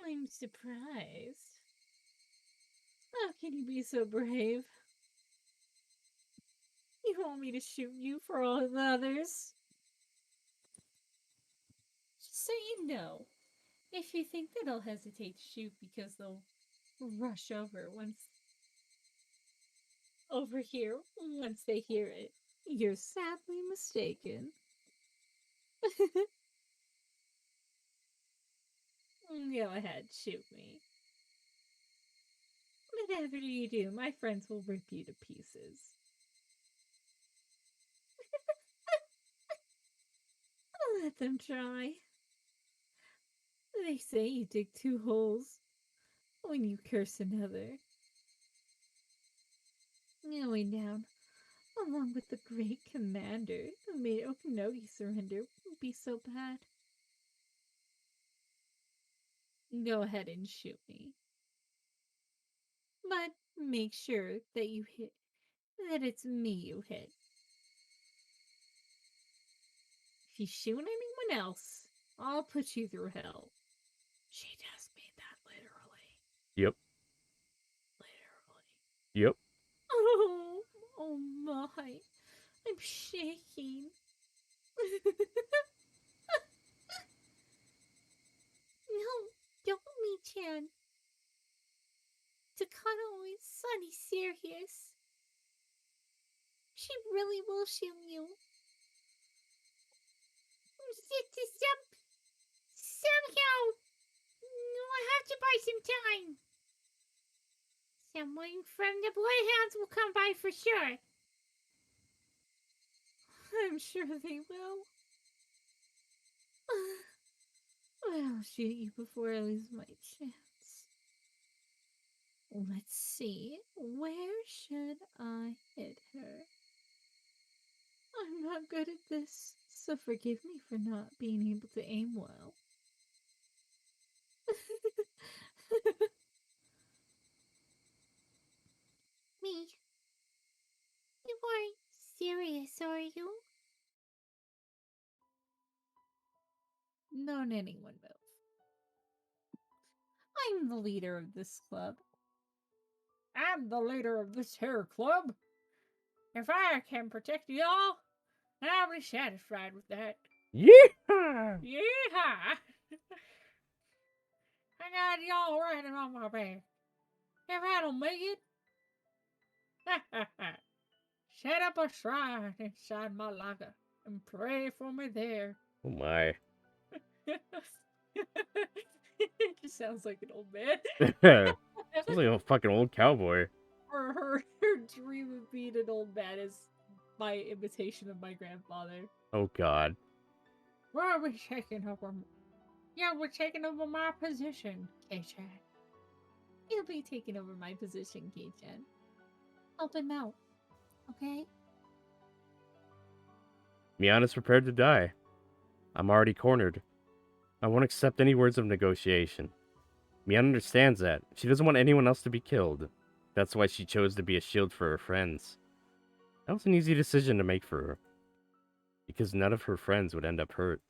I'm surprised. How can you be so brave? You want me to shoot you for all the others? Just so you know, if you think that I'll hesitate to shoot because they'll rush over here once they hear it, you're sadly mistaken. Go ahead, shoot me. But after you do, my friends will rip you to pieces. I'll let them try. They say you dig 2 holes when you curse another. Going down, along with the great commander who made Okinogi surrender, would be so bad. Go ahead and shoot me. But make sure that that it's me you hit. If you shoot anyone else, I'll put you through hell. She does mean that literally. Yep. Literally. Yep. Oh my. I'm shaking. No, don't, me-chan. Takano is Sunny serious. She really will shoot you. Somehow, I have to buy some time. Someone from the Bloodhounds will come by for sure. I'm sure they will. I'll shoot you before I lose my chance. Let's see. Where should I hit her? I'm not good at this, so forgive me for not being able to aim well. Me? You aren't serious, are you? Don't anyone move. I'm the leader of this club. I'm the leader of this here club. If I can protect you all, I'll be satisfied with that. Yeah. Yeehaw! I got y'all riding on my back. If I don't make it, set up a shrine inside my locker and pray for me there. Oh my. It just sounds like an old man. Sounds like a fucking old cowboy. Her dream of being an old man is my imitation of my grandfather. Oh god. Where are we taking over? Yeah, we're taking over my position, K-chan. You'll be taking over my position, K-chan. Help him out, okay? Miana's prepared to die. I'm already cornered. I won't accept any words of negotiation. Miana understands that. She doesn't want anyone else to be killed. That's why she chose to be a shield for her friends. That was an easy decision to make for her. Because none of her friends would end up hurt.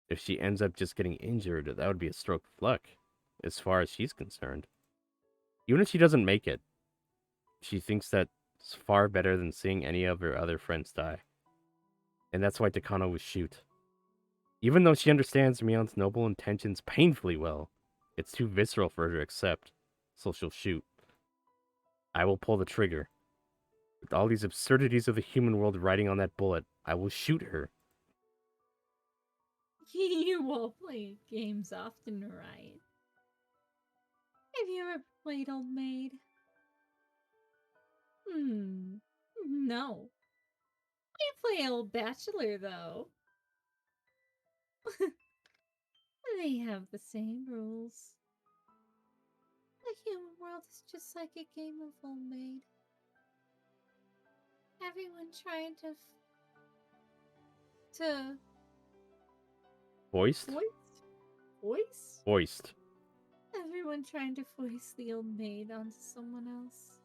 If she ends up just getting injured, that would be a stroke of luck, as far as she's concerned. Even if she doesn't make it, she thinks that's far better than seeing any of her other friends die. And that's why Takano would shoot. Even though she understands Mion's noble intentions painfully well, it's too visceral for her to accept, so she'll shoot. I will pull the trigger. With all these absurdities of the human world riding on that bullet, I will shoot her. You will play games often, right? Have you ever played Old Maid? No. I play Old Bachelor, though. They have the same rules. The human world is just like a game of Old Maid. Everyone trying to Voiced? voice? Voiced. Everyone trying to voice the Old Maid onto someone else.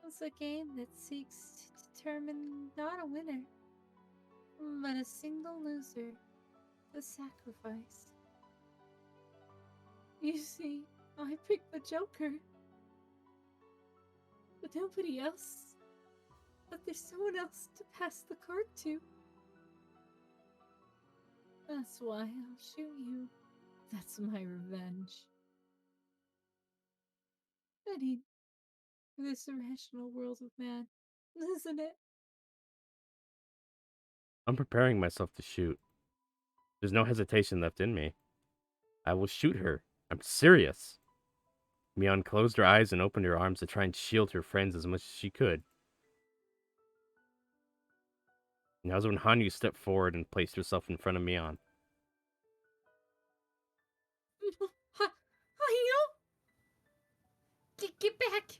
It's a game that seeks to determine not a winner, but a single loser, the sacrifice. You see, I picked the Joker. But nobody else. But there's someone else to pass the card to. That's why I'll shoot you. That's my revenge. Fitting for this irrational world of man, isn't it? I'm preparing myself to shoot. There's no hesitation left in me. I will shoot her. I'm serious. Mion closed her eyes and opened her arms to try and shield her friends as much as she could. Now's when Hanyu stepped forward and placed herself in front of Mion. Hanyu! Get back!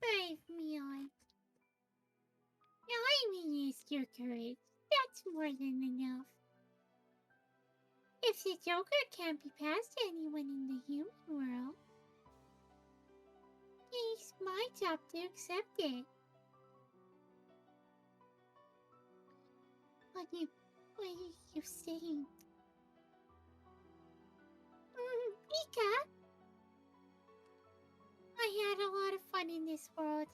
Brave Mion. Now I used your courage. That's more than enough. If the Joker can't be passed to anyone in the human world, it's my job to accept it. What are you saying? Mika! I had a lot of fun in this world.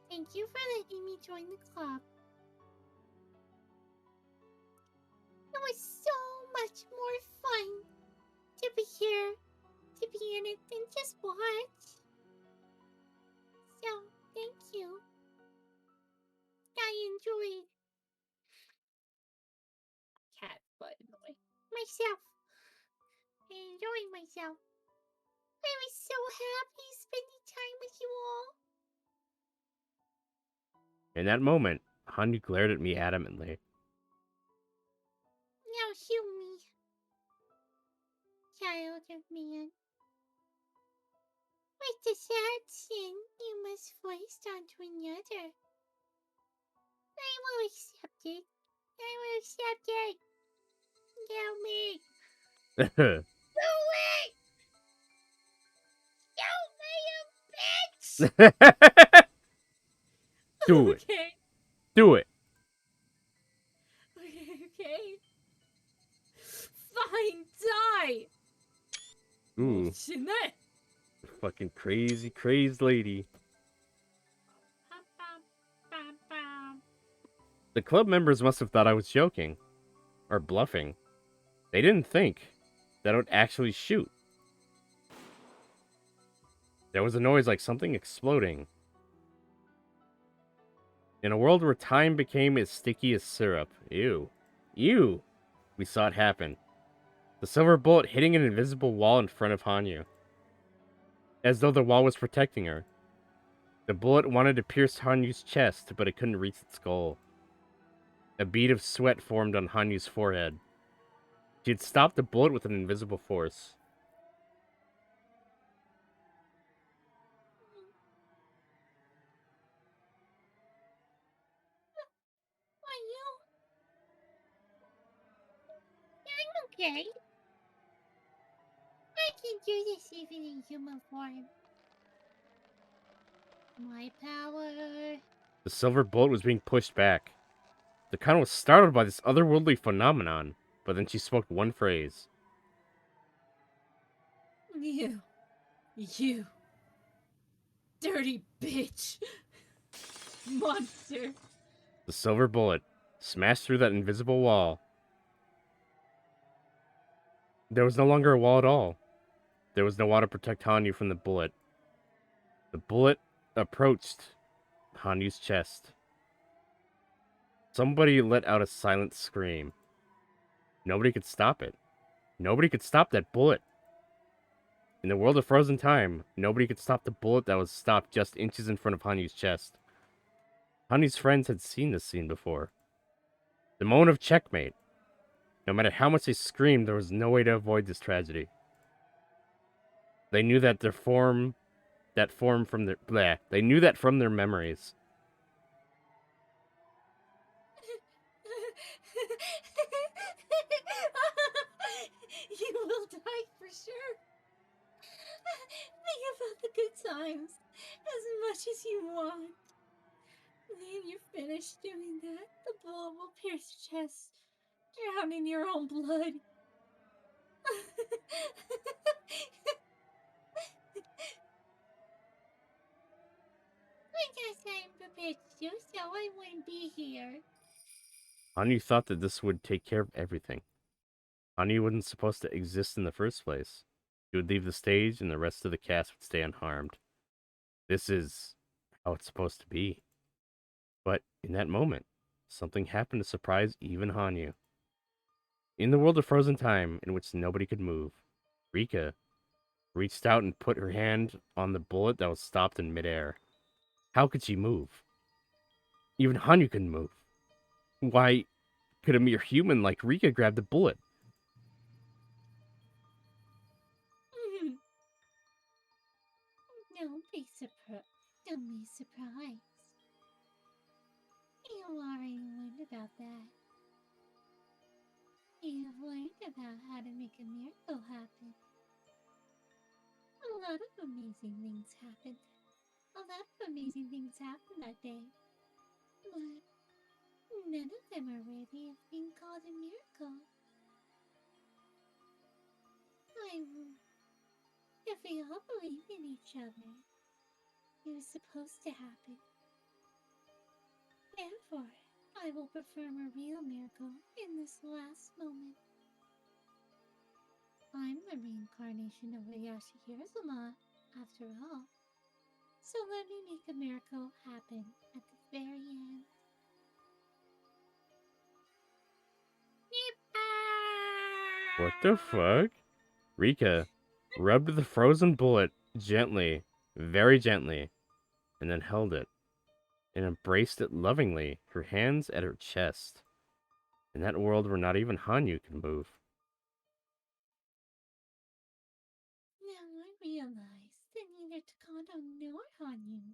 Thank you for letting me join the club. It was so much more fun to be here, to be in it, than just watch. So, thank you. I enjoyed Cat butt in the way. myself. I enjoyed myself. I was so happy spending time with you all. In that moment, Hanyu glared at me adamantly. Now shoot me, child of man. With the sad sin you must voice onto another. I will accept it. I will accept it. Kill me. Do it! Kill me, you bitch! Do it. Okay. Do it. Okay. Fine, die! Ooh, Jeanette! fucking crazy, crazed lady. The club members must have thought I was joking. Or bluffing. They didn't think that I would actually shoot. There was a noise like something exploding. In a world where time became as sticky as syrup. Ew. Ew. We saw it happen. The silver bullet hitting an invisible wall in front of Hanyu. As though the wall was protecting her. The bullet wanted to pierce Hanyu's chest, but it couldn't reach its skull. A bead of sweat formed on Hanyu's forehead. She had stopped the bullet with an invisible force. Are you? I'm okay. I can do this even in human form. My power. The silver bullet was being pushed back. The Kana was startled by this otherworldly phenomenon, but then she spoke one phrase. You. Dirty bitch. Monster. The silver bullet smashed through that invisible wall. There was no longer a wall at all. There was no wall to protect Hanyu from the bullet. The bullet approached Hanyu's chest. Somebody let out a silent scream. Nobody could stop it. Nobody could stop that bullet. In the world of frozen time, nobody could stop the bullet that was stopped just inches in front of Hanyu's chest. Hanyu's friends had seen this scene before. The moment of checkmate. No matter how much they screamed, there was no way to avoid this tragedy. They knew that from their memories. You will die for sure. Think about the good times as much as you want. When you're finished doing that, the bullet will pierce your chest, drown in your own blood. I guess I'm a bitch too, so I wouldn't be here. Hanyu thought that this would take care of everything. Hanyu wasn't supposed to exist in the first place. He would leave the stage and the rest of the cast would stay unharmed. This is how it's supposed to be. But in that moment, something happened to surprise even Hanyu. In the world of frozen time, in which nobody could move, Rika reached out and put her hand on the bullet that was stopped in midair. How could she move? Even Hanyu couldn't move. Why could a mere human like Rika grab the bullet? Don't be surprised. You already learned about that. You've learned about how to make a miracle happen. A lot of amazing things happened. That day. But none of them are worthy of being called a miracle. If we all believe in each other, it was supposed to happen. Therefore, I will perform a real miracle in this last moment. I'm the reincarnation of Higurashi Hirizuma, after all. So let me make a miracle happen at the very end. What the fuck? Rika rubbed the frozen bullet gently, very gently, and then held it and embraced it lovingly, her hands at her chest. In that world where not even Hanyu could move. Now I realize that neither Takano nor Hanyu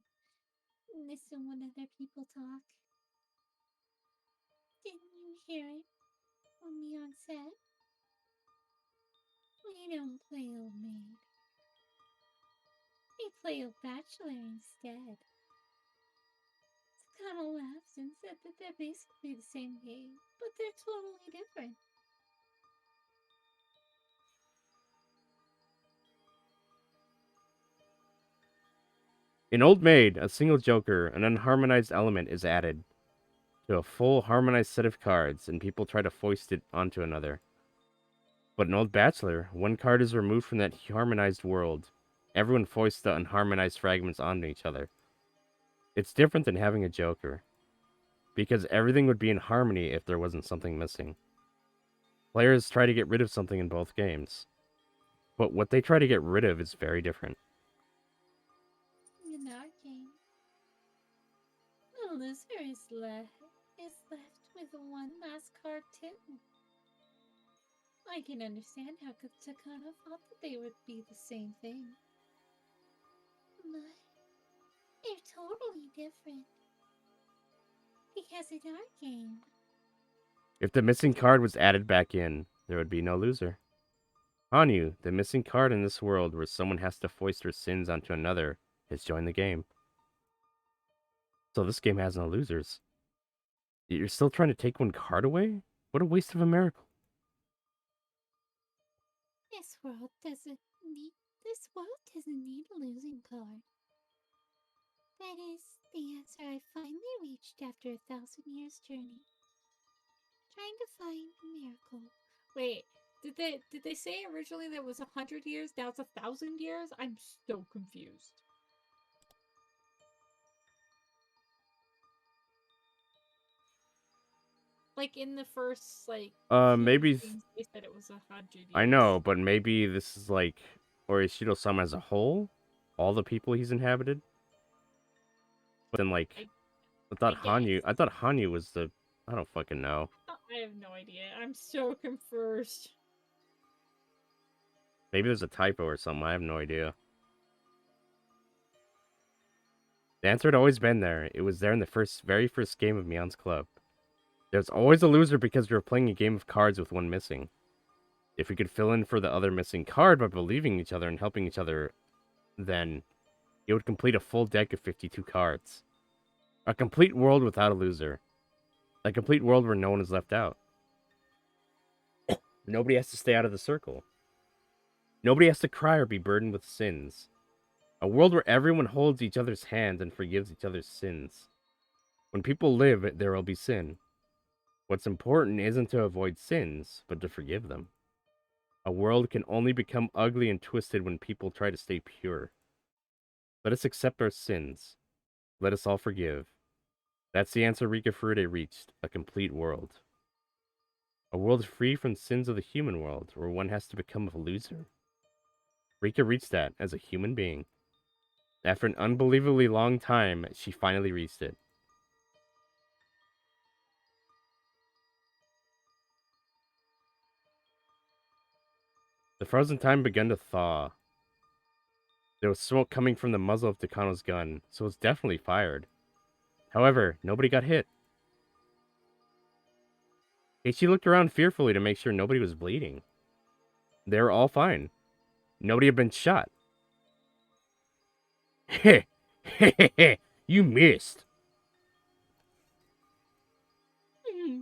listen when other people talk. Didn't you hear it when Mion said, "We don't play old maid. We play old bachelor instead." Takano laughed and said that they're basically the same game, but they're totally different. In Old Maid, a single joker, an unharmonized element is added to a full harmonized set of cards, and people try to foist it onto another. But in Old Bachelor, one card is removed from that harmonized world. Everyone foists the unharmonized fragments onto each other. It's different than having a joker, because everything would be in harmony if there wasn't something missing. Players try to get rid of something in both games, but what they try to get rid of is very different. In our game, The loser is left with one last card too. I can understand how Takano thought that they would be the same thing. But they're totally different. Because in our game, If the missing card was added back in, there would be no loser. Hanyu, the missing card in this world where someone has to foist their sins onto another, has joined the game. So this game has no losers. You're still trying to take one card away? What a waste of a miracle. this world doesn't need a losing card. That is the answer I finally reached after 1,000 years journey. Trying to find a miracle. Wait, did they say originally that was 100 years? Now it's 1,000 years? I'm so confused. Like in the first few Maybe things, they said it was 100 years. I know, but maybe this is like Orishido-sama as a whole, all the people he's inhabited. But then like, I thought Hanyu was the. I don't fucking know. I have no idea. I'm so confused. Maybe there's a typo or something. I have no idea. The answer had always been there. It was there in the very first game of Mion's Club. There's always a loser because you're playing a game of cards with one missing. If we could fill in for the other missing card by believing each other and helping each other, then it would complete a full deck of 52 cards. A complete world without a loser. A complete world where no one is left out. Nobody has to stay out of the circle. Nobody has to cry or be burdened with sins. A world where everyone holds each other's hands and forgives each other's sins. When people live, there will be sin. What's important isn't to avoid sins, but to forgive them. A world can only become ugly and twisted when people try to stay pure. Let us accept our sins. Let us all forgive. That's the answer Rika Furude reached, a complete world. A world free from sins of the human world, where one has to become a loser. Rika reached that as a human being. After an unbelievably long time, she finally reached it. The frozen time began to thaw. There was smoke coming from the muzzle of Takano's gun, so it was definitely fired. However, nobody got hit. Keiichi looked around fearfully to make sure nobody was bleeding. They were all fine. Nobody had been shot. Heh, heh, you missed.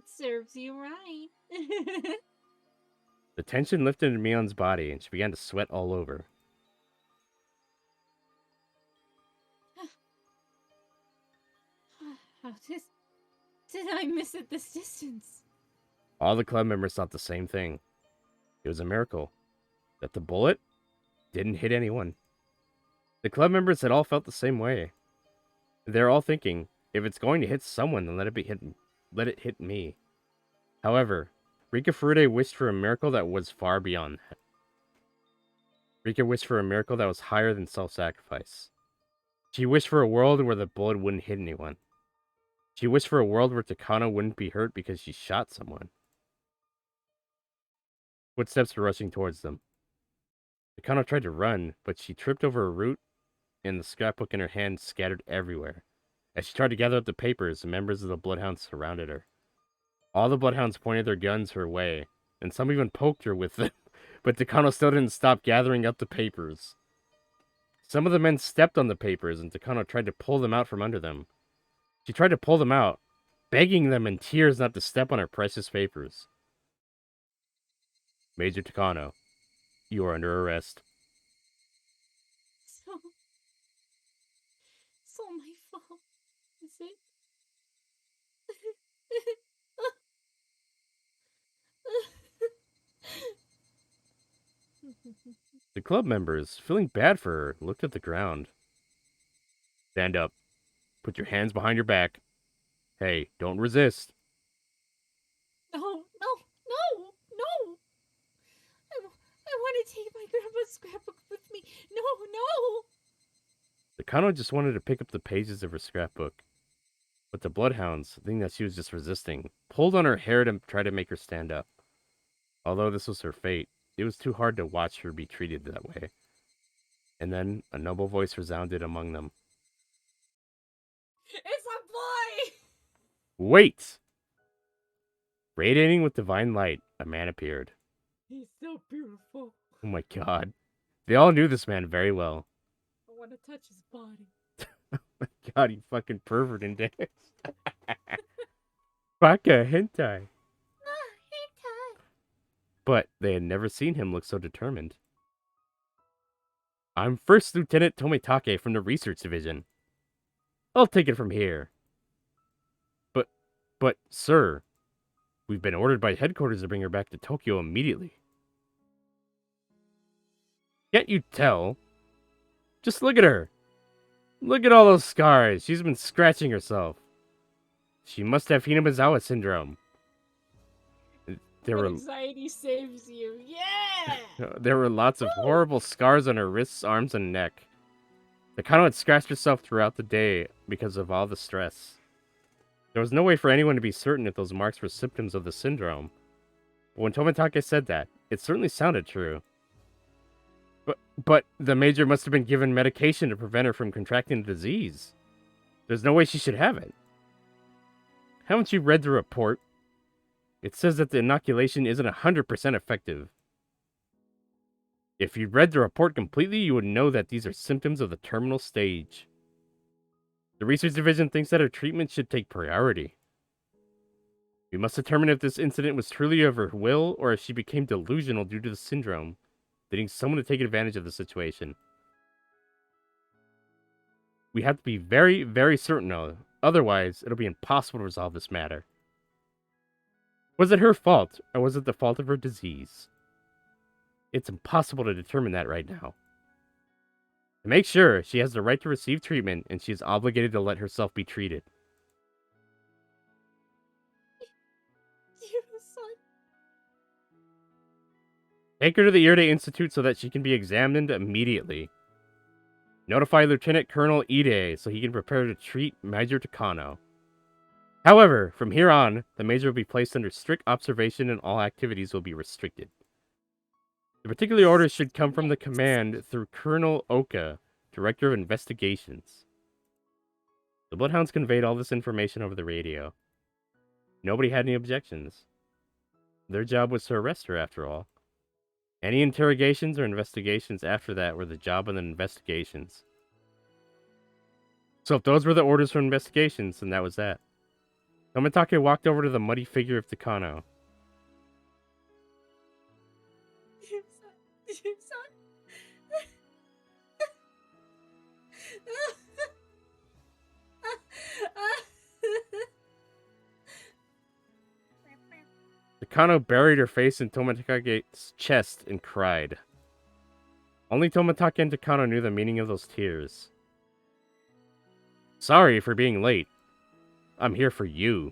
Serves you right. The tension lifted in Mion's body, and she began to sweat all over. How did I miss it this distance? All the club members thought the same thing. It was a miracle that the bullet didn't hit anyone. The club members had all felt the same way. They're all thinking, if it's going to hit someone, then let it hit me. However, Rika Furude wished for a miracle that was far beyond that. Rika wished for a miracle that was higher than self-sacrifice. She wished for a world where the bullet wouldn't hit anyone. She wished for a world where Takano wouldn't be hurt because she shot someone. Footsteps were rushing towards them. Takano tried to run, but she tripped over a root, and the scrapbook in her hand scattered everywhere. As she tried to gather up the papers, the members of the Bloodhounds surrounded her. All the Bloodhounds pointed their guns her way, and some even poked her with them, but Takano still didn't stop gathering up the papers. Some of the men stepped on the papers, and Takano tried to pull them out from under them. She tried to pull them out, begging them in tears not to step on her precious papers. Major Takano, you are under arrest. So my fault, is it? The club members, feeling bad for her, looked at the ground. Stand up. Put your hands behind your back. Hey, don't resist. No, no, no, no! I want to take my grandpa's scrapbook with me. No, no! Takano just wanted to pick up the pages of her scrapbook. But the bloodhounds, thinking that she was just resisting, pulled on her hair to try to make her stand up. Although this was her fate, it was too hard to watch her be treated that way. And then a noble voice resounded among them. It's a boy! Wait! Radiating with divine light, a man appeared. He's so beautiful. Oh my god. They all knew this man very well. I want to touch his body. Oh my god, you fucking pervert in this. Baka hentai. But they had never seen him look so determined. I'm First Lieutenant Tomitake from the Research Division. I'll take it from here. But, sir, we've been ordered by headquarters to bring her back to Tokyo immediately. Can't you tell? Just look at her. Look at all those scars. She's been scratching herself. She must have Hinomizawa Syndrome. There were Anxiety saves you. Yeah! there were lots of horrible scars on her wrists, arms, and neck. Takano had scratched herself throughout the day because of all the stress. There was no way for anyone to be certain if those marks were symptoms of the syndrome. But when Tomitake said that, it certainly sounded true. But the Major must have been given medication to prevent her from contracting the disease. There's no way she should have it. Haven't you read the report? It says that the inoculation isn't 100% effective. If you read the report completely, you would know that these are symptoms of the terminal stage. The research division thinks that her treatment should take priority. We must determine if this incident was truly of her will or if she became delusional due to the syndrome, needing someone to take advantage of the situation. We have to be very, very certain of it. Otherwise, it'll be impossible to resolve this matter. Was it her fault, or was it the fault of her disease? It's impossible to determine that right now. To make sure, she has the right to receive treatment, and she is obligated to let herself be treated. Take her to the Iride Institute so that she can be examined immediately. Notify Lieutenant Colonel Ide so he can prepare to treat Major Takano. However, from here on, the Major will be placed under strict observation and all activities will be restricted. The particular orders should come from the command through Colonel Oka, Director of Investigations. The Bloodhounds conveyed all this information over the radio. Nobody had any objections. Their job was to arrest her, after all. Any interrogations or investigations after that were the job of the investigations. So if those were the orders for investigations, then that was that. Tomitake walked over to the muddy figure of Takano. Takano buried her face in Tomitake's chest and cried. Only Tomitake and Takano knew the meaning of those tears. Sorry for being late. I'm here for you.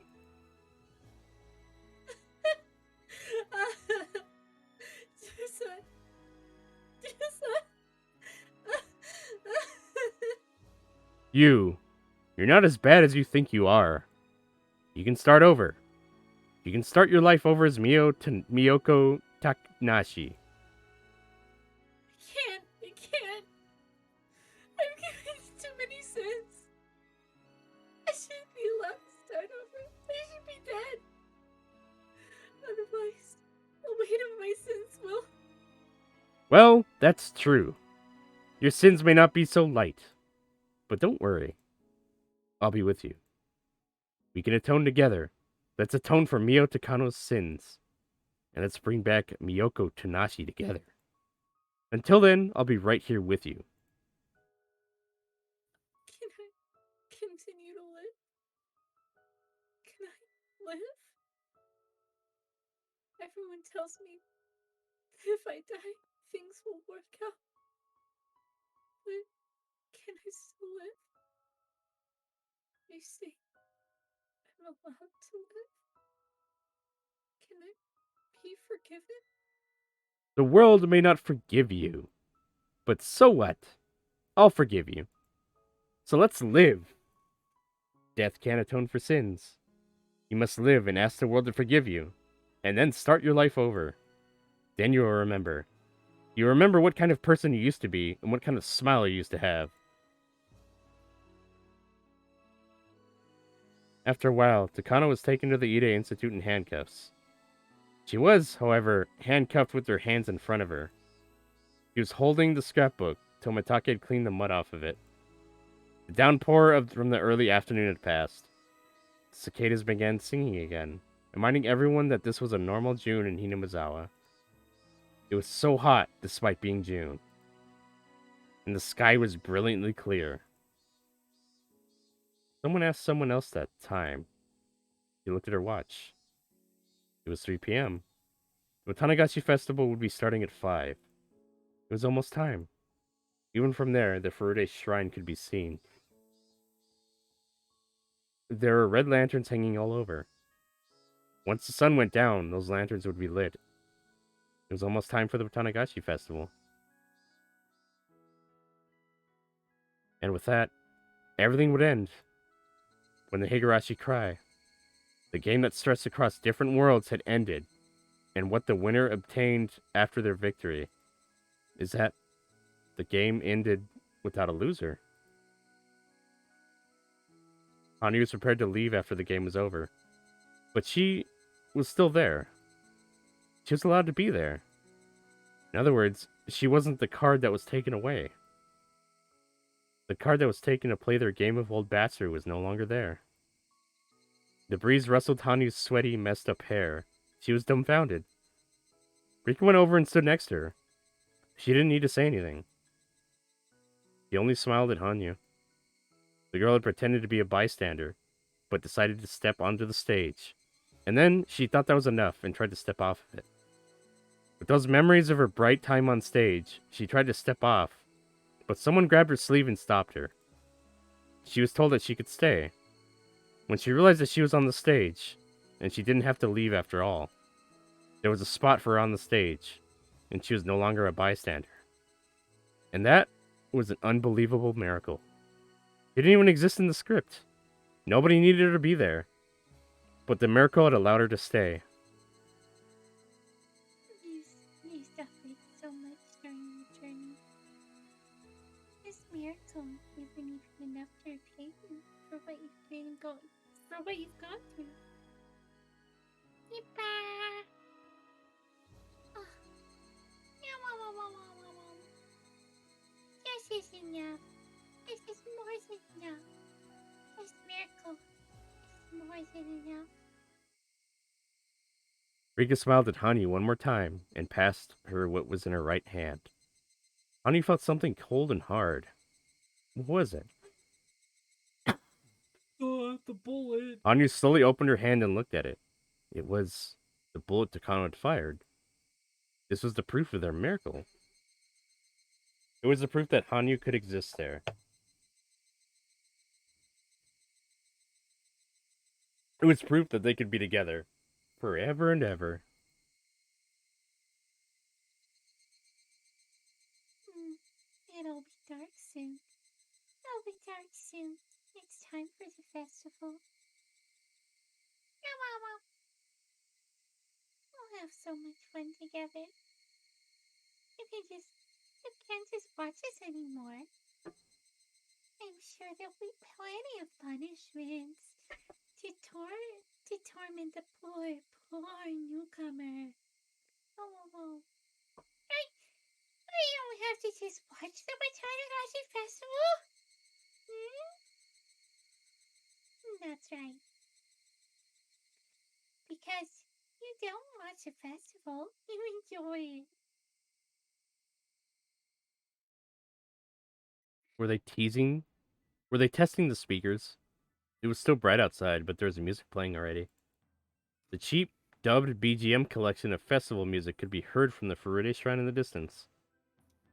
You're not as bad as you think you are. You can start over. You can start your life over as Miyoko Takanashi. I can't. I've committed too many sins. I shouldn't be allowed to start over. I should be dead. Otherwise, the weight of my sins will... Well, that's true. Your sins may not be so light. But don't worry. I'll be with you. We can atone together. Let's atone for Mio Takano's sins. And let's bring back Miyoko Tanashi together. Until then, I'll be right here with you. Can I continue to live? Can I live? Everyone tells me that if I die, things will work out. But can I still live? They say I'm allowed to live. Can I be forgiven? The world may not forgive you. But so what? I'll forgive you. So let's live. Death can't atone for sins. You must live and ask the world to forgive you, and then start your life over. Then you will remember. You remember what kind of person you used to be and what kind of smile you used to have. After a while, Takano was taken to the Ide Institute in handcuffs. She was, however, handcuffed with her hands in front of her. She was holding the scrapbook till Mitake had cleaned the mud off of it. The downpour from the early afternoon had passed. The cicadas began singing again, reminding everyone that this was a normal June in Hinomizawa. It was so hot despite being June, and the sky was brilliantly clear. Someone asked someone else that time. He looked at her watch. It was 3 p.m. The Watanagashi festival would be starting at 5. It was almost time. Even from there, the Furude shrine could be seen. There were red lanterns hanging all over. Once the sun went down, those lanterns would be lit. It was almost time for the Watanagashi festival. And with that, everything would end. When the Higurashi cry, the game that stretched across different worlds had ended, and what the winner obtained after their victory is that the game ended without a loser. Hani was prepared to leave after the game was over, but she was still there. She was allowed to be there. In other words, she wasn't the card that was taken away. The card that was taken to play their game of Old Bastard was no longer there. The breeze rustled Hanu's sweaty, messed up hair. She was dumbfounded. Rika went over and stood next to her. She didn't need to say anything. He only smiled at Hanyu. The girl had pretended to be a bystander, but decided to step onto the stage. And then she thought that was enough and tried to step off of it. With those memories of her bright time on stage, she tried to step off, but someone grabbed her sleeve and stopped her. She was told that she could stay. When she realized that she was on the stage, and she didn't have to leave after all, there was a spot for her on the stage, and she was no longer a bystander. And that was an unbelievable miracle. It didn't even exist in the script. Nobody needed her to be there. But the miracle had allowed her to stay. You suffered so much during your journey. This miracle isn't even enough to repay you for what you've gone through. Yippah! Oh. This is enough. This is more than enough. This miracle is more than enough. Rika smiled at Hani one more time and passed her what was in her right hand. Hani felt something cold and hard. What was it? The bullet. Hani slowly opened her hand and looked at it. It was the bullet Takano had fired. This was the proof of their miracle. It was the proof that Hanyu could exist there. It was proof that they could be together forever and ever. It'll be dark soon. It's time for the festival. We'll have so much fun together. You can't just watch us anymore. I'm sure there'll be plenty of punishments to torment the poor newcomer. Oh. I don't have to just watch the Matsuribayashi festival. That's right. Because you don't watch a festival, you enjoy it. Were they teasing? Were they testing the speakers? It was still bright outside, but there was music playing already. The cheap, dubbed BGM collection of festival music could be heard from the Furude Shrine in the distance.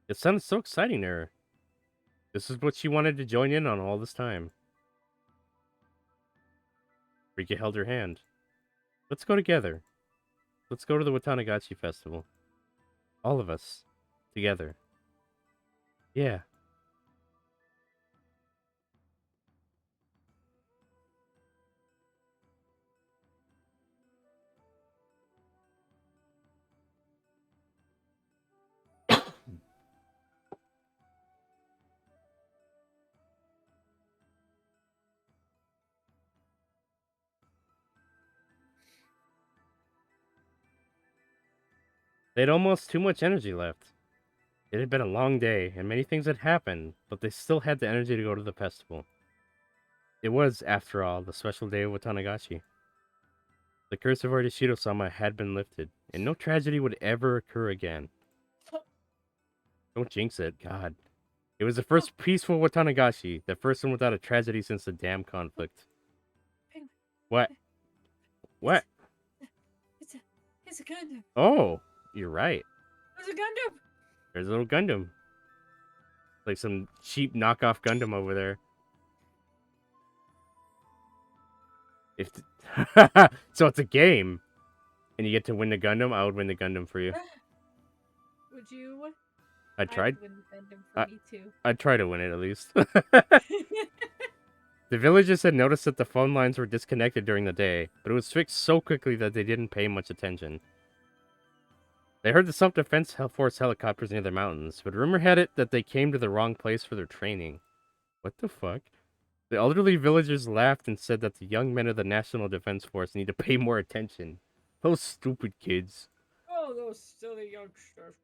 It sounded so exciting to her. This is what she wanted to join in on all this time. Rika held her hand. Let's go together. Let's go to the Watanagashi festival. All of us. Together. Yeah. They had almost too much energy left. It had been a long day, and many things had happened, but they still had the energy to go to the festival. It was, after all, the special day of Watanagashi. The curse of Orishiro-sama had been lifted, and no tragedy would ever occur again. Don't jinx it, God. It was the first peaceful Watanagashi, the first one without a tragedy since the dam conflict. Penguin. What? What? It's a Gundam. Oh, you're right. It's a Gundam. There's a little Gundam. Like some cheap knockoff Gundam over there. If so, it's a game, and you get to win the Gundam. I would win the Gundam for you. Would you? I tried. I'd win the Gundam for me too. I'd try to win it at least. The villagers had noticed that the phone lines were disconnected during the day, but it was fixed so quickly that they didn't pay much attention. They heard the self-defense force helicopters near the mountains, but rumor had it that they came to the wrong place for their training. What the fuck? The elderly villagers laughed and said that the young men of the National Defense Force need to pay more attention. Those stupid kids. Oh, those silly youngsters.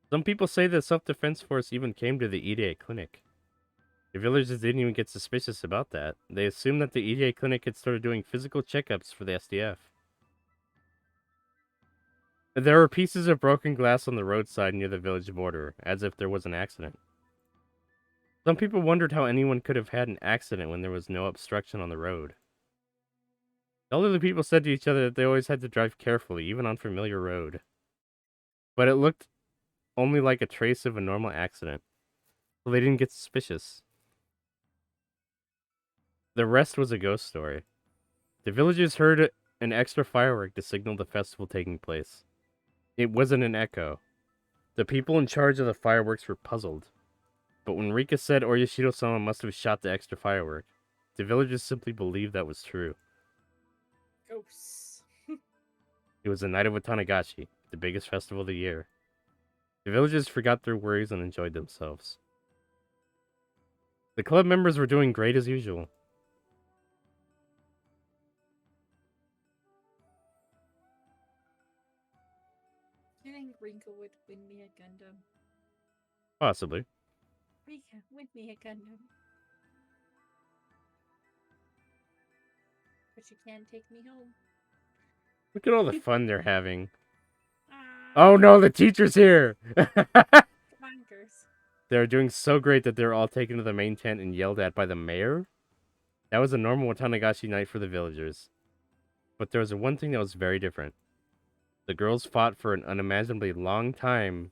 Some people say the self-defense force even came to the EDA clinic. The villagers didn't even get suspicious about that. They assumed that the EDA clinic had started doing physical checkups for the SDF. There were pieces of broken glass on the roadside near the village border, as if there was an accident. Some people wondered how anyone could have had an accident when there was no obstruction on the road. Elderly people said to each other that they always had to drive carefully, even on familiar road. But it looked only like a trace of a normal accident, so they didn't get suspicious. The rest was a ghost story. The villagers heard an extra firework to signal the festival taking place. It wasn't an echo. The people in charge of the fireworks were puzzled. But when Rika said Orishiro-sama must have shot the extra firework, the villagers simply believed that was true. Ghosts. It was the night of Watanagashi, the biggest festival of the year. The villagers forgot their worries and enjoyed themselves. The club members were doing great as usual. Do you think Rinka would win me a Gundam? Possibly. Rika, win me a Gundam. But you can't take me home. Look at all the fun they're having. Ah, Oh no, the teacher's here! Bonkers. They're doing so great that they're all taken to the main tent and yelled at by the mayor? That was a normal Watanagashi night for the villagers. But there was one thing that was very different. The girls fought for an unimaginably long time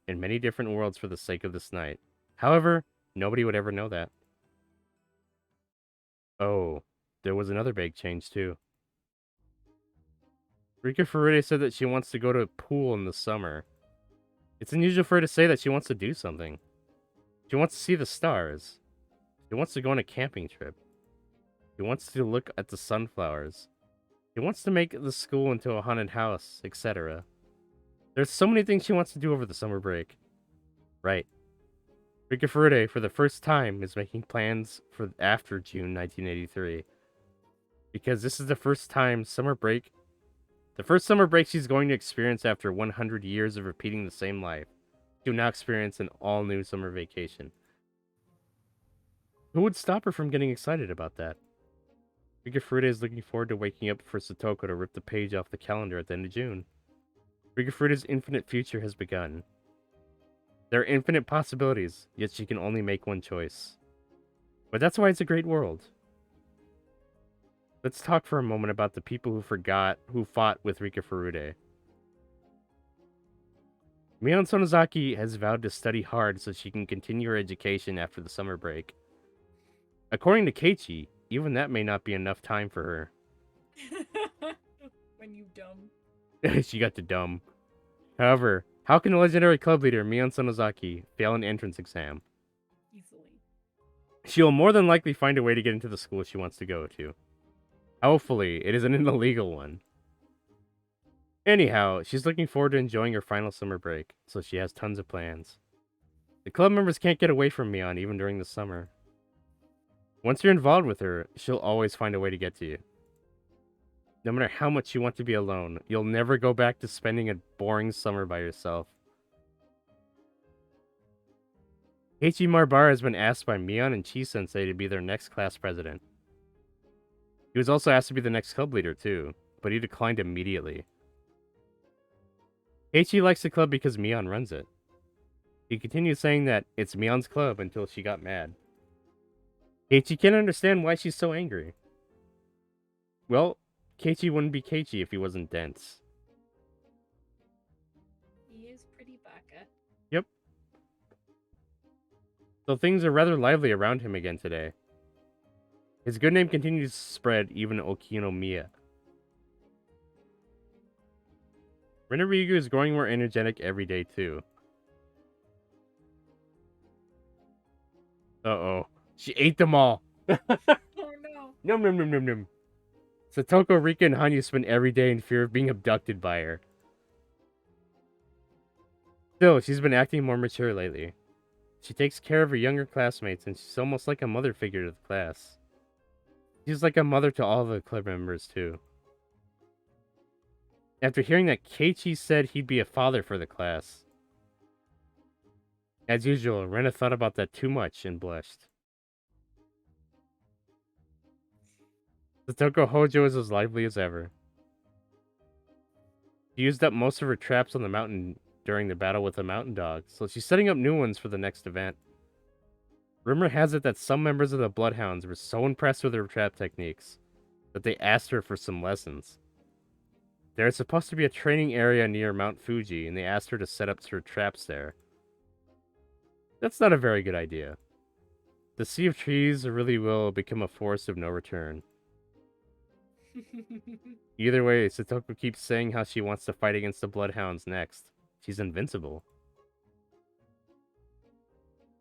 in many different worlds for the sake of this night. However, nobody would ever know that. Oh, there was another big change too. Rika Furude said that she wants to go to a pool in the summer. It's unusual for her to say that she wants to do something. She wants to see the stars. She wants to go on a camping trip. She wants to look at the sunflowers. She wants to make the school into a haunted house, etc. There's so many things she wants to do over the summer break. Right. Rika Furude, for the first time, is making plans for after June 1983. Because this is the first summer break she's going to experience after 100 years of repeating the same life. She'll now experience an all-new summer vacation. Who would stop her from getting excited about that? Rika Furude is looking forward to waking up for Satoko to rip the page off the calendar at the end of June. Rika Furude's infinite future has begun. There are infinite possibilities, yet she can only make one choice. But that's why it's a great world. Let's talk for a moment about the people who fought with Rika Furude. Mion Sonozaki has vowed to study hard so she can continue her education after the summer break. According to Keiichi, even that may not be enough time for her. When you dumb. She got the dumb. However, how can a legendary club leader, Mion Sonozaki, fail an entrance exam? Easily. She'll more than likely find a way to get into the school she wants to go to. Hopefully, it isn't an illegal one. Anyhow, she's looking forward to enjoying her final summer break, so she has tons of plans. The club members can't get away from Mion even during the summer. Once you're involved with her, she'll always find a way to get to you. No matter how much you want to be alone, you'll never go back to spending a boring summer by yourself. Keiichi Marbara has been asked by Mion and Chi-sensei to be their next class president. He was also asked to be the next club leader, too, but he declined immediately. Keiichi likes the club because Mion runs it. He continued saying that it's Mion's club until she got mad. Keiichi can't understand why she's so angry. Well, Keiichi wouldn't be Keiichi if he wasn't dense. He is pretty baka. Yep. So things are rather lively around him again today. His good name continues to spread even Okinomiya. Rinarigu is growing more energetic every day too. Uh-oh. She ate them all! Oh no. Num num num num num. Satoko, Rika, and Hanyu spend every day in fear of being abducted by her. Still, she's been acting more mature lately. She takes care of her younger classmates, and she's almost like a mother figure to the class. She's like a mother to all the club members, too. After hearing that Keiichi said he'd be a father for the class. As usual, Rena thought about that too much and blushed. Satoko Hojo is as lively as ever. She used up most of her traps on the mountain during the battle with the mountain dog, so she's setting up new ones for the next event. Rumor has it that some members of the Bloodhounds were so impressed with her trap techniques that they asked her for some lessons. There is supposed to be a training area near Mount Fuji, and they asked her to set up her traps there. That's not a very good idea. The Sea of Trees really will become a forest of no return. Either way, Satoko keeps saying how she wants to fight against the Bloodhounds next. She's invincible.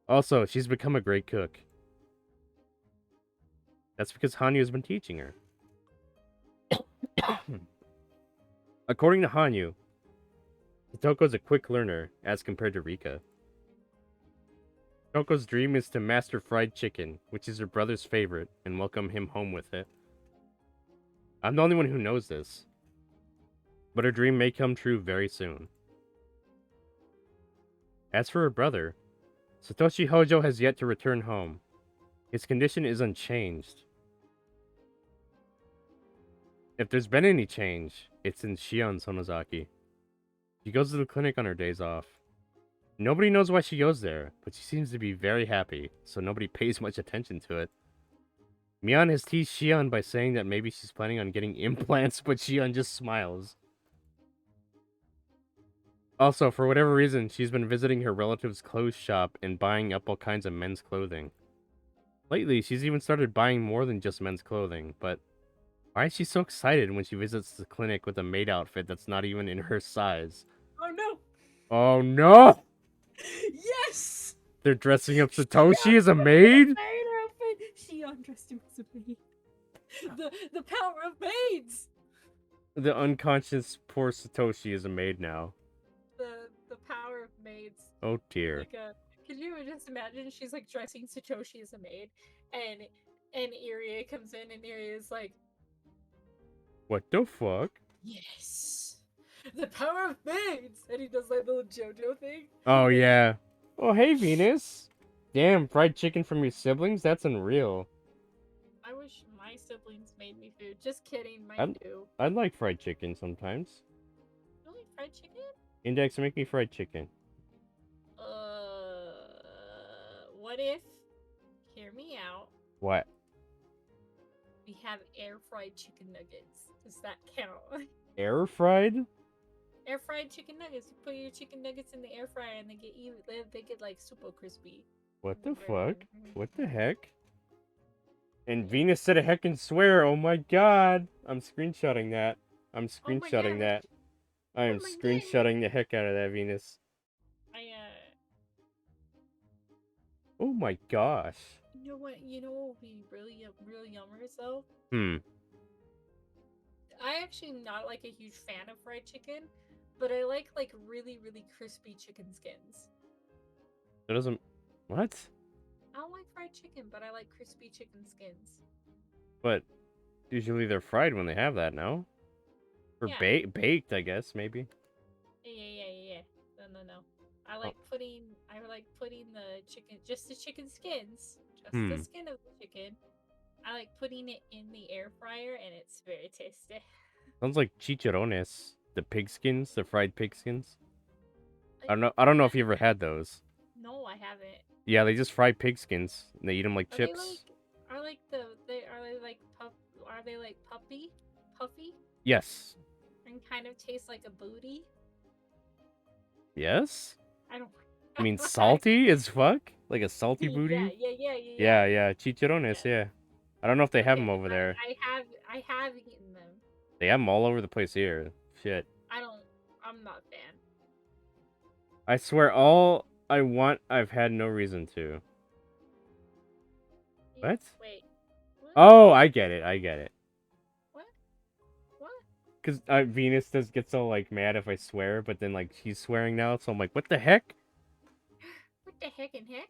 Also, she's become a great cook. That's because Hanyu has been teaching her. According to Hanyu, Satoko's a quick learner as compared to Rika. Satoko's dream is to master fried chicken, which is her brother's favorite, and welcome him home with it. I'm the only one who knows this, but her dream may come true very soon. As for her brother, Satoshi Hojo has yet to return home. His condition is unchanged. If there's been any change, it's in Shion Sonozaki. She goes to the clinic on her days off. Nobody knows why she goes there, but she seems to be very happy, so nobody pays much attention to it. Mion has teased Shion by saying that maybe she's planning on getting implants, but Shion just smiles. Also, for whatever reason, she's been visiting her relative's clothes shop and buying up all kinds of men's clothing. Lately, she's even started buying more than just men's clothing, but why is she so excited when she visits the clinic with a maid outfit that's not even in her size? Oh no. Oh no! Yes. They're dressing up Satoshi as a maid? Maid outfit. She undressed him as a maid. The power of maids. The unconscious poor Satoshi is a maid now. The power of maids. Oh dear. Like could you just imagine she's like dressing Satoshi as a maid, and Irie comes in and Irie is like, What the fuck? yes, the power of maids, and he does like the little JoJo thing. Oh yeah. Oh hey Venus. Damn, fried chicken from your siblings? That's unreal. I wish my siblings made me food. Just kidding, mine do. I'd like fried chicken sometimes. Really, fried chicken? Index, make me fried chicken. What if? Hear me out. What? We have air fried chicken nuggets. Does that count? Air fried? Air fried chicken nuggets. You put your chicken nuggets in the air fryer and they get like super crispy. What the fuck? What the heck? And Venus said a heck and swear. Oh my god. I'm screenshotting that. I'm screenshotting that. I am screenshotting the heck out of that, Venus. Oh my gosh. You know what? You know what would be really yummers though? I actually am not like a huge fan of fried chicken, but I like really crispy chicken skins. It doesn't. What? I don't like fried chicken, but I like crispy chicken skins. But usually they're fried when they have that, no? For Yeah. baked, I guess, maybe. Yeah. No. I Oh. like putting the chicken, just the chicken skins, just the Hmm. skin of the chicken. I like putting it in the air fryer, and it's very tasty. Sounds like chicharrones. The pig skins, the fried pig skins. I don't know if you ever had those. No, I haven't. Yeah, they just fry pig skins. And they eat them like Are chips. they like are they like puffy Yes. and kind of taste like a booty? Yes? I don't. I mean, salty as fuck? Like a salty Yeah, booty? yeah. Chicharrones, yeah. I don't know if they have them over there. I have eaten them. They have them all over the place here. Shit. I'm not a fan. I swear, all I want, I've had no reason to. What? Wait. What? Oh, I get it. What? What? Because Venus does get so, like, mad if I swear, but then, like, she's swearing now, so I'm like, what the heck? What the heck and heck?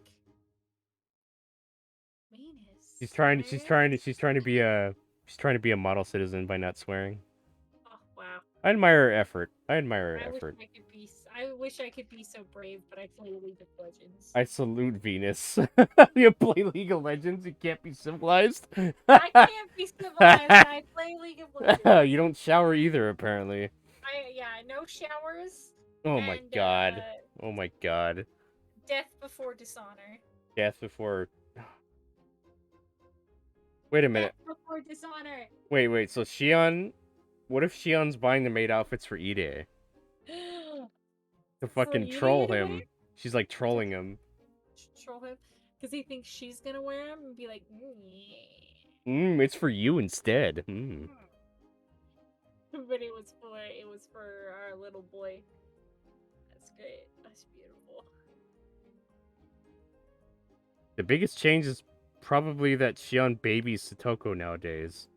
Venus. She's trying to be a model citizen by not swearing. Oh wow. I admire her effort. I wish I could be so brave, but I play League of Legends. I salute Venus. You play League of Legends, you can't be civilized. I can't be civilized. I play League of Legends. You don't shower either, apparently. No showers. Oh my and, god. Oh my god. Death before dishonor. Death before... Wait a minute. Death before dishonor. Wait, so Shion... What if Shion's buying the maid outfits for Ide? To fucking troll him. She's like trolling him. Troll him? Because he thinks she's gonna wear them and be like, It's for you instead. But it was for our little boy. That's great. That's beautiful. The biggest change is probably that Shion babies Satoko nowadays.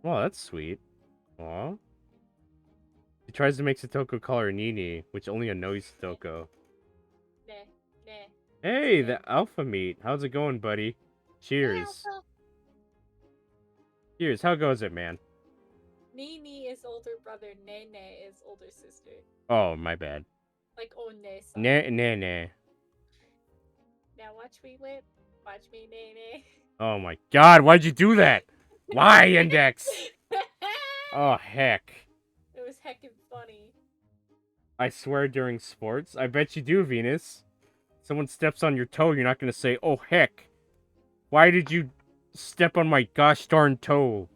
Wow, that's sweet. Aw. He tries to make Satoko call her Nini, which only annoys Satoko. Nah. Hey, the alpha meat. How's it going, buddy? Cheers. Cheers. How goes it, man? Nini is older brother. Nene is older sister. Oh, my bad. Like One-san. Nah. Now watch me whip. Watch me Nene. Oh my god, why'd you do that? Why, Index? Oh, heck. It was heckin' funny. I swear during sports. I bet you do, Venus. Someone steps on your toe, you're not gonna say, oh, heck. Why did you step on my gosh darn toe?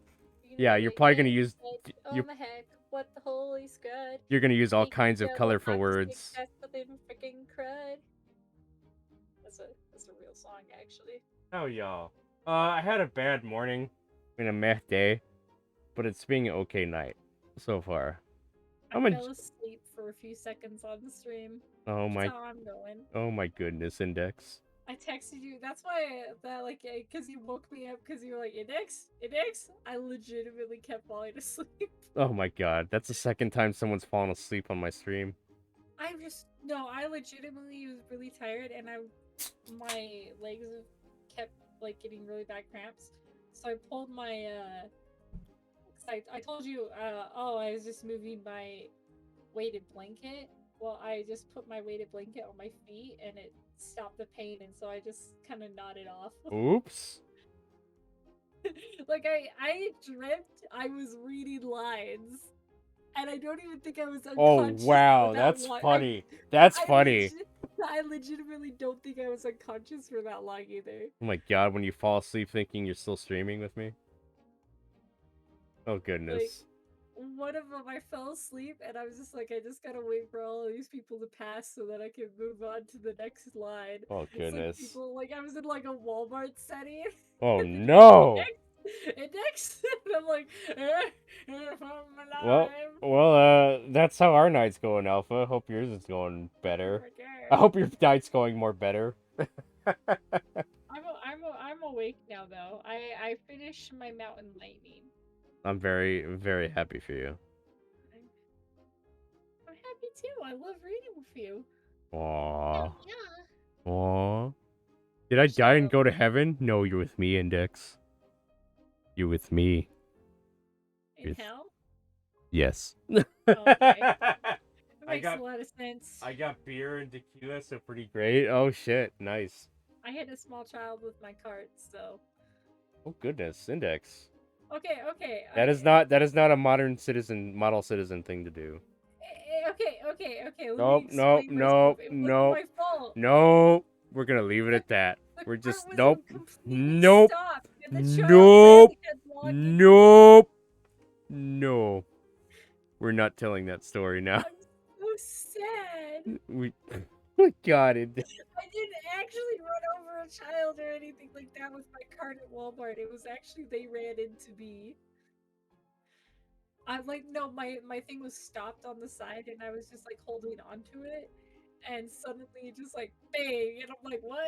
Yeah, you're probably gonna use... Oh my heck, what the holy scud. You're gonna use all kinds of colorful words. That's a real song, actually. Oh, y'all. I had a bad morning and a meh day, but it's being an okay night so far. I fell asleep for a few seconds on the stream. Oh my... That's how I'm going. Oh my goodness, Index. I texted you. That's why because you woke me up because you were like, Index? I legitimately kept falling asleep. Oh my god, that's the second time someone's fallen asleep on my stream. I legitimately was really tired and my legs kept like getting really bad cramps. So I pulled my I told you I was just moving my weighted blanket. Well, I just put my weighted blanket on my feet and it stopped the pain, and so I just kind of nodded off. Oops. Like I dreamt I was reading lines. And I don't even think I was unconscious. Oh wow, that's funny. That's funny. I legitimately don't think I was unconscious for that long either. Oh my god, when you fall asleep thinking you're still streaming with me? Oh goodness. One of them, I fell asleep and I was just like, I just gotta wait for all of these people to pass so that I can move on to the next line. Oh goodness. It's like I was in like a Walmart setting. Oh no! Index? And I'm like, well, that's how our night's going, Alpha. Hope yours is going better. I hope your night's going more better. I'm awake now though. I finished my mountain lightning. I'm very, very happy for you. I'm happy too. I love reading with you. Aww. Yeah. Aww. Did I die and go to heaven? No, you're with me, Index. You're with me. In hell? Yes. That I makes got a lot of sense. I got beer and tequila, so pretty great. Oh shit, nice. I had a small child with my cart, so Oh goodness, Index. okay. That is not a modern model citizen thing to do. Okay. Let me Nope, nope, explain myself. nope, It wasn't nope, my fault. nope. We're gonna leave it The, at that. the We're cart just was nope, completely nope, stopped, and the child ran nope, headlong into it. nope, no. We're not telling that story now. I'm so sad. We, oh God, it. I didn't actually run over a child or anything like that with my cart at Walmart. It was actually they ran into me. I like no, my thing was stopped on the side, and I was just like holding onto it, and suddenly it just like bang, and I'm like, what?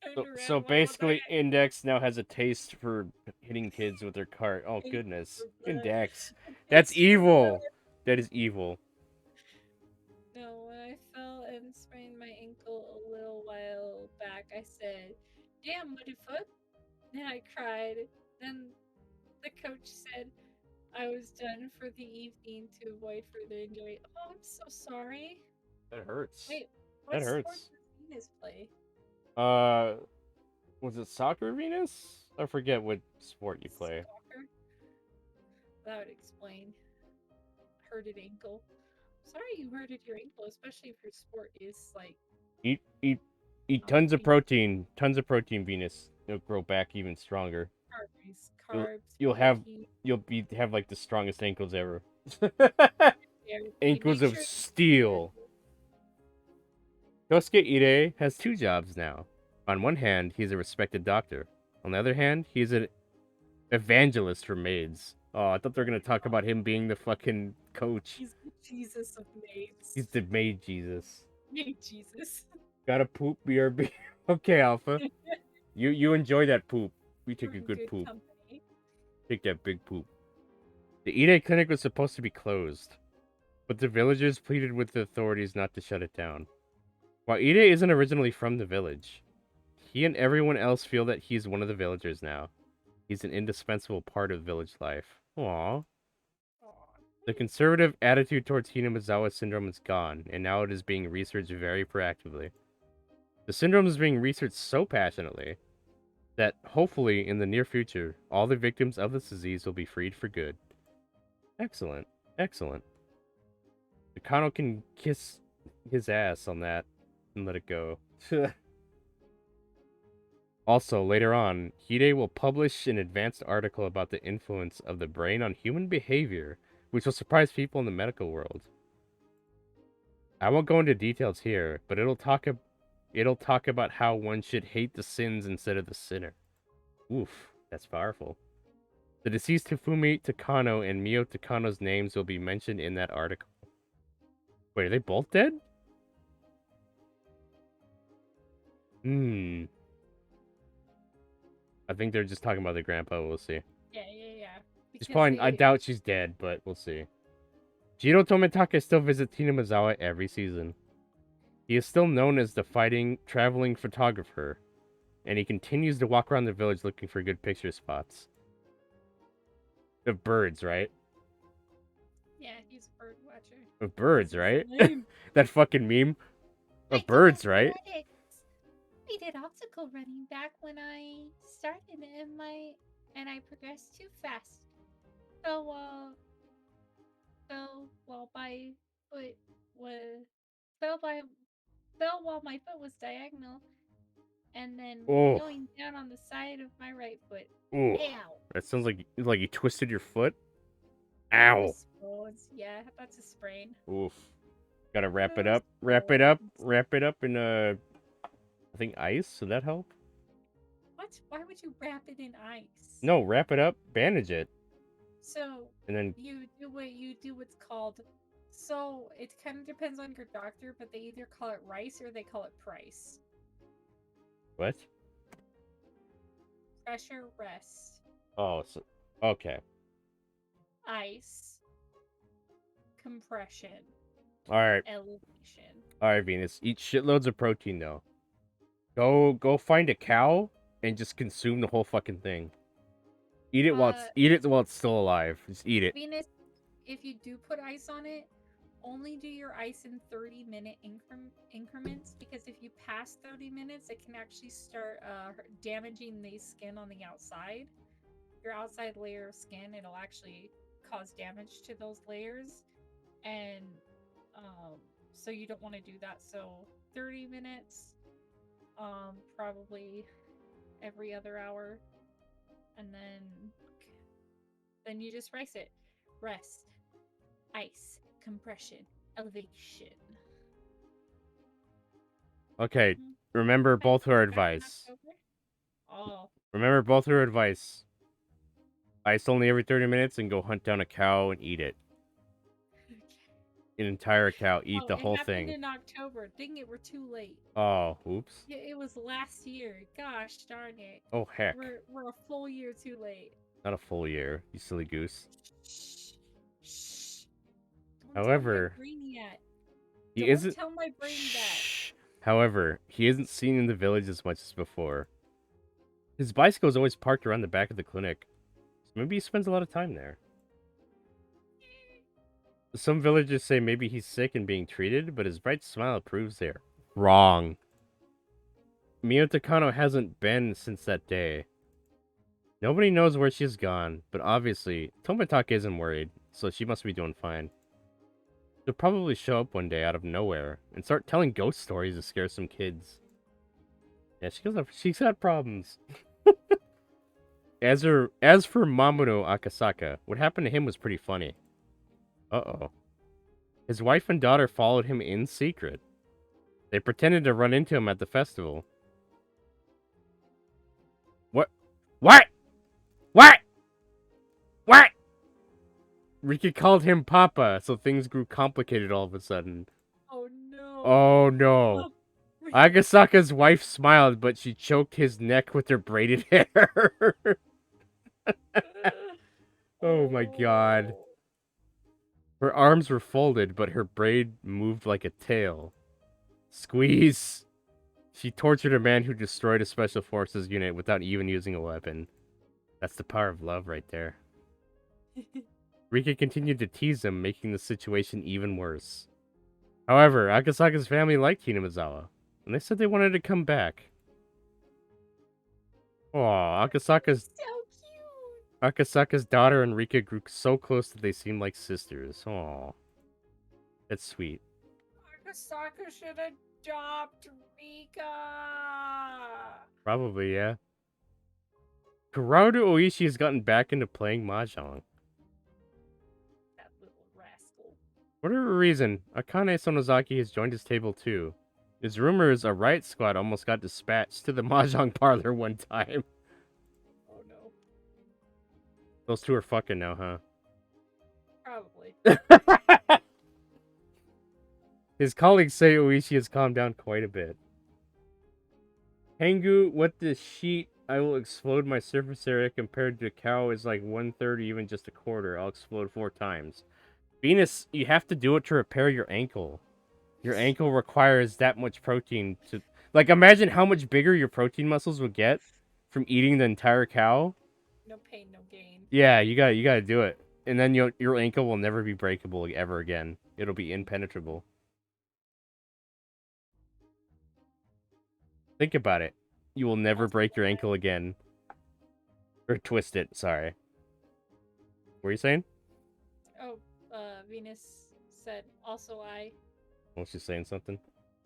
Turned around. So I'm like, what the basically, heck? Index now has a taste for hitting kids with their cart. Oh Taste goodness, for blood. Index. A That's taste for evil. blood. That is evil. No, when I fell and sprained my ankle a little while back, I said, "Damn, muddy foot." Then I cried. Then the coach said I was done for the evening to avoid further injury. Oh, I'm so sorry. That hurts. Wait, That what sport hurts. does Venus play? Was it soccer, Venus? I forget what sport you play. Soccer? That would explain. Hurted ankle. Sorry you hurted your ankle, especially if your sport is like Eat tons of protein. Tons of protein, Venus. You'll grow back even stronger. carbs, You'll protein. have like the strongest ankles ever. Make Ankles of sure steel. Kosuke Ide has two jobs now. On one hand, he's a respected doctor. On the other hand, he's an evangelist for maids. Oh, I thought they were gonna talk about him being the fucking coach. He's the Jesus of maids. He's the maid Jesus. Maid Jesus. Gotta poop, BRB. Okay, Alpha. You enjoy that poop. We take You're a in good poop. company. Take that big poop. The Ide clinic was supposed to be closed, but the villagers pleaded with the authorities not to shut it down. While Ide isn't originally from the village, he and everyone else feel that he's one of the villagers now. He's an indispensable part of village life. Aww. The conservative attitude towards Hinomizawa Syndrome is gone, and now it is being researched very proactively. The syndrome is being researched so passionately that hopefully in the near future, all the victims of this disease will be freed for good. Excellent. Excellent. Nakano can kiss his ass on that and let it go. Also, later on, Hide will publish an advanced article about the influence of the brain on human behavior, which will surprise people in the medical world. I won't go into details here, but it'll talk about how one should hate the sins instead of the sinner. Oof, that's powerful. The deceased Hifumi Takano and Mio Takano's names will be mentioned in that article. Wait, are they both dead? I think they're just talking about the grandpa. We'll see. Yeah. She's probably, I doubt she's dead, but we'll see. Jiro Tomitaka still visits Hinamizawa every season. He is still known as the traveling photographer, and he continues to walk around the village looking for good picture spots. Of birds, right? Yeah, he's a bird watcher. Of birds, right? That fucking meme. Of birds, right? I did obstacle running back when I started and I progressed too fast. So while my foot was fell while my foot was diagonal, and then going down on the side of my right foot. Ooh. Ow! That sounds like you twisted your foot. Ow! Yeah, that's a sprain. Oof. Gotta wrap it up. Wrap it up in I think ice. Would that help? What? Why would you wrap it in ice? No, wrap it up. Bandage it. So and then you do what's called. So it kind of depends on your doctor, but they either call it rice or they call it price. What? Pressure rest. Oh, so okay. Ice. Compression. All right. Elevation. All right, Venus. Eat shitloads of protein though. Go find a cow and just consume the whole fucking thing. Eat it while it's still alive. Just eat it. Venus, if you do put ice on it, only do your ice in 30-minute increments, because if you pass 30 minutes, it can actually start damaging the skin on the outside. Your outside layer of skin, it'll actually cause damage to those layers, and so you don't want to do that. So 30 minutes, probably every other hour, and then you just rice it. Rest, ice, compression, elevation. Okay, Mhm. remember both her Back in advice. October. Oh, Remember both her advice. Ice only every 30 minutes and go hunt down a cow and eat it. An entire cow. Eat the it whole happened thing. in October. Dang it, we're too late. Oh, oops. Yeah, it was last year. Gosh darn it. Oh, heck. We're a full year too late. Not a full year, you silly goose. Shh. Shh. Don't However, tell my brain yet. he Don't isn't. tell my brain that. Shh. However, he isn't seen in the village as much as before. His bicycle is always parked around the back of the clinic, so maybe he spends a lot of time there. Some villagers say maybe he's sick and being treated, but his bright smile proves they're wrong. Mio Takano hasn't been since that day. Nobody knows where she's gone, but obviously, Tomitake isn't worried, so she must be doing fine. She'll probably show up one day out of nowhere and start telling ghost stories to scare some kids. Yeah, she's got problems. As for Mamono Akasaka, what happened to him was pretty funny. Uh-oh. His wife and daughter followed him in secret. They pretended to run into him at the festival. What? What? What? What? Riki called him Papa, so things grew complicated all of a sudden. Oh no. Oh no. Agasaka's wife smiled, but she choked his neck with her braided hair. Oh my god. Her arms were folded, but her braid moved like a tail. Squeeze. She tortured a man who destroyed a special forces unit without even using a weapon. That's the power of love right there. Rika continued to tease him, making the situation even worse. However, Akasaka's family liked Hinomizawa, and they said they wanted to come back. Aw, So cute. Akasaka's daughter and Rika grew so close that they seemed like sisters. Aw. That's sweet. Akasaka should adopt Rika. Probably, yeah. Kuraudo Oishi has gotten back into playing Mahjong. That little rascal. For whatever reason, Akane Sonozaki has joined his table too. There's rumors a riot squad almost got dispatched to the Mahjong parlor one time. Oh no. Those two are fucking now, huh? Probably. His colleagues say Oishi has calmed down quite a bit. Hengu, what the sheet? I will explode my surface area compared to a cow is like 1/3, even just a quarter. I'll explode 4 times. Venus, you have to do it to repair your ankle. Your ankle requires that much protein to... Like, imagine how much bigger your protein muscles would get from eating the entire cow. No pain, no gain. Yeah, you gotta do it. And then your ankle will never be breakable ever again. It'll be impenetrable. Think about it. You will never break your ankle again. Or twist it, sorry. What were you saying? Oh, Venus said, also I Was she saying something?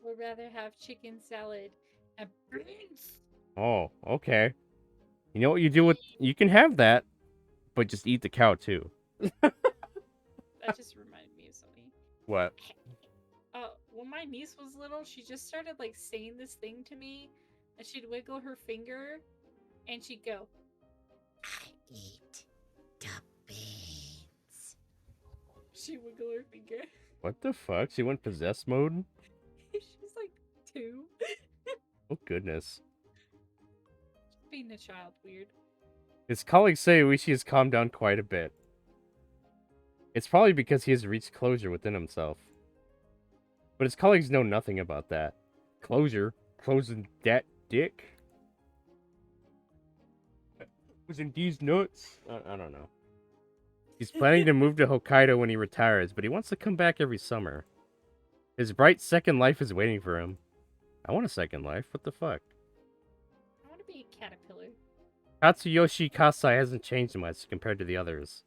would rather have chicken salad and beans. Oh, okay. You know what you do with... You can have that, but just eat the cow too. That just reminded me of something. What? When my niece was little, she just started like saying this thing to me, and she'd wiggle her finger, and she'd go, I eat the beans. she'd wiggle her finger. What the fuck? She went possessed mode? She's like 2. Oh, goodness. Being a child, weird. His colleagues say Uishi has calmed down quite a bit. It's probably because he has reached closure within himself. But his colleagues know nothing about that. Closure? Closing that dick? Closing these nuts? I don't know. He's planning to move to Hokkaido when he retires, but he wants to come back every summer. His bright second life is waiting for him. I want a second life. What the fuck? I want to be a caterpillar. Katsuyoshi Kasai hasn't changed much compared to the others.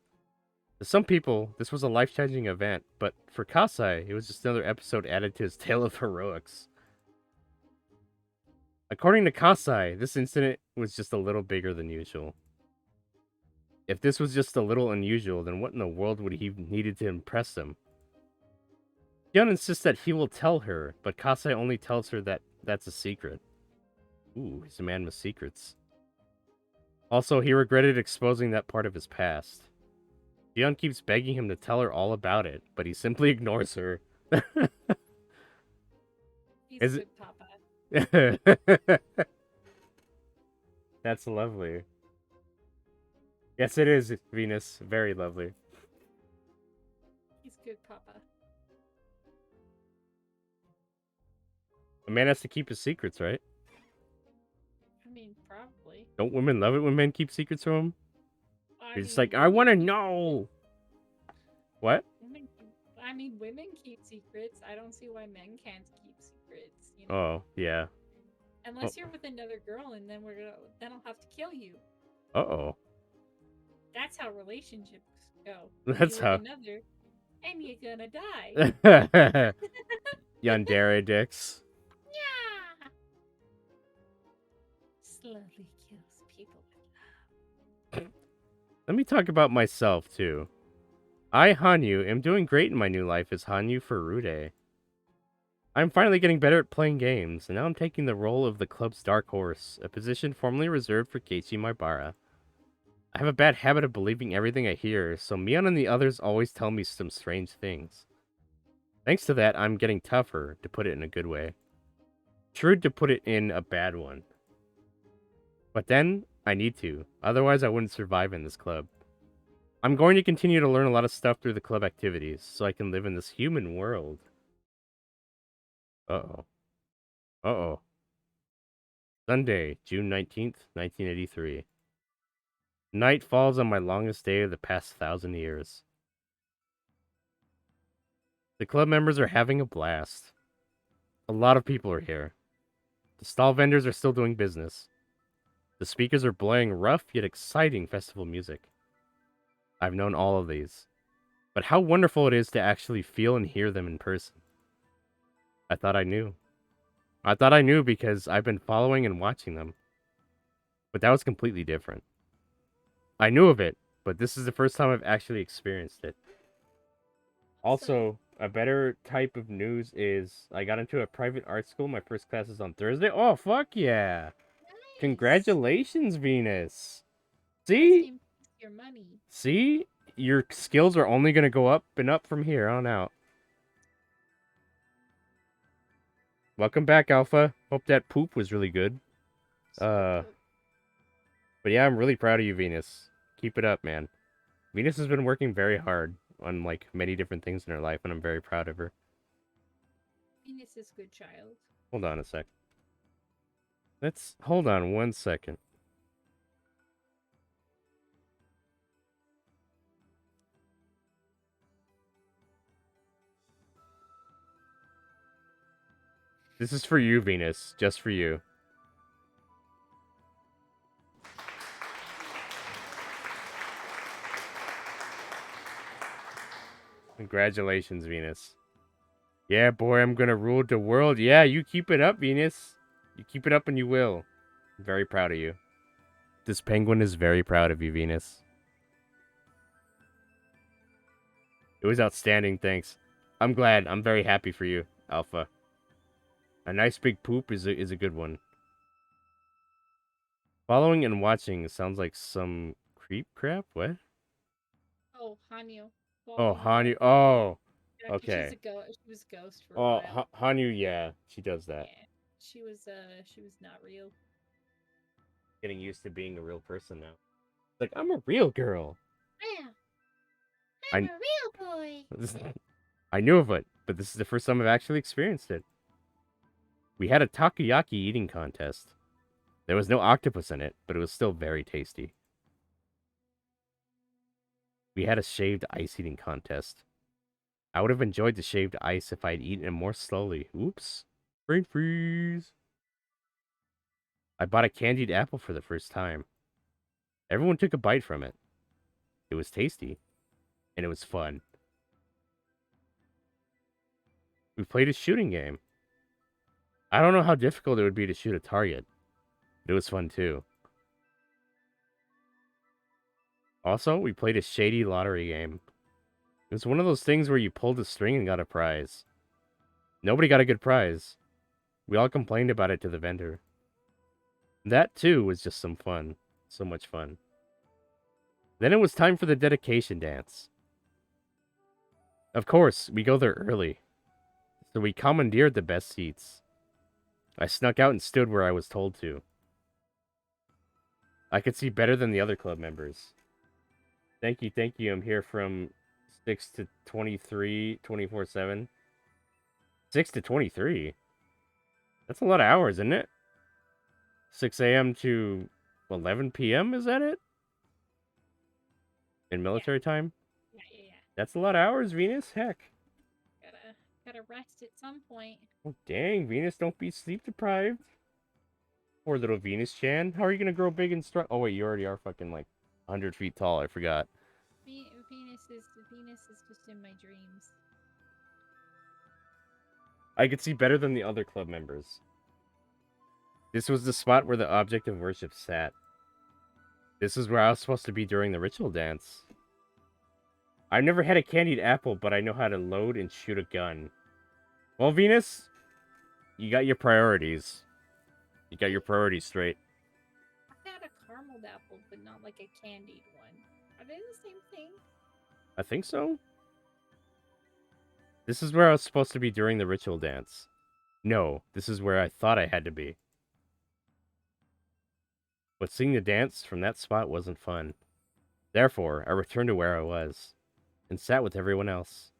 To some people, this was a life-changing event, but for Kasai, it was just another episode added to his tale of heroics. According to Kasai, this incident was just a little bigger than usual. If this was just a little unusual, then what in the world would he needed to impress him? Hyun insists that he will tell her, but Kasai only tells her that that's a secret. Ooh, he's a man with secrets. Also, he regretted exposing that part of his past. Hyun keeps begging him to tell her all about it, but he simply ignores her. He's Is good, Papa. That's lovely. Yes, it is, Venus. Very lovely. He's good, Papa. A man has to keep his secrets, right? I mean, probably. Don't women love it when men keep secrets from them? I You're just mean, like, I want to know. What? Women keep secrets. I don't see why men can't keep secrets. You know? Oh, yeah. Unless you're with another girl, and then then I'll have to kill you. Uh-oh. That's how relationships go. That's You're how. with another, and you're gonna die. Yandere dicks. Yeah. Slowly kills people. Let me talk about myself, too. I, Hanyu, am doing great in my new life as Hanyu Furude. I'm finally getting better at playing games, and now I'm taking the role of the club's dark horse, a position formerly reserved for Keiichi Maibara. I have a bad habit of believing everything I hear, so Mion and the others always tell me some strange things. Thanks to that, I'm getting tougher, to put it in a good way. Shrewd to put it in a bad one. But then, I need to, otherwise I wouldn't survive in this club. I'm going to continue to learn a lot of stuff through the club activities, so I can live in this human world. Uh-oh. Uh-oh. Sunday, June 19th, 1983. Night falls on my longest day of the past 1,000 years. The club members are having a blast. A lot of people are here. The stall vendors are still doing business. The speakers are playing rough yet exciting festival music. I've known all of these. But how wonderful it is to actually feel and hear them in person. I thought I knew. I thought I knew because I've been following and watching them. But that was completely different. I knew of it, but this is the first time I've actually experienced it. Also, a better type of news is I got into a private art school. My first class is on Thursday. Oh, fuck yeah. Nice. Congratulations, Venus. Let's See? increase your money. See? Your skills are only going to go up and up from here on out. Welcome back, Alpha. Hope that poop was really good. But yeah, I'm really proud of you, Venus. Keep it up, man. Venus has been working very hard on, like, many different things in her life, and I'm very proud of her. Venus is a good child. Hold on a sec. Hold on 1 second. This is for you, Venus. Just for you. Congratulations, Venus. Yeah, boy, I'm gonna rule the world. Yeah, you keep it up, Venus. You keep it up and you will. I'm very proud of you. This penguin is very proud of you, Venus. It was outstanding, thanks. I'm glad. I'm very happy for you, Alpha. A nice big poop is a good one. Following and watching sounds like some creep crap? What? Oh, Hanyu. Oh, Hanyu. Oh, Yeah, 'cause okay. She was a ghost for a Oh, while. Hanyu, yeah. She does that. Yeah. She was not real. Getting used to being a real person now. Like, I'm a real girl. Yeah. I'm a real boy. I knew of it, but this is the first time I've actually experienced it. We had a takoyaki eating contest. There was no octopus in it, but it was still very tasty. We had a shaved ice eating contest. I would have enjoyed the shaved ice if I had eaten it more slowly. Oops. Brain freeze. I bought a candied apple for the first time. Everyone took a bite from it. It was tasty, and it was fun. We played a shooting game. I don't know how difficult it would be to shoot a target. But it was fun too. Also, we played a shady lottery game. It was one of those things where you pulled a string and got a prize. Nobody got a good prize. We all complained about it to the vendor. That too was just some fun. So much fun. Then it was time for the dedication dance. Of course, we go there early. So we commandeered the best seats. I snuck out and stood where I was told to. I could see better than the other club members. Thank you, thank you. I'm here from 6 to 23, 24/7. 6 to 23? That's a lot of hours, isn't it? 6 a.m. to 11 p.m., is that it? In military time? Yeah. That's a lot of hours, Venus. Heck. Gotta rest at some point. Oh, dang, Venus, don't be sleep deprived. Poor little Venus-chan. How are you gonna grow big and strong? Oh, wait, you already are fucking, like, 100 feet tall. I forgot. Venus is just in my dreams. I could see better than the other club members. This was the spot where the object of worship sat. This is where I was supposed to be during the ritual dance. I've never had a candied apple, but I know how to load and shoot a gun. Well, Venus, you got your priorities. You got your priorities straight. I've had a caramel apple, but not like a candied one. Are they the same thing? I think so. This is where I was supposed to be during the ritual dance. No, this is where I thought I had to be. But seeing the dance from that spot wasn't fun. Therefore, I returned to where I was, and sat with everyone else.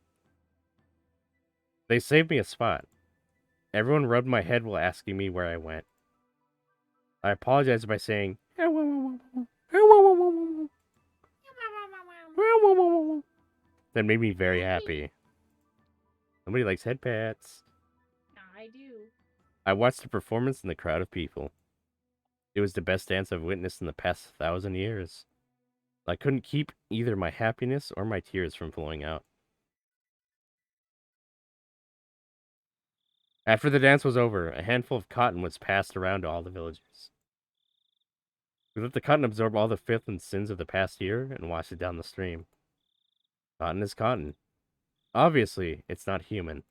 They saved me a spot. Everyone rubbed my head while asking me where I went. I apologized by saying, that made me very happy. Somebody likes head pats. I do. I watched the performance in the crowd of people. It was the best dance I've witnessed in the past 1,000 years. I couldn't keep either my happiness or my tears from flowing out. After the dance was over, a handful of cotton was passed around to all the villagers. We let the cotton absorb all the filth and sins of the past year and wash it down the stream. Cotton is cotton. Obviously, it's not human.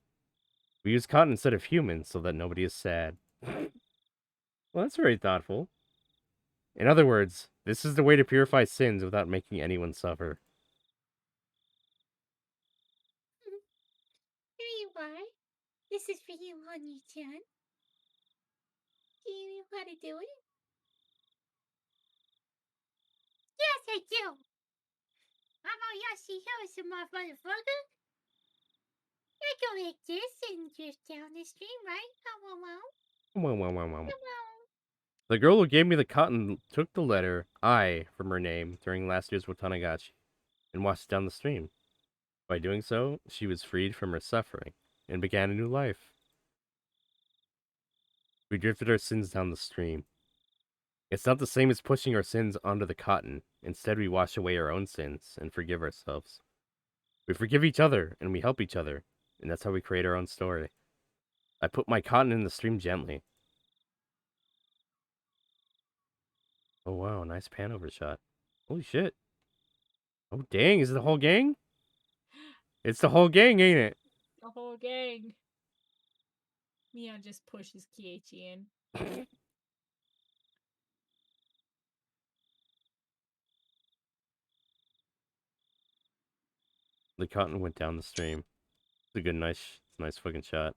We use cotton instead of human so that nobody is sad. Well, that's very thoughtful. In other words, this is the way to purify sins without making anyone suffer. Here you are. This is for you, honey-chan. Do you know how to do it? Yes, I do. Yoshi, here's some more motherfucker. I go like this and just down the stream, right? The girl who gave me the cotton took the letter I from her name during last year's Watanagachi and washed it down the stream. By doing so, she was freed from her suffering and began a new life. We drifted our sins down the stream. It's not the same as pushing our sins onto the cotton. Instead, we wash away our own sins and forgive ourselves. We forgive each other and we help each other, and that's how we create our own story. I put my cotton in the stream gently. Oh wow, nice pan over shot. Holy shit. Oh dang, is it the whole gang? It's the whole gang, ain't it? The whole gang. Mia just pushes Keiichi in. The cotton went down the stream. It's a good, nice fucking shot.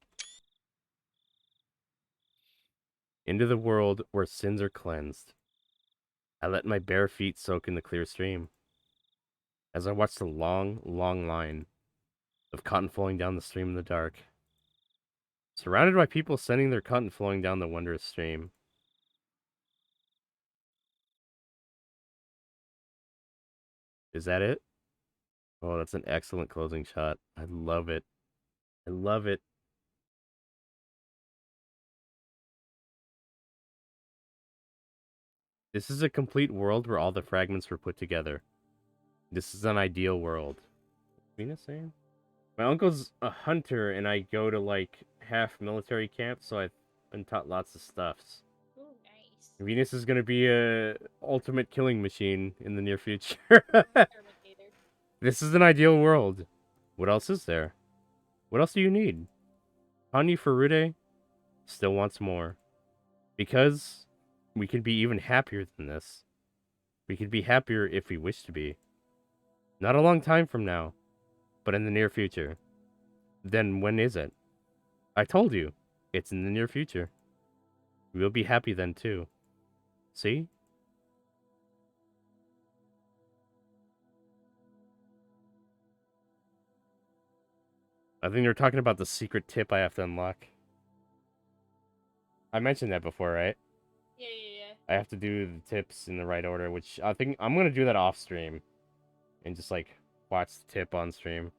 Into the world where sins are cleansed. I let my bare feet soak in the clear stream. As I watched the long, long line of cotton flowing down the stream in the dark. Surrounded by people sending their cotton flowing down the wondrous stream. Is that it? Oh, that's an excellent closing shot. I love it. I love it. This is a complete world where all the fragments were put together. This is an ideal world. Venus saying? My uncle's a hunter, and I go to like half military camp, so I've been taught lots of stuffs. Ooh, nice. Venus is gonna be a ultimate killing machine in the near future. Terminator. This is an ideal world. What else is there? What else do you need? Hani Furude still wants more. Because we can be even happier than this. We could be happier if we wish to be. Not a long time from now, but in the near future. Then when is it? I told you, it's in the near future. We'll be happy then too. See? I think they're talking about the secret tip I have to unlock. I mentioned that before, right? Yeah. I have to do the tips in the right order, which I think I'm gonna do that off stream. And just like watch the tip on stream.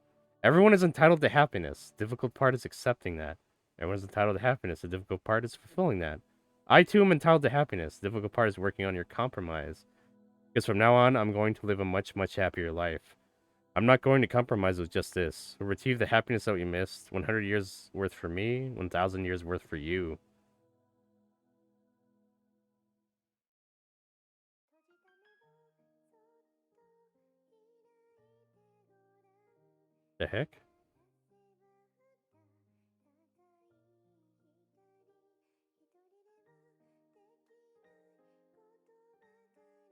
Everyone is entitled to happiness. Difficult part is accepting that. Everyone's entitled to happiness. The difficult part is fulfilling that. I too am entitled to happiness. The difficult part is working on your compromise. Because from now on, I'm going to live a much, much happier life. I'm not going to compromise with just this. We'll retrieve the happiness that we missed. 100 years worth for me, 1,000 years worth for you. The heck?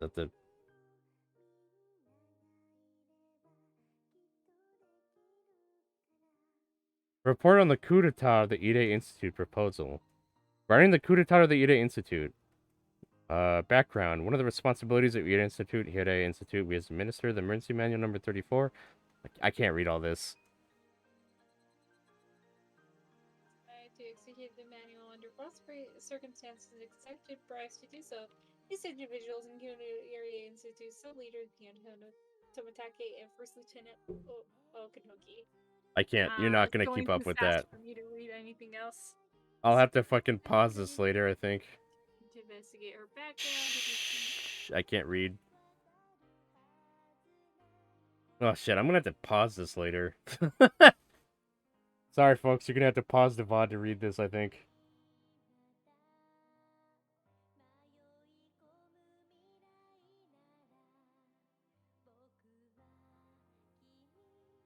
That the report on the coup d'etat of the Ide Institute proposal. Regarding the coup d'etat of the Ide Institute. Background. One of the responsibilities of Ide Institute, we as administer the emergency manual number 34. I can't read all this. To execute the manual under possible circumstances accepted bribes to do so. These individuals include Area Institute sub-leader Tomatake and First Lieutenant Okanoki. I can't. You're not gonna keep up with that. For me to read anything else. I'll have to fucking pause this later, I think. To investigate her background. Shh, I can't read. Oh shit, I'm gonna have to pause this later. Sorry, folks, you're gonna have to pause the VOD to read this, I think.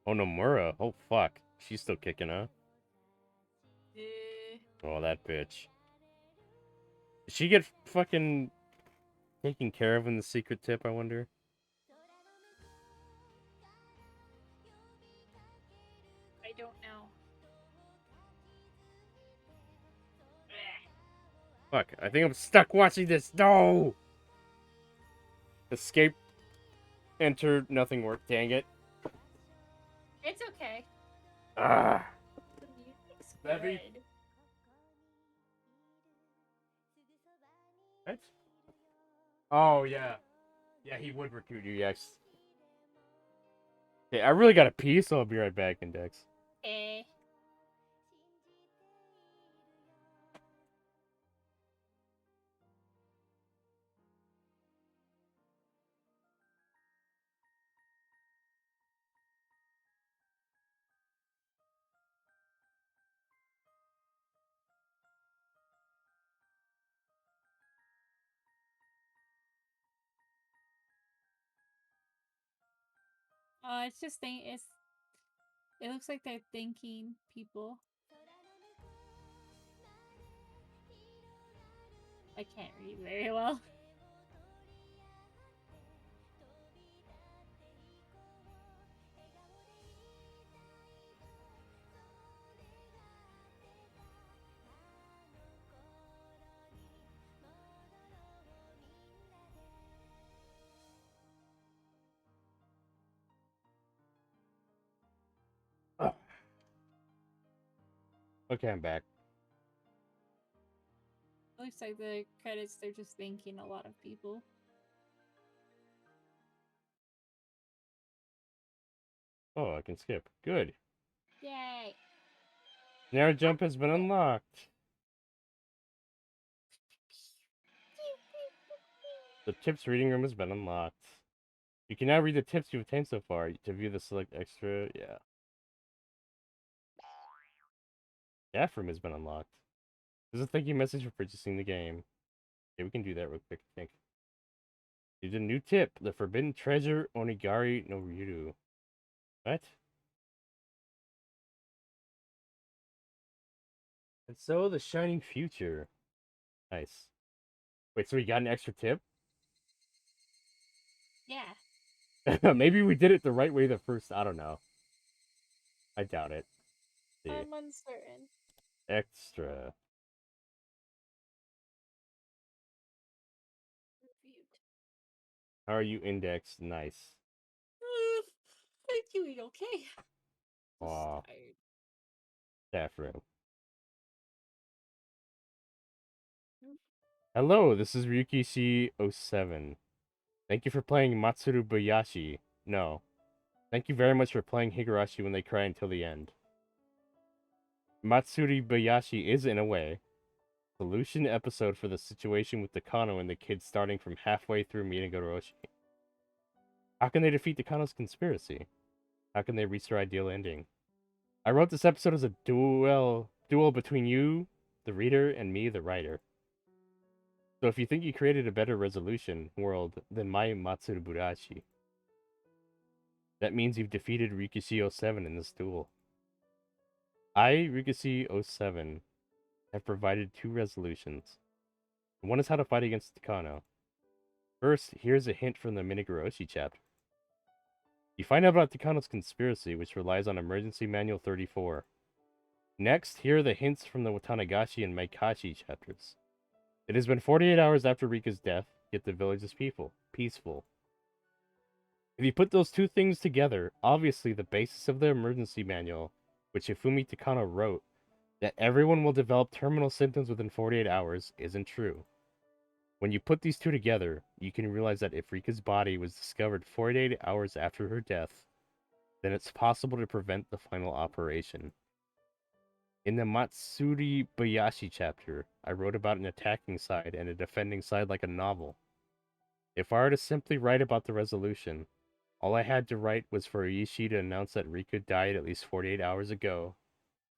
Oh, Nomura. Oh, fuck. She's still kicking, huh? Oh, that bitch. Did she get fucking taken care of in the secret tip, I wonder? I don't know. Fuck, I think I'm stuck watching this. No! Escape. Enter. Nothing worked. Dang it. It's okay. Ah. The music's Levy. good. What? Oh, yeah. Yeah, he would recruit you, yes. Okay, I really gotta pee, so I'll be right back, Index. Eh. It's just it looks like they're thanking people. I can't read very well. Oh. Okay, I'm back. It looks like the credits, they're just thanking a lot of people. Oh, I can skip. Good. Yay. Narrow jump has been unlocked. The tips reading room has been unlocked. You can now read the tips you've obtained so far. To view the select extra, yeah. Staff room has been unlocked. There's a thank you message for purchasing the game. Okay, we can do that real quick, I think. There's a new tip. The forbidden treasure Onigari no Ryuru. What? And so the shining future. Nice. Wait, so we got an extra tip? Yeah. Maybe we did it the right way the first. I don't know. I doubt it. See. I'm uncertain. Extra. Reviewed. How are you indexed? Nice. I'm doing okay. Aw. Just tired. Staff room. Hello, this is Ryukishi07. Thank you for playing Matsuribayashi. No. Thank you very much for playing Higurashi when they cry until the end. Matsuribayashi is, in a way, solution episode for the situation with Takano and the kids starting from halfway through Minagoroshi. How can they defeat Takano's conspiracy? How can they reach their ideal ending? I wrote this episode as a duel between you, the reader, and me, the writer. So if you think you created a better resolution world than my Matsuribayashi, that means you've defeated Rikishi07 in this duel. I, Rikishi07, have provided two resolutions. One is how to fight against Takano. First, here's a hint from the Minagoroshi chapter. You find out about Takano's conspiracy, which relies on Emergency Manual 34. Next, here are the hints from the Watanagashi and Maikashi chapters. It has been 48 hours after Rika's death, yet the village is peaceful. If you put those two things together, obviously the basis of the emergency manual, which Hifumi Takano wrote, that everyone will develop terminal symptoms within 48 hours, isn't true. When you put these two together, you can realize that if Rika's body was discovered 48 hours after her death, then it's possible to prevent the final operation. In the Matsuribayashi chapter, I wrote about an attacking side and a defending side like a novel. If I were to simply write about the resolution, all I had to write was for Iishi to announce that Rika died at least 48 hours ago,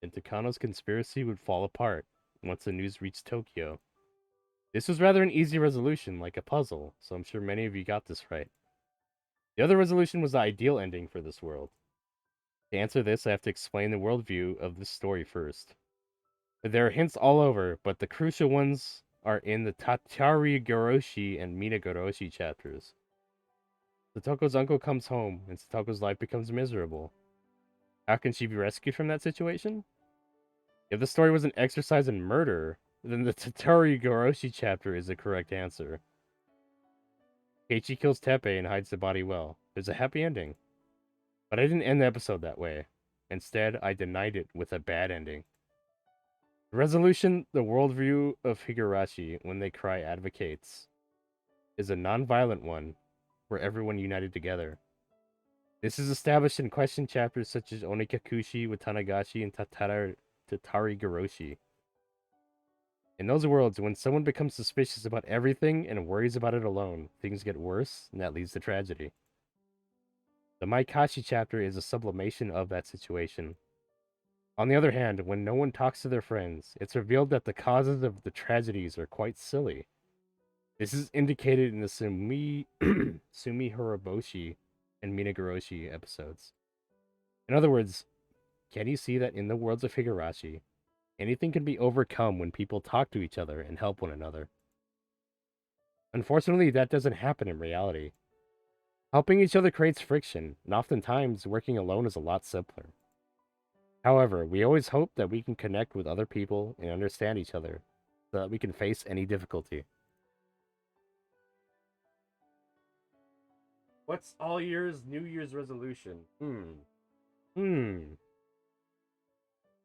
and Takano's conspiracy would fall apart once the news reached Tokyo. This was rather an easy resolution, like a puzzle, so I'm sure many of you got this right. The other resolution was the ideal ending for this world. To answer this, I have to explain the worldview of this story first. There are hints all over, but the crucial ones are in the Tatarigoroshi and Minagoroshi chapters. Satoko's uncle comes home, and Satoko's life becomes miserable. How can she be rescued from that situation? If the story was an exercise in murder, then the Tatarigoroshi chapter is the correct answer. Keiichi kills Teppei and hides the body well. There's a happy ending. But I didn't end the episode that way. Instead, I denied it with a bad ending. The resolution, the worldview of Higurashi when they cry advocates, is a non-violent one where everyone united together. This is established in question chapters such as Onikakushi, Watanagashi, and Tatarigoroshi. In those worlds, when someone becomes suspicious about everything and worries about it alone, things get worse, and that leads to tragedy. The Maikashi chapter is a sublimation of that situation. On the other hand, when no one talks to their friends, it's revealed that the causes of the tragedies are quite silly. This is indicated in the Sumi Horoboshi and Minagoroshi episodes. In other words, can you see that in the worlds of Higurashi, anything can be overcome when people talk to each other and help one another? Unfortunately, that doesn't happen in reality. Helping each other creates friction, and oftentimes working alone is a lot simpler. However, we always hope that we can connect with other people and understand each other, so that we can face any difficulty. What's all year's New Year's resolution? I'm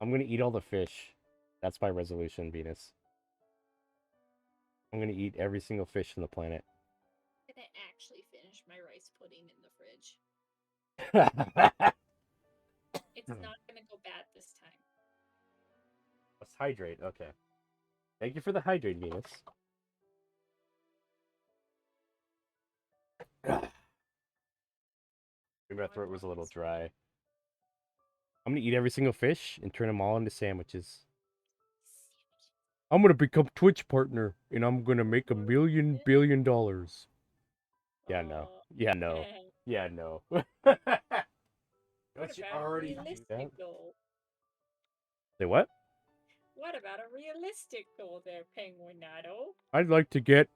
gonna eat all the fish. That's my resolution, Venus. I'm gonna eat every single fish on the planet. I'm gonna actually finish my rice pudding in the fridge. It's not gonna go bad this time. Let's hydrate. Okay. Thank you for the hydrate, Venus. Maybe my throat was a little dry. I'm gonna eat every single fish and turn them all into sandwiches. I'm gonna become Twitch partner, and I'm gonna make $1 million billion. Yeah, no. Yeah, no. Yeah, no. What Don't you about a already do that? realistic goal? Say what? What about a realistic goal there, Penguinado? I'd like to get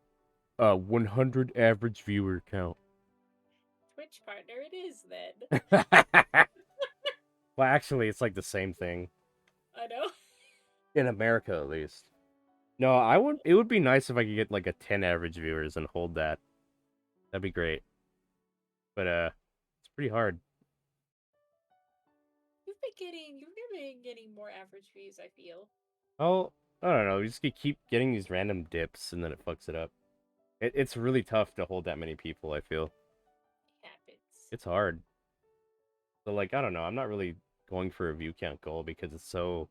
a 100 average viewer count. Twitch partner it is then. Well, actually, it's like the same thing. I know. In America, at least. No, I would. It would be nice if I could get like a 10 average viewers and hold that. That'd be great. But it's pretty hard. You've been getting more average views, I feel. Oh, I don't know. You just keep getting these random dips, and then it fucks it up. It's really tough to hold that many people. I feel It happens. it's hard. So like, I don't know. I'm not really going for a view count goal because it's so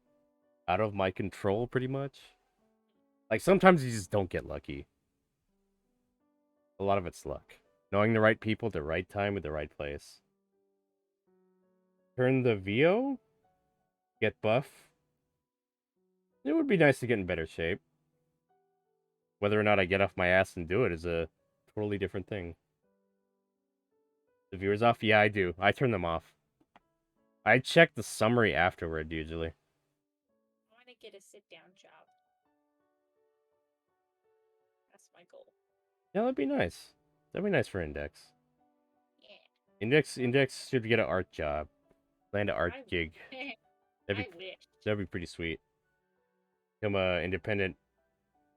out of my control, pretty much. Like sometimes you just don't get lucky. A lot of it's luck. Knowing the right people at the right time at the right place. Turn the VO? Get buff? It would be nice to get in better shape. Whether or not I get off my ass and do it is a totally different thing. The viewers off? Yeah, I do. I turn them off. I check the summary afterward, usually. I want to get a sit-down job. That's my goal. Yeah, that'd be nice. That'd be nice for Index. Yeah. Index should get an art job. Land an art gig. I wish. That'd be pretty sweet. Become a independent.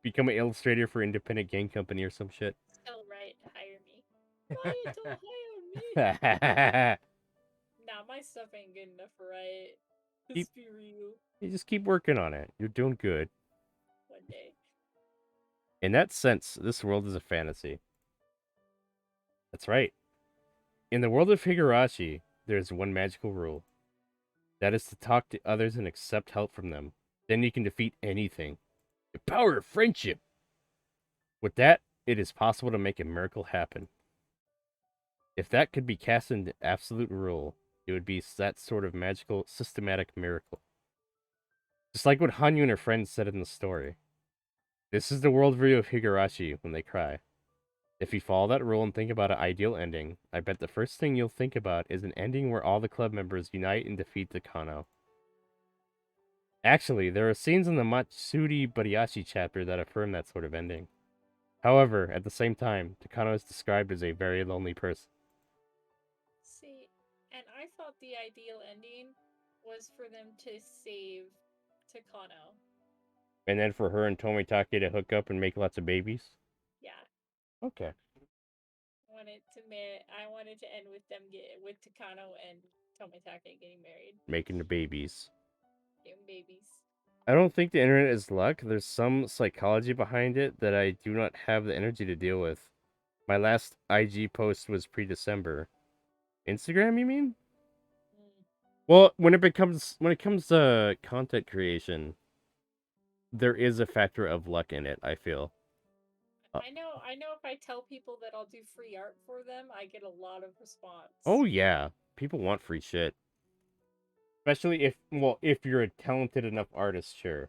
Become an illustrator for independent game company or some shit. Tell Riot to hire me. Riot to hire me. Nah, my stuff ain't good enough for Riot. Let's be real. You just keep working on it. You're doing good. One day. In that sense, this world is a fantasy. That's right. In the world of Higurashi, there's one magical rule. That is to talk to others and accept help from them. Then you can defeat anything. The power of friendship. With that, it is possible to make a miracle happen. If that could be cast into absolute rule, it would be that sort of magical, systematic miracle. Just like what Hanyu and her friends said in the story. This is the worldview of Higurashi when they cry. If you follow that rule and think about an ideal ending, I bet the first thing you'll think about is an ending where all the club members unite and defeat the Kano. Actually, there are scenes in the Matsuribayashi chapter that affirm that sort of ending. However, at the same time, Takano is described as a very lonely person. See, and I thought the ideal ending was for them to save Takano. And then for her and Tomitake to hook up and make lots of babies? Yeah. Okay. I wanted to end with with Takano and Tomitake getting married. Making the babies. Getting babies. I don't think the internet is luck. There's some psychology behind it that I do not have the energy to deal with. My last IG post was pre-December. Instagram, you mean? Well, when it comes to content creation, there is a factor of luck in it, I feel. I know if I tell people that I'll do free art for them, I get a lot of response. Oh yeah, people want free shit. Especially if you're a talented enough artist, sure.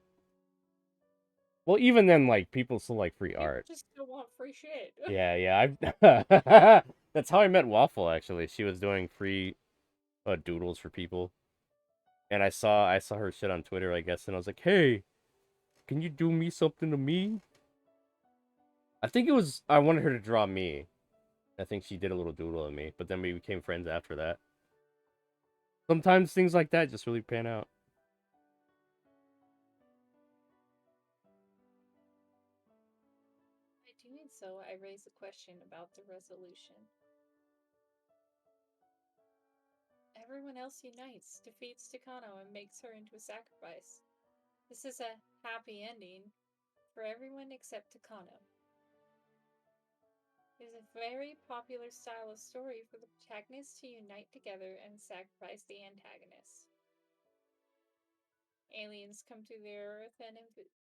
Well, even then, like, people still like free art. Just still want free shit. Yeah, that's how I met Waffle, actually. She was doing free doodles for people. And I saw her shit on Twitter, I guess, and I was like, hey, can you do me something to me? I think I wanted her to draw me. I think she did a little doodle of me, but then we became friends after that. Sometimes things like that just really pan out. By doing so, I raise a question about the resolution. Everyone else unites, defeats Takano, and makes her into a sacrifice. This is a happy ending for everyone except Takano. It is a very popular style of story for the protagonists to unite together and sacrifice the antagonists. aliens come to the Earth and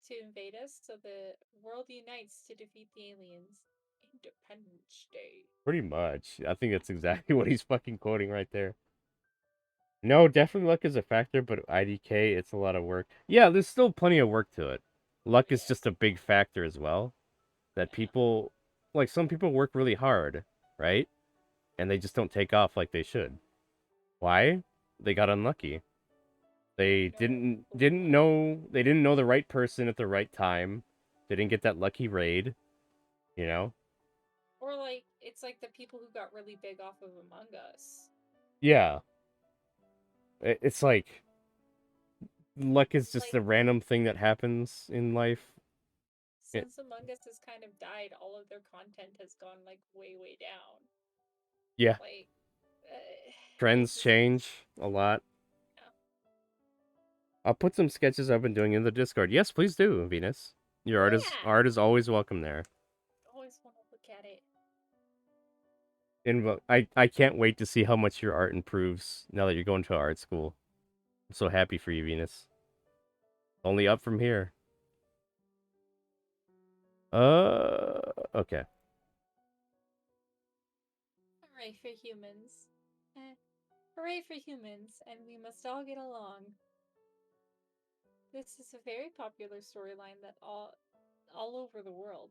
to invade us, so the world unites to defeat the aliens. Independence Day. Pretty much. I think that's exactly what he's fucking quoting right there. No, definitely luck is a factor, but IDK, it's a lot of work. Yeah, there's still plenty of work to it. Luck is just a big factor as well. That people, like some people work really hard, right? And they just don't take off like they should. Why? They got unlucky. They didn't know the right person at the right time. They didn't get that lucky raid, you know? Or like it's like the people who got really big off of Among Us. Yeah. It's like luck is just Like, a random thing that happens in life. since Among Us has kind of died, all of their content has gone like way down. Yeah. Like Trends change a lot. Yeah. I'll put some sketches I've been doing in the Discord. Yes, please do, Venus. Your art is always welcome there. Always want to look at it. And I can't wait to see how much your art improves now that you're going to art school. I'm so happy for you, Venus. Only up from here. Okay. Hooray for humans. Hooray for humans, and we must all get along. This is a very popular storyline that all over the world.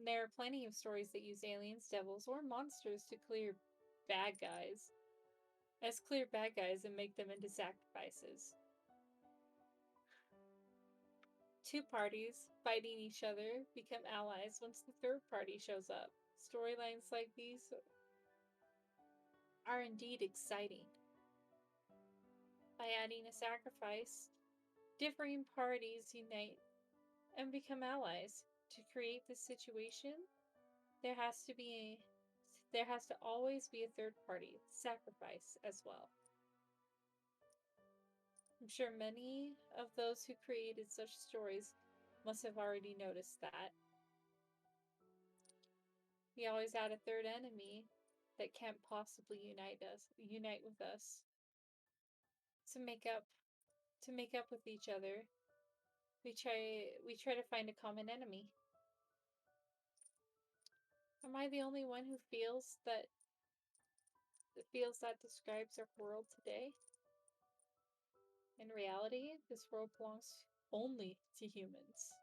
There are plenty of stories that use aliens, devils, or monsters to clear bad guys and make them into sacrifices. Two parties fighting each other become allies once the third party shows up. Storylines like these are indeed exciting. By adding a sacrifice, differing parties unite and become allies. To create this situation, there has to always be a third party, sacrifice as well. I'm sure many of those who created such stories must have already noticed that. We always add a third enemy that can't possibly unite with us. To make up with each other, we try to find a common enemy. Am I the only one who feels that describes our world today? In reality, this world belongs only to humans.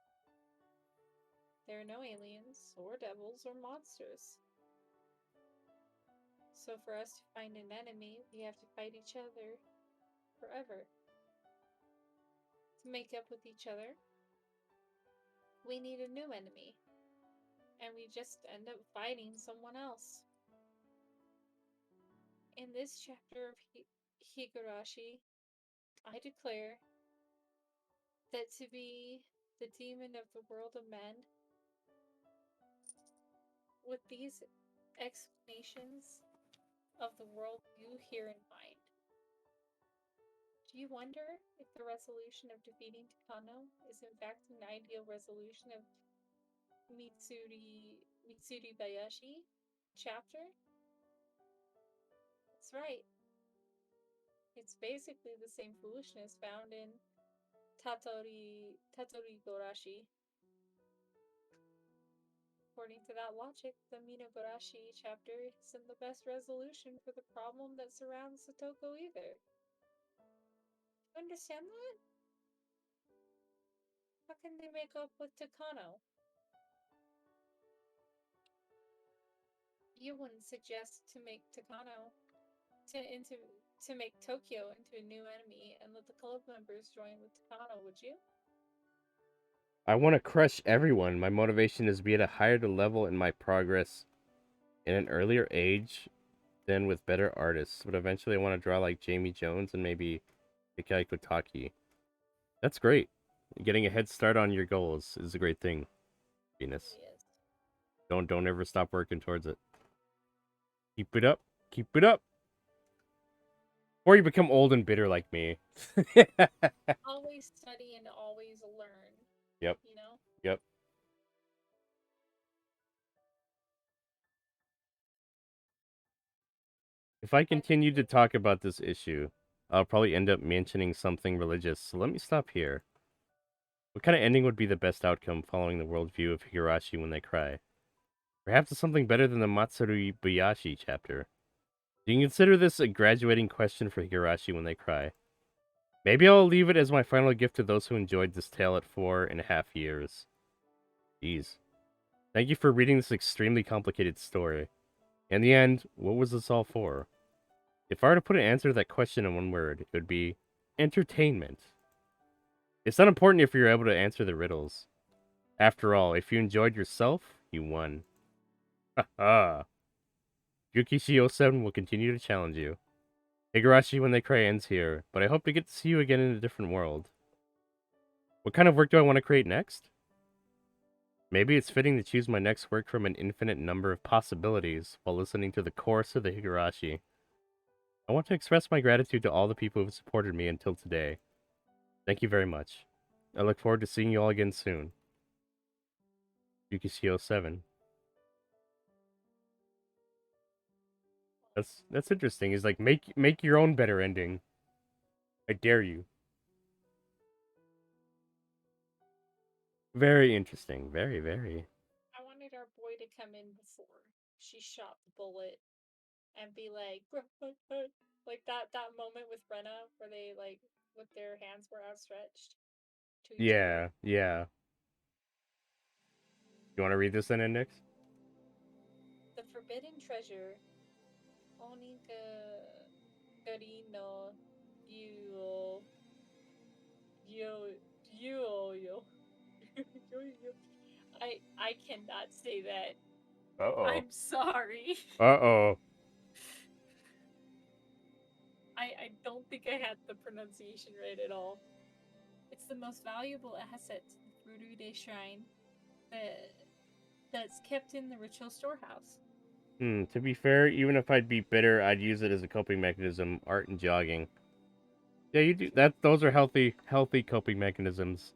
There are no aliens, or devils, or monsters. So for us to find an enemy, we have to fight each other forever. To make up with each other, we need a new enemy. And we just end up fighting someone else. In this chapter of Higurashi, I declare that to be the demon of the world of men, with these explanations of the world you hear in mind, do you wonder if the resolution of defeating Takano is in fact an ideal resolution of Matsuribayashi chapter? That's right. It's basically the same foolishness found in Tatori-Gorashi. According to that logic, the Minogarashi chapter isn't the best resolution for the problem that surrounds Satoko either. Do you understand that? How can they make up with Takano? You wouldn't suggest to make to make Tokyo into a new enemy and let the club members join with Takano, would you? I want to crush everyone. My motivation is to be at a higher level in my progress in an earlier age than with better artists. But eventually I want to draw like Jamie Jones and maybe Hikai Kotaki. That's great. Getting a head start on your goals is a great thing, Venus. Yes. Don't ever stop working towards it. Keep it up. Keep it up. Or you become old and bitter like me. Always study and always learn. Yep. You know? Yep. If I continue to talk about this issue, I'll probably end up mentioning something religious, so let me stop here. What kind of ending would be the best outcome following the worldview of Higurashi when they cry? Perhaps it's something better than the Matsuribayashi chapter. You can consider this a graduating question for Higurashi when they cry. Maybe I'll leave it as my final gift to those who enjoyed this tale at 4.5 years. Jeez. Thank you for reading this extremely complicated story. In the end, what was this all for? If I were to put an answer to that question in one word, it would be entertainment. It's not important if you're able to answer the riddles. After all, if you enjoyed yourself, you won. Haha. Yukishi 07 will continue to challenge you. Higurashi when they cry ends here, but I hope to get to see you again in a different world. What kind of work do I want to create next? Maybe it's fitting to choose my next work from an infinite number of possibilities while listening to the chorus of the Higurashi. I want to express my gratitude to all the people who have supported me until today. Thank you very much. I look forward to seeing you all again soon. Yukishi 07. That's interesting. He's like, make your own better ending. I dare you. Very interesting. Very, very. I wanted our boy to come in before she shot the bullet and be like, like that moment with Brenna where they like with their hands were outstretched to each Yeah, other. yeah. You want to read this then, Index? The forbidden treasure, Onika Karino Yo Yo Yo Yo. I cannot say that. Uh-oh. I'm sorry. Uh-oh. I don't think I had the pronunciation right at all. It's the most valuable asset to the Furude Shrine that's kept in the ritual storehouse. To be fair, even if I'd be bitter, I'd use it as a coping mechanism, art and jogging. Yeah, you do that. Those are healthy coping mechanisms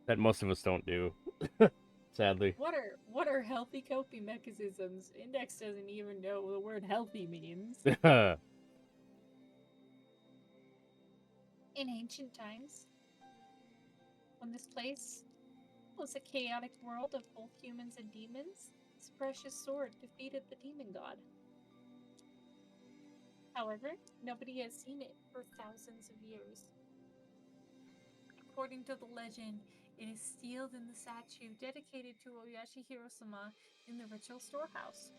that most of us don't do. Sadly. What are healthy coping mechanisms? Index doesn't even know what the word healthy means. In ancient times, when this place was a chaotic world of both humans and demons, this precious sword defeated the demon god. However, nobody has seen it for thousands of years. According to the legend, it is sealed in the statue dedicated to Oyashi Hirosama in the ritual storehouse.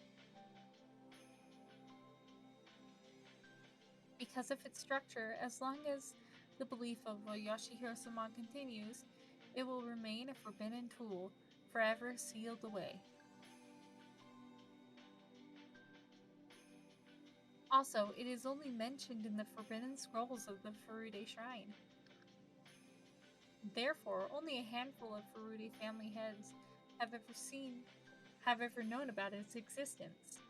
Because of its structure, as long as the belief of Oyashi Hirosama continues, it will remain a forbidden tool, forever sealed away. Also, it is only mentioned in the Forbidden Scrolls of the Furude Shrine. Therefore, only a handful of Furude family heads have ever known about its existence.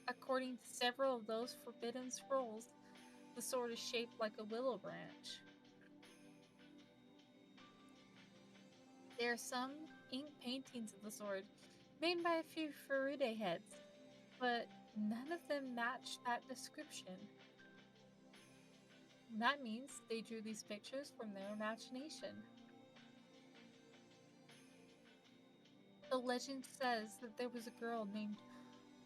According to several of those forbidden scrolls, the sword is shaped like a willow branch. There are some ink paintings of the sword made by a few Furude heads, but none of them match that description. That means they drew these pictures from their imagination. The legend says that there was a girl named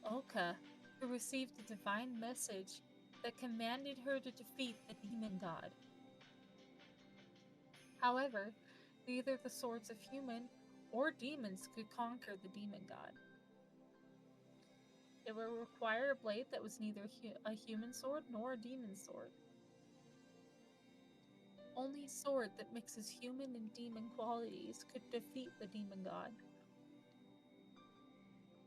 Oka who received a divine message that commanded her to defeat the demon god. However, neither the swords of human or demons could conquer the demon god. It would require a blade that was neither a human sword nor a demon sword. Only a sword that mixes human and demon qualities could defeat the demon god.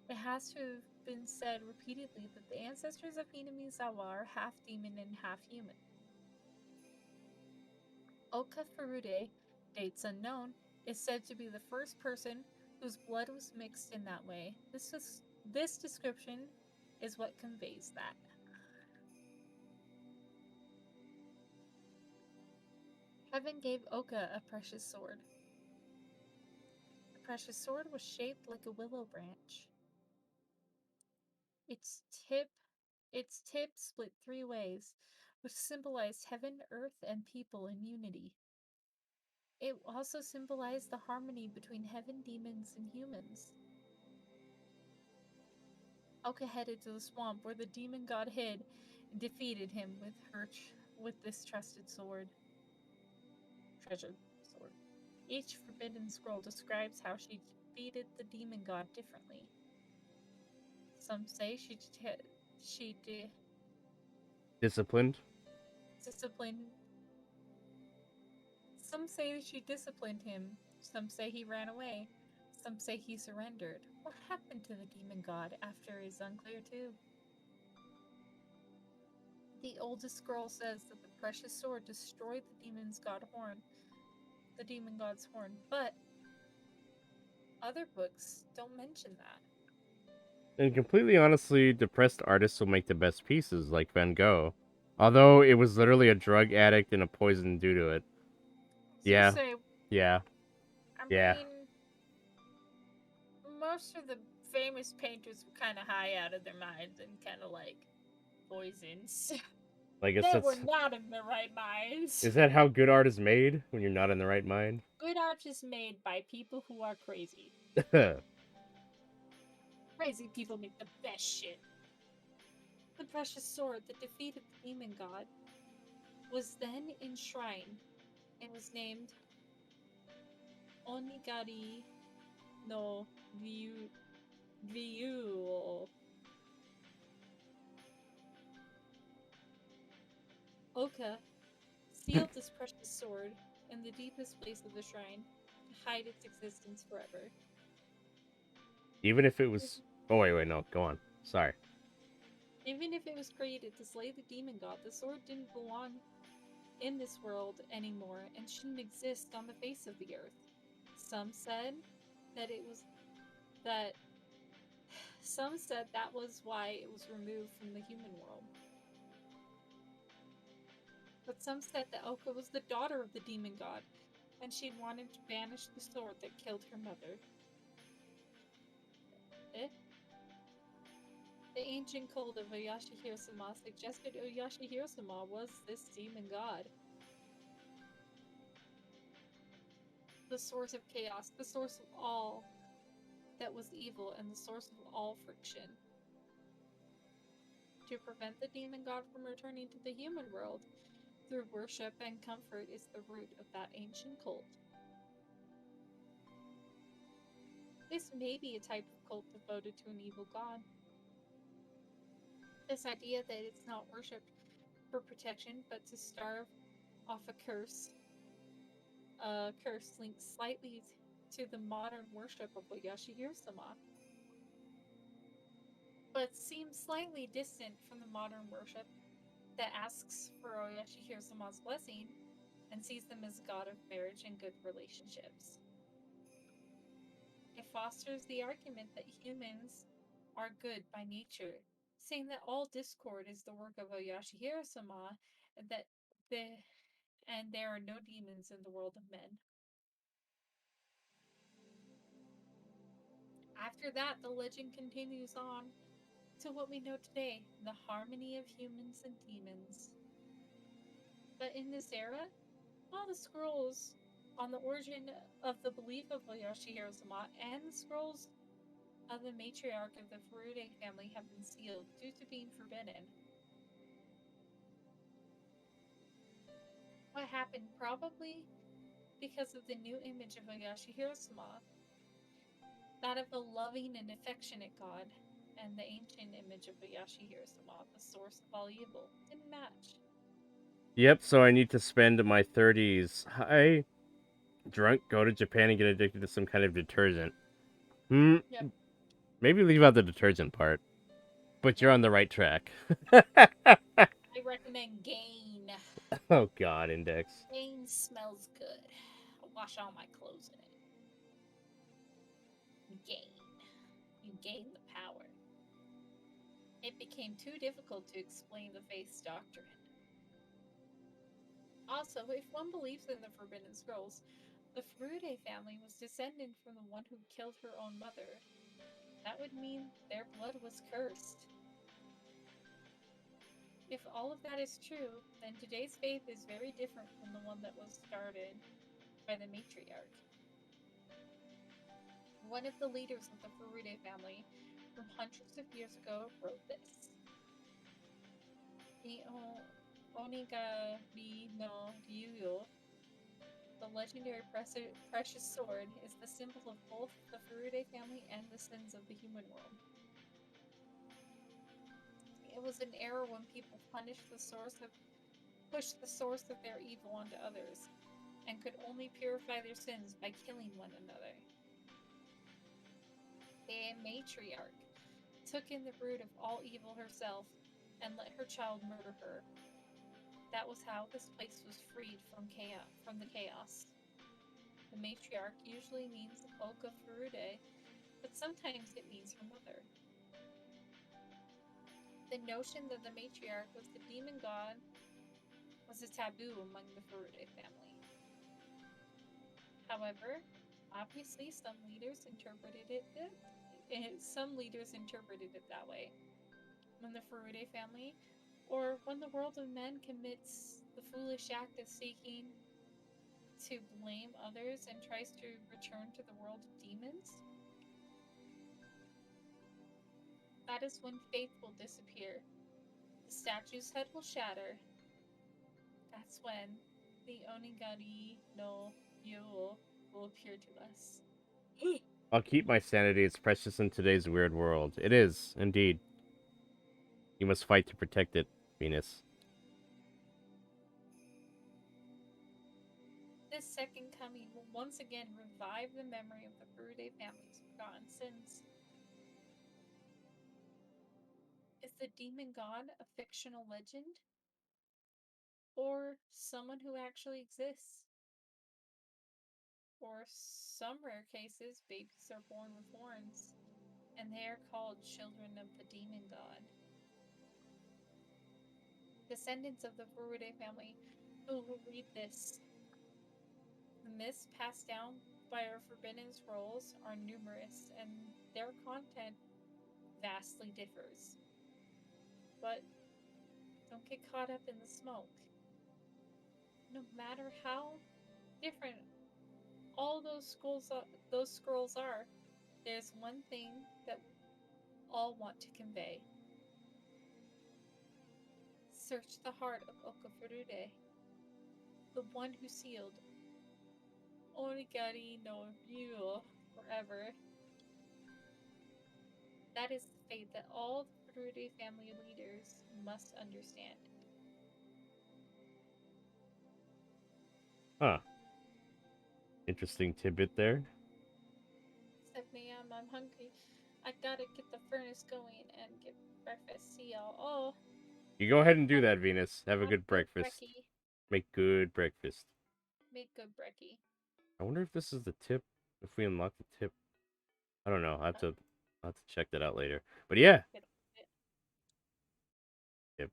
It has to have been said repeatedly that the ancestors of Hinomizawa are half demon and half human. Oka Furude, dates unknown, is said to be the first person whose blood was mixed in that way. This description is what conveys that. Heaven gave Oka a precious sword. The precious sword was shaped like a willow branch. Its tip Its tip split 3 ways, which symbolized heaven, earth, and people in unity. It also symbolized the harmony between heaven demons and humans. Oka headed to the swamp where the demon god hid and defeated him with this trusted sword. Treasured sword. Each forbidden scroll describes how she defeated the demon god differently. Some say she Disciplined. disciplined. Some say she disciplined him. Some say he ran away. Some say he surrendered. What happened to the demon god after is unclear too. The oldest scroll says that the precious sword destroyed the demon god's horn, but other books don't mention that. And completely honestly, depressed artists will make the best pieces, like Van Gogh. Although it was literally a drug addict and a poison due to it. Yeah. Say, Yeah. I Yeah. mean, most of the famous painters were kind of high out of their minds and kind of like poisons. I guess They that's... were not in their right minds. Is that how good art is made? When you're not in the right mind? Good art is made by people who are crazy. Crazy people make the best shit. The precious sword that defeated the demon god was then enshrined and was named Onigari no Ryu. Oka sealed this precious sword in the deepest place of the shrine to hide its existence forever. Even if it was... Oh, wait, no, go on. Sorry. Even if it was created to slay the demon god, the sword didn't belong in this world anymore and shouldn't exist on the face of the earth. Some said that was why it was removed from the human world. But some said that Oka was the daughter of the demon god, and she'd wanted to banish the sword that killed her mother. The ancient cult of Oyashi Hirosama suggested Oyashi Hirosama was this demon god. The source of chaos, the source of all that was evil, and the source of all friction. To prevent the demon god from returning to the human world, through worship and comfort is the root of that ancient cult. This may be a type of cult devoted to an evil god. This idea that it's not worshipped for protection, but to starve off a curse links slightly to the modern worship of Oyashi Hirosama, but seems slightly distant from the modern worship that asks for Oyashi Hirosama's blessing and sees them as a god of marriage and good relationships. It fosters the argument that humans are good by nature, saying that all discord is the work of Oyashi Hirosama, and there are no demons in the world of men. After that, the legend continues on to what we know today, the harmony of humans and demons. But in this era, all the scrolls on the origin of the belief of Oyashi Hirosama and the scrolls of the matriarch of the Furude family have been sealed due to being forbidden. What happened? Probably because of the new image of Oyashi Hirosama, that of a loving and affectionate god, and the ancient image of Oyashi Hirosama, the source of all evil, didn't match. Yep, so I need to spend my 30s high, drunk, go to Japan and get addicted to some kind of detergent. Yep. Maybe leave out the detergent part. But you're on the right track. I recommend Gain. Oh god, Index. Gain smells good. I'll wash all my clothes in it. Gain. You gain the power. It became too difficult to explain the faith's doctrine. Also, if one believes in the Forbidden Scrolls, the Furude family was descended from the one who killed her own mother. That would mean their blood was cursed. If all of that is true, then today's faith is very different from the one that was started by the matriarch. One of the leaders of the Furude family from hundreds of years ago wrote this. The Onigari no Ryuyo, the legendary precious sword, is the symbol of both the Furude family and the sins of the human world. It was an era when people pushed the source of their evil onto others, and could only purify their sins by killing one another. The matriarch took in the root of all evil herself and let her child murder her. That was how this place was freed from the chaos. The matriarch usually means Oka Furude, but sometimes it means her mother. The notion that the matriarch was the demon god was a taboo among the Furude family. However, obviously some leaders interpreted it that way. When the Furude family, or when the world of men commits the foolish act of seeking to blame others and tries to return to the world of demons, that is when faith will disappear. The statue's head will shatter. That's when the Onigari no Ryuo will appear to us. I'll keep my sanity. It's precious in today's weird world. It is, indeed. You must fight to protect it, Venus. This second coming will once again revive the memory of the Furude family's forgotten sins. Is the demon god a fictional legend? Or someone who actually exists? For some rare cases, babies are born with horns, and they are called children of the demon god. Descendants of the Furude family who will read this. The myths passed down by our forbidden scrolls are numerous, and their content vastly differs. But don't get caught up in the smoke. No matter how different all those scrolls are, there's one thing that all want to convey. Search the heart of Okafurude, the one who sealed Onigari no Ryuo forever. That is the fate that all the Furude family leaders must understand. Huh. Interesting tidbit there. Stephanie, I'm hungry. I gotta get the furnace going and get breakfast. See y'all. Oh, You go ahead and do that, Venus. Have a good breakfast. brekkie. Make good breakfast. Make good brekkie. I wonder if this is the tip. If we unlock the tip. I don't know. I'll have to check that out later. But yeah. Yep.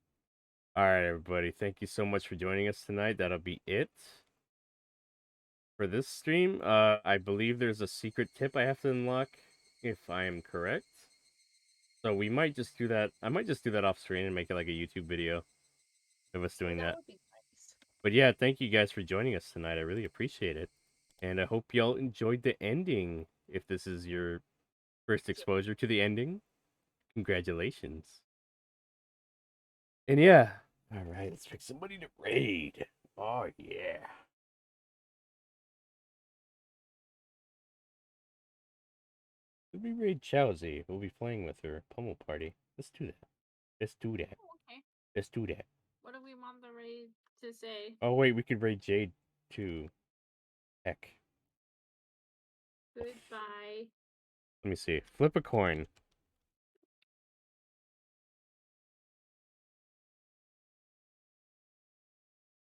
All right, everybody. Thank you so much for joining us tonight. That'll be it for this stream. I believe there's a secret tip I have to unlock, if I am correct. So we might just do that. I might just do that off screen and make it like a YouTube video of us doing that. Would be nice. But yeah, thank you guys for joining us tonight. I really appreciate it. And I hope y'all enjoyed the ending. If this is your first exposure to the ending, congratulations. And yeah, all right, let's pick somebody to raid. Oh yeah. Let me raid Chowsy. We'll be playing with her. Pummel Party. Let's do that. Let's do that. Okay. Let's do that. What do we want the raid to say? Oh wait, we could raid Jade too. Heck. Goodbye. Let me see. Flip a coin.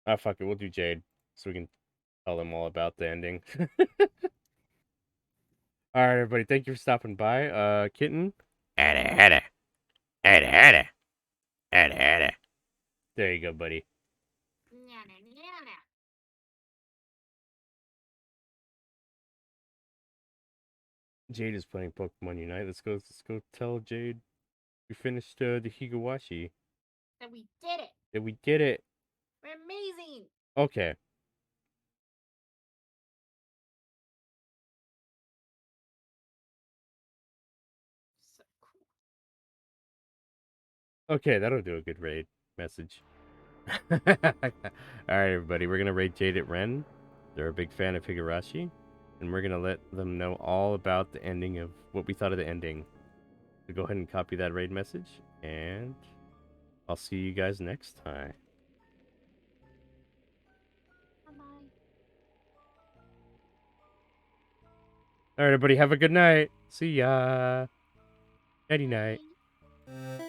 Ah, fuck it. We'll do Jade. So we can tell them all about the ending. Alright, everybody. Thank you for stopping by. Kitten. Ada. There you go, buddy. Nyana, nyana. Jade is playing Pokemon Unite. Let's go tell Jade we finished the Higurashi. That we did it. That we did it. We're amazing. Okay. So cool. Okay, that'll do a good raid message. Alright, everybody. We're going to raid Jaded Ren. They're a big fan of Higurashi. And we're going to let them know all about the ending of what we thought of the ending. So go ahead and copy that raid message. And I'll see you guys next time. Bye-bye. Alright, everybody. Have a good night. See ya. Nighty night. Bye.